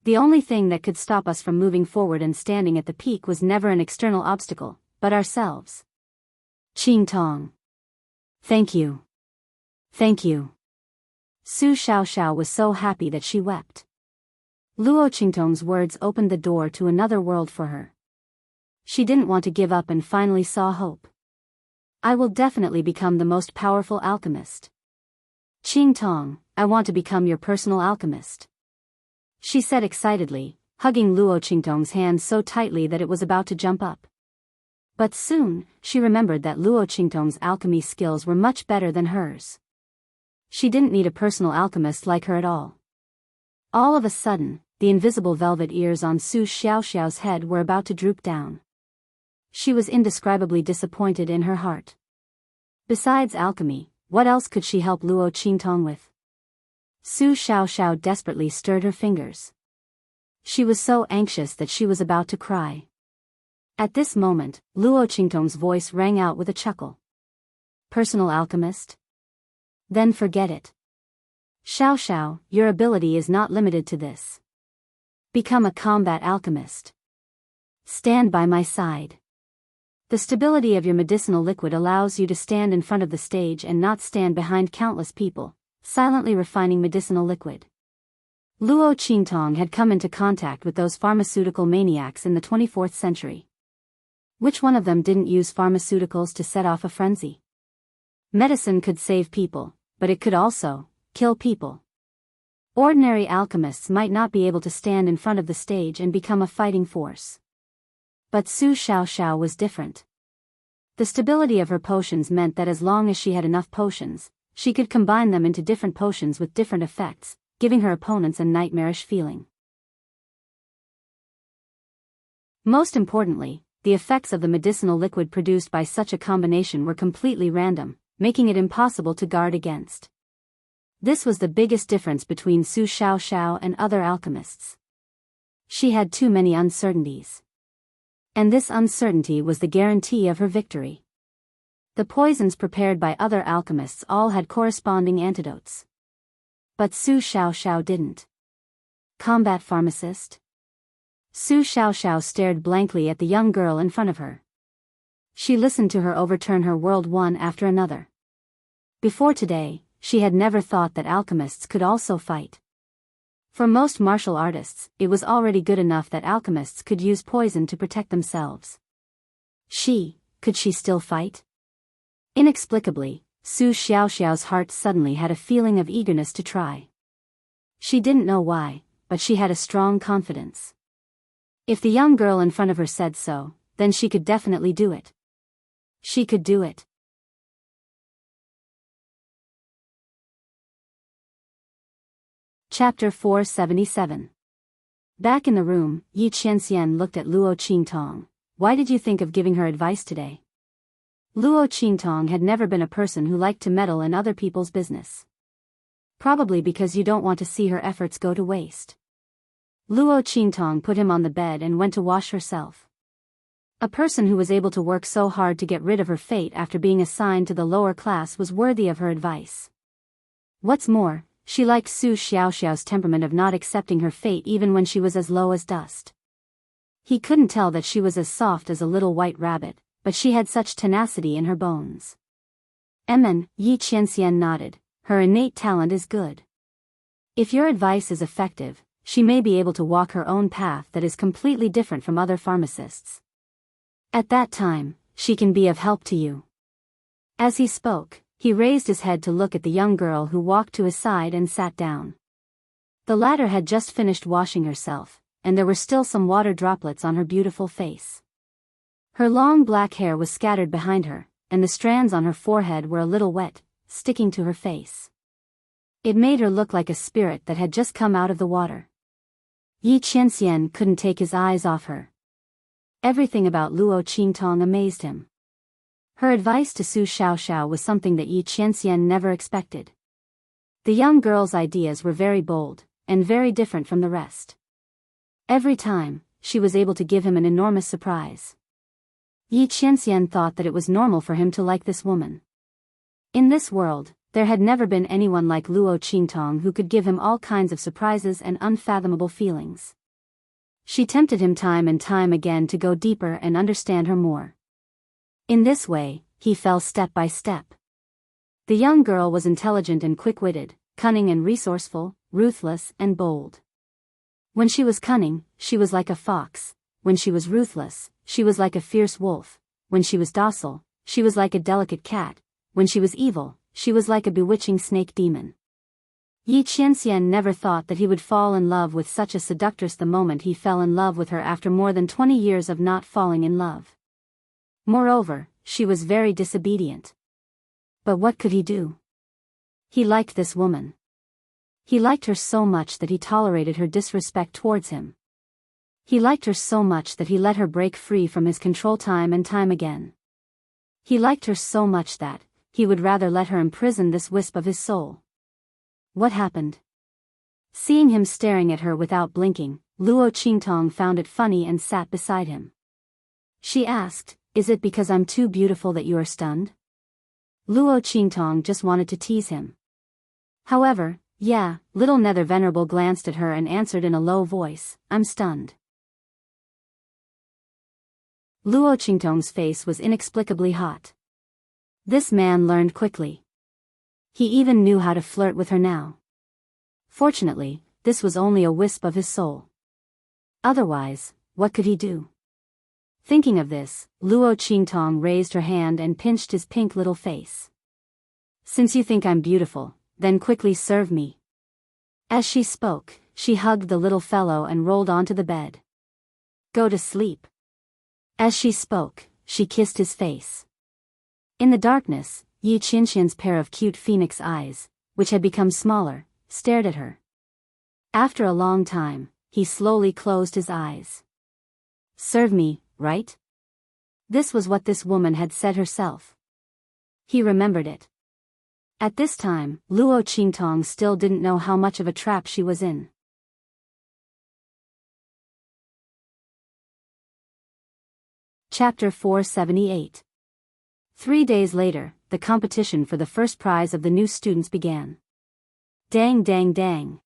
The only thing that could stop us from moving forward and standing at the peak was never an external obstacle, but ourselves. Qingtong. Thank you. Thank you. Su Xiaoxiao was so happy that she wept. Luo Qingtong's words opened the door to another world for her. She didn't want to give up and finally saw hope. I will definitely become the most powerful alchemist. Qingtong, I want to become your personal alchemist. She said excitedly, hugging Luo Qingtong's hand so tightly that it was about to jump up. But soon, she remembered that Luo Qingtong's alchemy skills were much better than hers. She didn't need a personal alchemist like her at all. All of a sudden, the invisible velvet ears on Su Xiaoxiao's head were about to droop down. She was indescribably disappointed in her heart. Besides alchemy, what else could she help Luo Qingtong with? Su Xiaoxiao desperately stirred her fingers. She was so anxious that she was about to cry. At this moment, Luo Qingtong's voice rang out with a chuckle. Personal alchemist? Then forget it. Xiao, your ability is not limited to this. Become a combat alchemist. Stand by my side. The stability of your medicinal liquid allows you to stand in front of the stage and not stand behind countless people, silently refining medicinal liquid. Luo Qingtong had come into contact with those pharmaceutical maniacs in the 24th century. Which one of them didn't use pharmaceuticals to set off a frenzy? Medicine could save people, but it could also kill people. Ordinary alchemists might not be able to stand in front of the stage and become a fighting force. But Su Xiaoxiao was different. The stability of her potions meant that as long as she had enough potions, she could combine them into different potions with different effects, giving her opponents a nightmarish feeling. Most importantly, the effects of the medicinal liquid produced by such a combination were completely random, making it impossible to guard against. This was the biggest difference between Su Xiaoxiao and other alchemists. She had too many uncertainties. And this uncertainty was the guarantee of her victory. The poisons prepared by other alchemists all had corresponding antidotes. But Su Xiaoxiao didn't. Combat pharmacist? Su Xiaoxiao stared blankly at the young girl in front of her. She listened to her overturn her world one after another. Before today, she had never thought that alchemists could also fight. For most martial artists, it was already good enough that alchemists could use poison to protect themselves. Could she still fight? Inexplicably, Su Xiaoxiao's heart suddenly had a feeling of eagerness to try. She didn't know why, but she had a strong confidence. If the young girl in front of her said so, then she could definitely do it. She could do it. Chapter 477. Back in the room, Yi Qianxian looked at Luo Qingtong. Why did you think of giving her advice today? Luo Qingtong had never been a person who liked to meddle in other people's business. Probably because you don't want to see her efforts go to waste. Luo Qingtong put him on the bed and went to wash herself. A person who was able to work so hard to get rid of her fate after being assigned to the lower class was worthy of her advice. What's more, she liked Su Xiaoxiao's temperament of not accepting her fate even when she was as low as dust. He couldn't tell that she was as soft as a little white rabbit, but she had such tenacity in her bones. Yi Qianxian nodded. Her innate talent is good. If your advice is effective, she may be able to walk her own path that is completely different from other pharmacists. At that time, she can be of help to you. As he spoke, he raised his head to look at the young girl who walked to his side and sat down. The latter had just finished washing herself, and there were still some water droplets on her beautiful face. Her long black hair was scattered behind her, and the strands on her forehead were a little wet, sticking to her face. It made her look like a spirit that had just come out of the water. Yi Qianxian couldn't take his eyes off her. Everything about Luo Qingtong amazed him. Her advice to Su Xiaoxiao was something that Yi Qianxian never expected. The young girl's ideas were very bold, and very different from the rest. Every time, she was able to give him an enormous surprise. Yi Qianxian thought that it was normal for him to like this woman. In this world, there had never been anyone like Luo Qingtong who could give him all kinds of surprises and unfathomable feelings. She tempted him time and time again to go deeper and understand her more. In this way, he fell step by step. The young girl was intelligent and quick-witted, cunning and resourceful, ruthless and bold. When she was cunning, she was like a fox. When she was ruthless, she was like a fierce wolf. When she was docile, she was like a delicate cat. When she was evil, she was like a bewitching snake demon. Yi Qianxian never thought that he would fall in love with such a seductress the moment he fell in love with her after more than 20 years of not falling in love. Moreover, she was very disobedient. But what could he do? He liked this woman. He liked her so much that he tolerated her disrespect towards him. He liked her so much that he let her break free from his control time and time again. He liked her so much that he would rather let her imprison this wisp of his soul. What happened? Seeing him staring at her without blinking, Luo Qingtong found it funny and sat beside him. She asked, "Is it because I'm too beautiful that you are stunned?" Luo Qingtong just wanted to tease him. However, yeah, little Nether Venerable glanced at her and answered in a low voice, "I'm stunned." Luo Qingtong's face was inexplicably hot. This man learned quickly. He even knew how to flirt with her now. Fortunately, this was only a wisp of his soul. Otherwise, what could he do? Thinking of this, Luo Qingtong raised her hand and pinched his pink little face. Since you think I'm beautiful, then quickly serve me." As she spoke, she hugged the little fellow and rolled onto the bed. "Go to sleep." As she spoke, she kissed his face. In the darkness, Yi Qianxian's pair of cute phoenix eyes, which had become smaller, stared at her. After a long time, he slowly closed his eyes. "Serve me, right?" This was what this woman had said herself. He remembered it. At this time, Luo Qingtong still didn't know how much of a trap she was in. Chapter 478. 3 days later, the competition for the first prize of the new students began. Dang dang dang.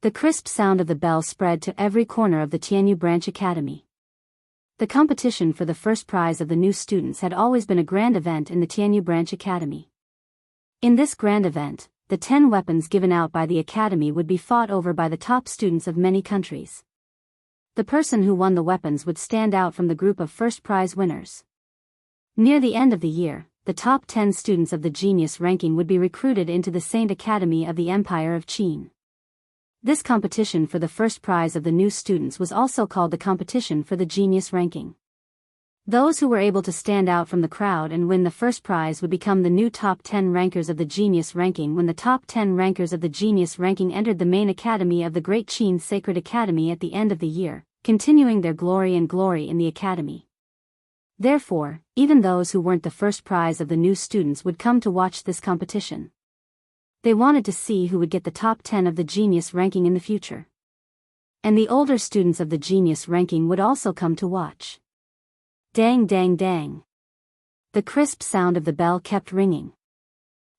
The crisp sound of the bell spread to every corner of the Tianyu Branch Academy. The competition for the first prize of the new students had always been a grand event in the Tianyu Branch Academy. In this grand event, the 10 weapons given out by the Academy would be fought over by the top students of many countries. The person who won the weapons would stand out from the group of first prize winners. Near the end of the year, the top 10 students of the genius ranking would be recruited into the Saint Academy of the Empire of Qin. This competition for the first prize of the new students was also called the competition for the genius ranking. Those who were able to stand out from the crowd and win the first prize would become the new top 10 rankers of the genius ranking when the top 10 rankers of the genius ranking entered the main academy of the Great Qin Sacred Academy at the end of the year, continuing their glory and glory in the academy. Therefore, even those who weren't the first prize of the new students would come to watch this competition. They wanted to see who would get the top 10 of the genius ranking in the future. And the older students of the genius ranking would also come to watch. Dang dang dang. The crisp sound of the bell kept ringing.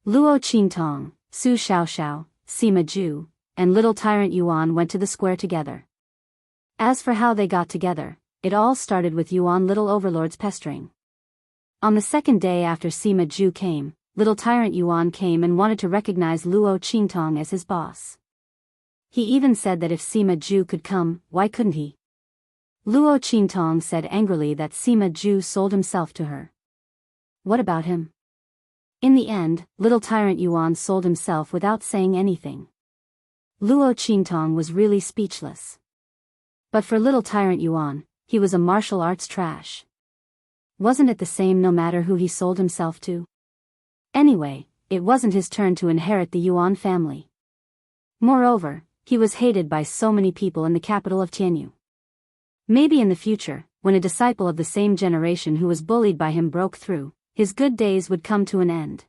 Luo Qingtong, Su Xiaoxiao, Sima Zhu, and little tyrant Yuan went to the square together. As for how they got together, it all started with Yuan little overlord's pestering. On the second day after Sima Zhu came, little tyrant Yuan came and wanted to recognize Luo Qingtong as his boss. He even said that if Sima Zhu could come, why couldn't he? Luo Qingtong said angrily that Sima Zhu sold himself to her. What about him? In the end, little tyrant Yuan sold himself without saying anything. Luo Qingtong was really speechless. But for little tyrant Yuan, he was a martial arts trash. Wasn't it the same no matter who he sold himself to? Anyway, it wasn't his turn to inherit the Yuan family. Moreover, he was hated by so many people in the capital of Tianyu. Maybe in the future, when a disciple of the same generation who was bullied by him broke through, his good days would come to an end.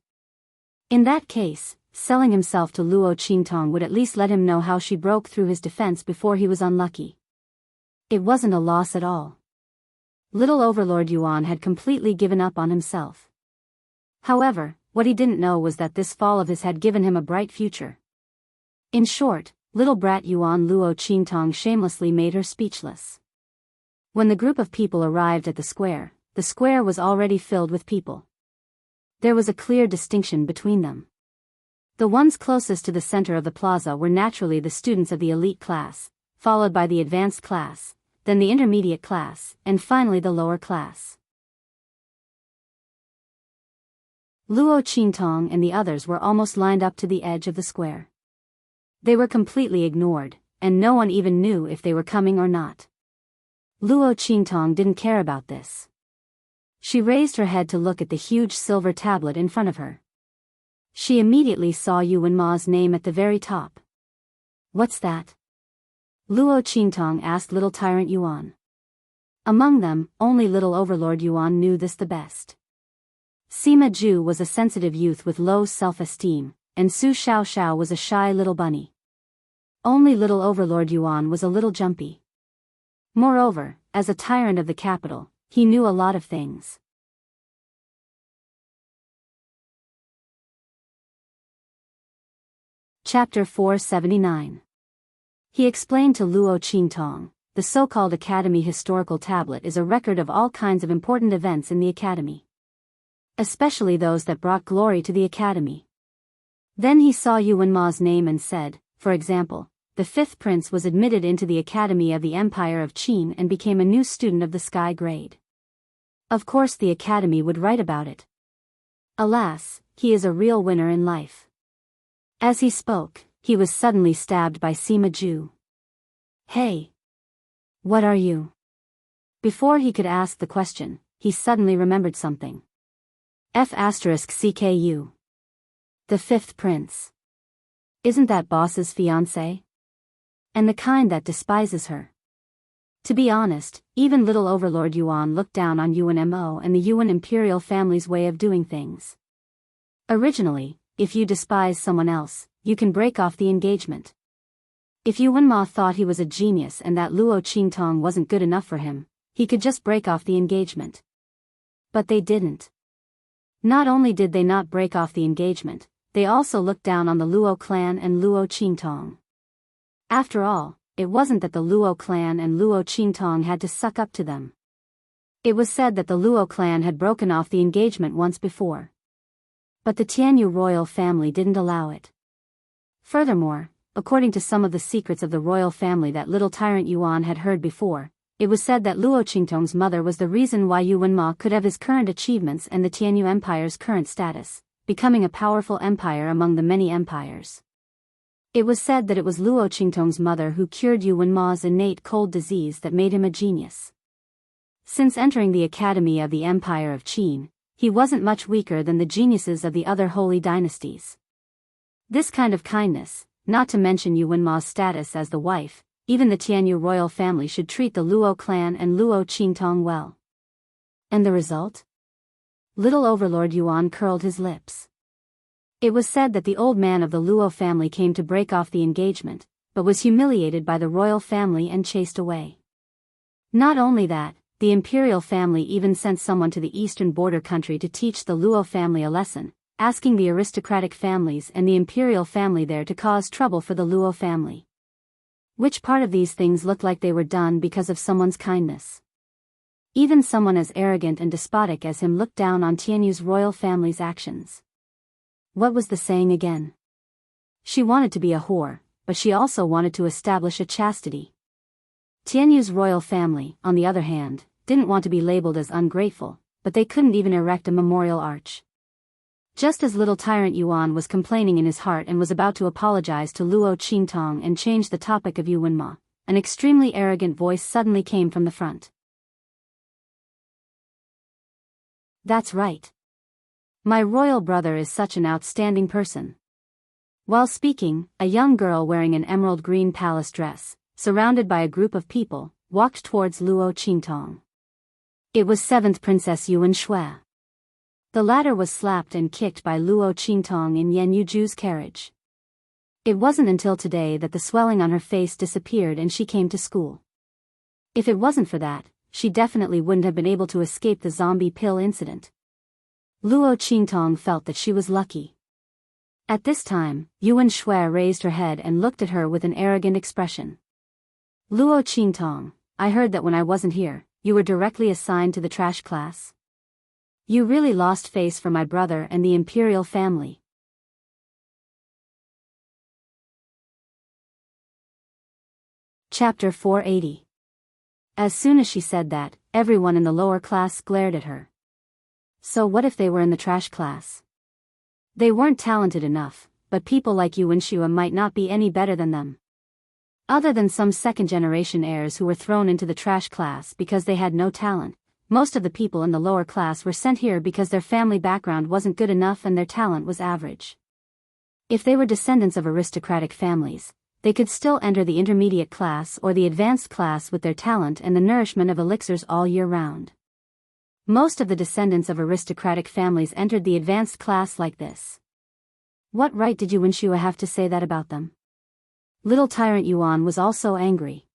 In that case, selling himself to Luo Qingtong would at least let him know how she broke through his defense before he was unlucky. It wasn't a loss at all. Little Overlord Yuan had completely given up on himself. However, what he didn't know was that this fall of his had given him a bright future. In short, little brat Yuan Luo Qingtong shamelessly made her speechless. When the group of people arrived at the square was already filled with people. There was a clear distinction between them. The ones closest to the center of the plaza were naturally the students of the elite class, followed by the advanced class, then the intermediate class, and finally the lower class. Luo Qingtong and the others were almost lined up to the edge of the square. They were completely ignored, and no one even knew if they were coming or not. Luo Qingtong didn't care about this. She raised her head to look at the huge silver tablet in front of her. She immediately saw Yuan Ma's name at the very top. What's that? Luo Qingtong asked little tyrant Yuan. Among them, only little overlord Yuan knew this the best. Sima Zhu was a sensitive youth with low self-esteem, and Su Xiaoxiao was a shy little bunny. Only little overlord Yuan was a little jumpy. Moreover, as a tyrant of the capital, he knew a lot of things. Chapter 479. He explained to Luo Qingtong, the so-called Academy Historical Tablet is a record of all kinds of important events in the Academy. Especially those that brought glory to the Academy. Then he saw Yuan Ma's name and said, for example, the 5th prince was admitted into the Academy of the Empire of Qin and became a new student of the Sky grade. Of course the Academy would write about it. Alas, he is a real winner in life. As he spoke, he was suddenly stabbed by Sima Ju. Hey! What are you? Before he could ask the question, he suddenly remembered something. F*CKU. The fifth prince. Isn't that boss's fiancé? And the kind that despises her. To be honest, even little Overlord Yuan looked down on Yuan Mo and the Yuan imperial family's way of doing things. Originally, if you despise someone else, you can break off the engagement. If Yuan Ma thought he was a genius and that Luo Qingtong wasn't good enough for him, he could just break off the engagement. But they didn't. Not only did they not break off the engagement, they also looked down on the Luo clan and Luo Qingtong. After all, it wasn't that the Luo clan and Luo Qingtong had to suck up to them. It was said that the Luo clan had broken off the engagement once before. But the Tianyu royal family didn't allow it. Furthermore, according to some of the secrets of the royal family that little tyrant Yuan had heard before, it was said that Luo Qingtong's mother was the reason why Yuan Ma could have his current achievements and the Tianyu Empire's current status, becoming a powerful empire among the many empires. It was said that it was Luo Qingtong's mother who cured Yuan Ma's innate cold disease that made him a genius. Since entering the academy of the Empire of Qin, he wasn't much weaker than the geniuses of the other holy dynasties. This kind of kindness, not to mention Yuan Ma's status as the wife, even the Tianyu royal family should treat the Luo clan and Luo Qingtong well. And the result? Little Overlord Yuan curled his lips. It was said that the old man of the Luo family came to break off the engagement, but was humiliated by the royal family and chased away. Not only that, the imperial family even sent someone to the eastern border country to teach the Luo family a lesson, asking the aristocratic families and the imperial family there to cause trouble for the Luo family. Which part of these things looked like they were done because of someone's kindness? Even someone as arrogant and despotic as him looked down on Tianyu's royal family's actions. What was the saying again? She wanted to be a whore, but she also wanted to establish a chastity. Tianyu's royal family, on the other hand, didn't want to be labeled as ungrateful, but they couldn't even erect a memorial arch. Just as little tyrant Yuan was complaining in his heart and was about to apologize to Luo Qingtong and change the topic of Yuan Ma, an extremely arrogant voice suddenly came from the front. That's right. My royal brother is such an outstanding person. While speaking, a young girl wearing an emerald green palace dress, surrounded by a group of people, walked towards Luo Qingtong. It was 7th Princess Yuan Shui. The latter was slapped and kicked by Luo Qingtong in Yan Yuju's carriage. It wasn't until today that the swelling on her face disappeared and she came to school. If it wasn't for that, she definitely wouldn't have been able to escape the zombie pill incident. Luo Qingtong felt that she was lucky. At this time, Yuan Shui raised her head and looked at her with an arrogant expression. Luo Qingtong, I heard that when I wasn't here, you were directly assigned to the trash class. You really lost face for my brother and the imperial family. Chapter 480. As soon as she said that, everyone in the lower class glared at her. So what if they were in the trash class? They weren't talented enough, but people like Yuan Shui might not be any better than them. Other than some second-generation heirs who were thrown into the trash class because they had no talent, most of the people in the lower class were sent here because their family background wasn't good enough and their talent was average. If they were descendants of aristocratic families, they could still enter the intermediate class or the advanced class with their talent and the nourishment of elixirs all year round. Most of the descendants of aristocratic families entered the advanced class like this. What right did Yuan Shui have to say that about them? Little tyrant Yuan was also angry.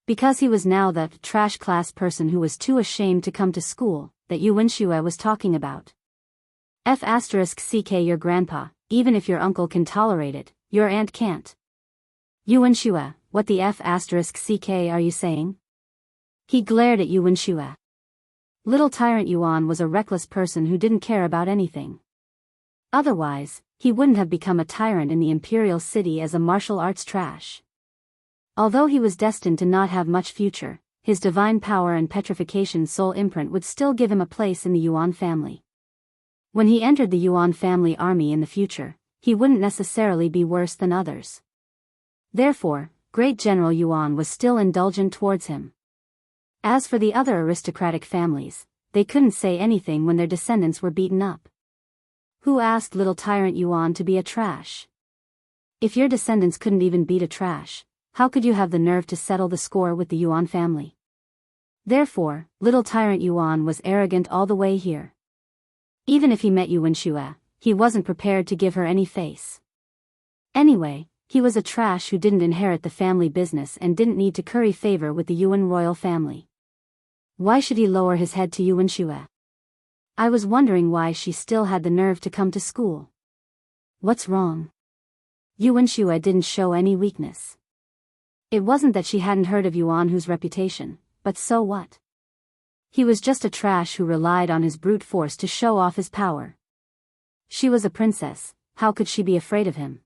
Because he was now the trash class person who was too ashamed to come to school, that Yuan Shui was talking about. F*CK your grandpa, even if your uncle can tolerate it, your aunt can't. Yuan Shui, what the F*CK are you saying? He glared at Yuan Shui. Little tyrant Yuan was a reckless person who didn't care about anything. Otherwise, he wouldn't have become a tyrant in the imperial city as a martial arts trash. Although he was destined to not have much future, his divine power and petrification soul imprint would still give him a place in the Yuan family. When he entered the Yuan family army in the future, he wouldn't necessarily be worse than others. Therefore, Great General Yuan was still indulgent towards him. As for the other aristocratic families, they couldn't say anything when their descendants were beaten up. Who asked little tyrant Yuan to be a trash? If your descendants couldn't even beat a trash, how could you have the nerve to settle the score with the Yuan family? Therefore, little tyrant Yuan was arrogant all the way here. Even if he met Yuan Shue, he wasn't prepared to give her any face. Anyway, he was a trash who didn't inherit the family business and didn't need to curry favor with the Yuan royal family. Why should he lower his head to Yuan Shue? I was wondering why she still had the nerve to come to school. What's wrong? Yuan Shue didn't show any weakness. It wasn't that she hadn't heard of Yuan Hu's reputation, but so what? He was just a trash who relied on his brute force to show off his power. She was a princess, how could she be afraid of him?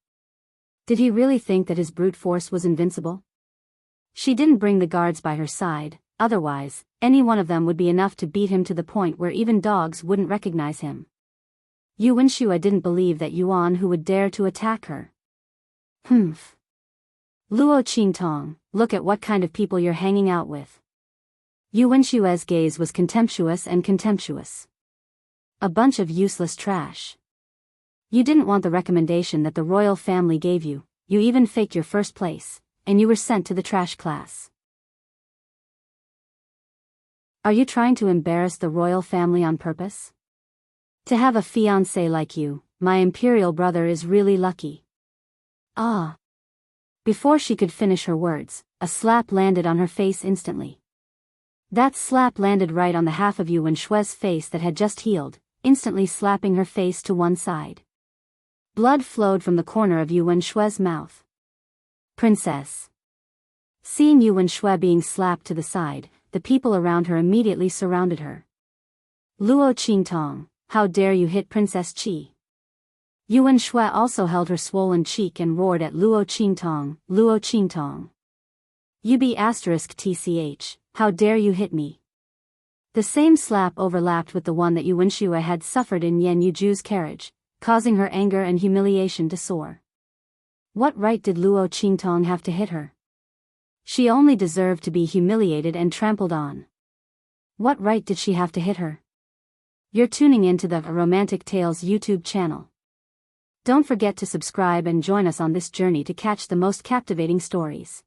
Did he really think that his brute force was invincible? She didn't bring the guards by her side, otherwise, any one of them would be enough to beat him to the point where even dogs wouldn't recognize him. Yuan Shue didn't believe that Yuan Hu would dare to attack her. Humph. Luo Qingtong, look at what kind of people you're hanging out with. Yuan Shue's gaze was contemptuous and contemptuous. A bunch of useless trash. You didn't want the recommendation that the royal family gave you, you even faked your first place, and you were sent to the trash class. Are you trying to embarrass the royal family on purpose? To have a fiancé like you, my imperial brother is really lucky. Ah. Before she could finish her words, a slap landed on her face instantly. That slap landed right on the half of Yuan Shue's face that had just healed, instantly slapping her face to one side. Blood flowed from the corner of Yuan Shue's mouth. Princess. Seeing Yuan Shue being slapped to the side, the people around her immediately surrounded her. Luo Qingtong, how dare you hit Princess Qi? Yuan Shue also held her swollen cheek and roared at Luo Qingtong, Luo Qingtong. *tch, how dare you hit me? The same slap overlapped with the one that Yuan Shue had suffered in Yan Yuju's carriage, causing her anger and humiliation to soar. What right did Luo Qingtong have to hit her? She only deserved to be humiliated and trampled on. What right did she have to hit her? You're tuning into the Romantic Tales YouTube channel. Don't forget to subscribe and join us on this journey to catch the most captivating stories.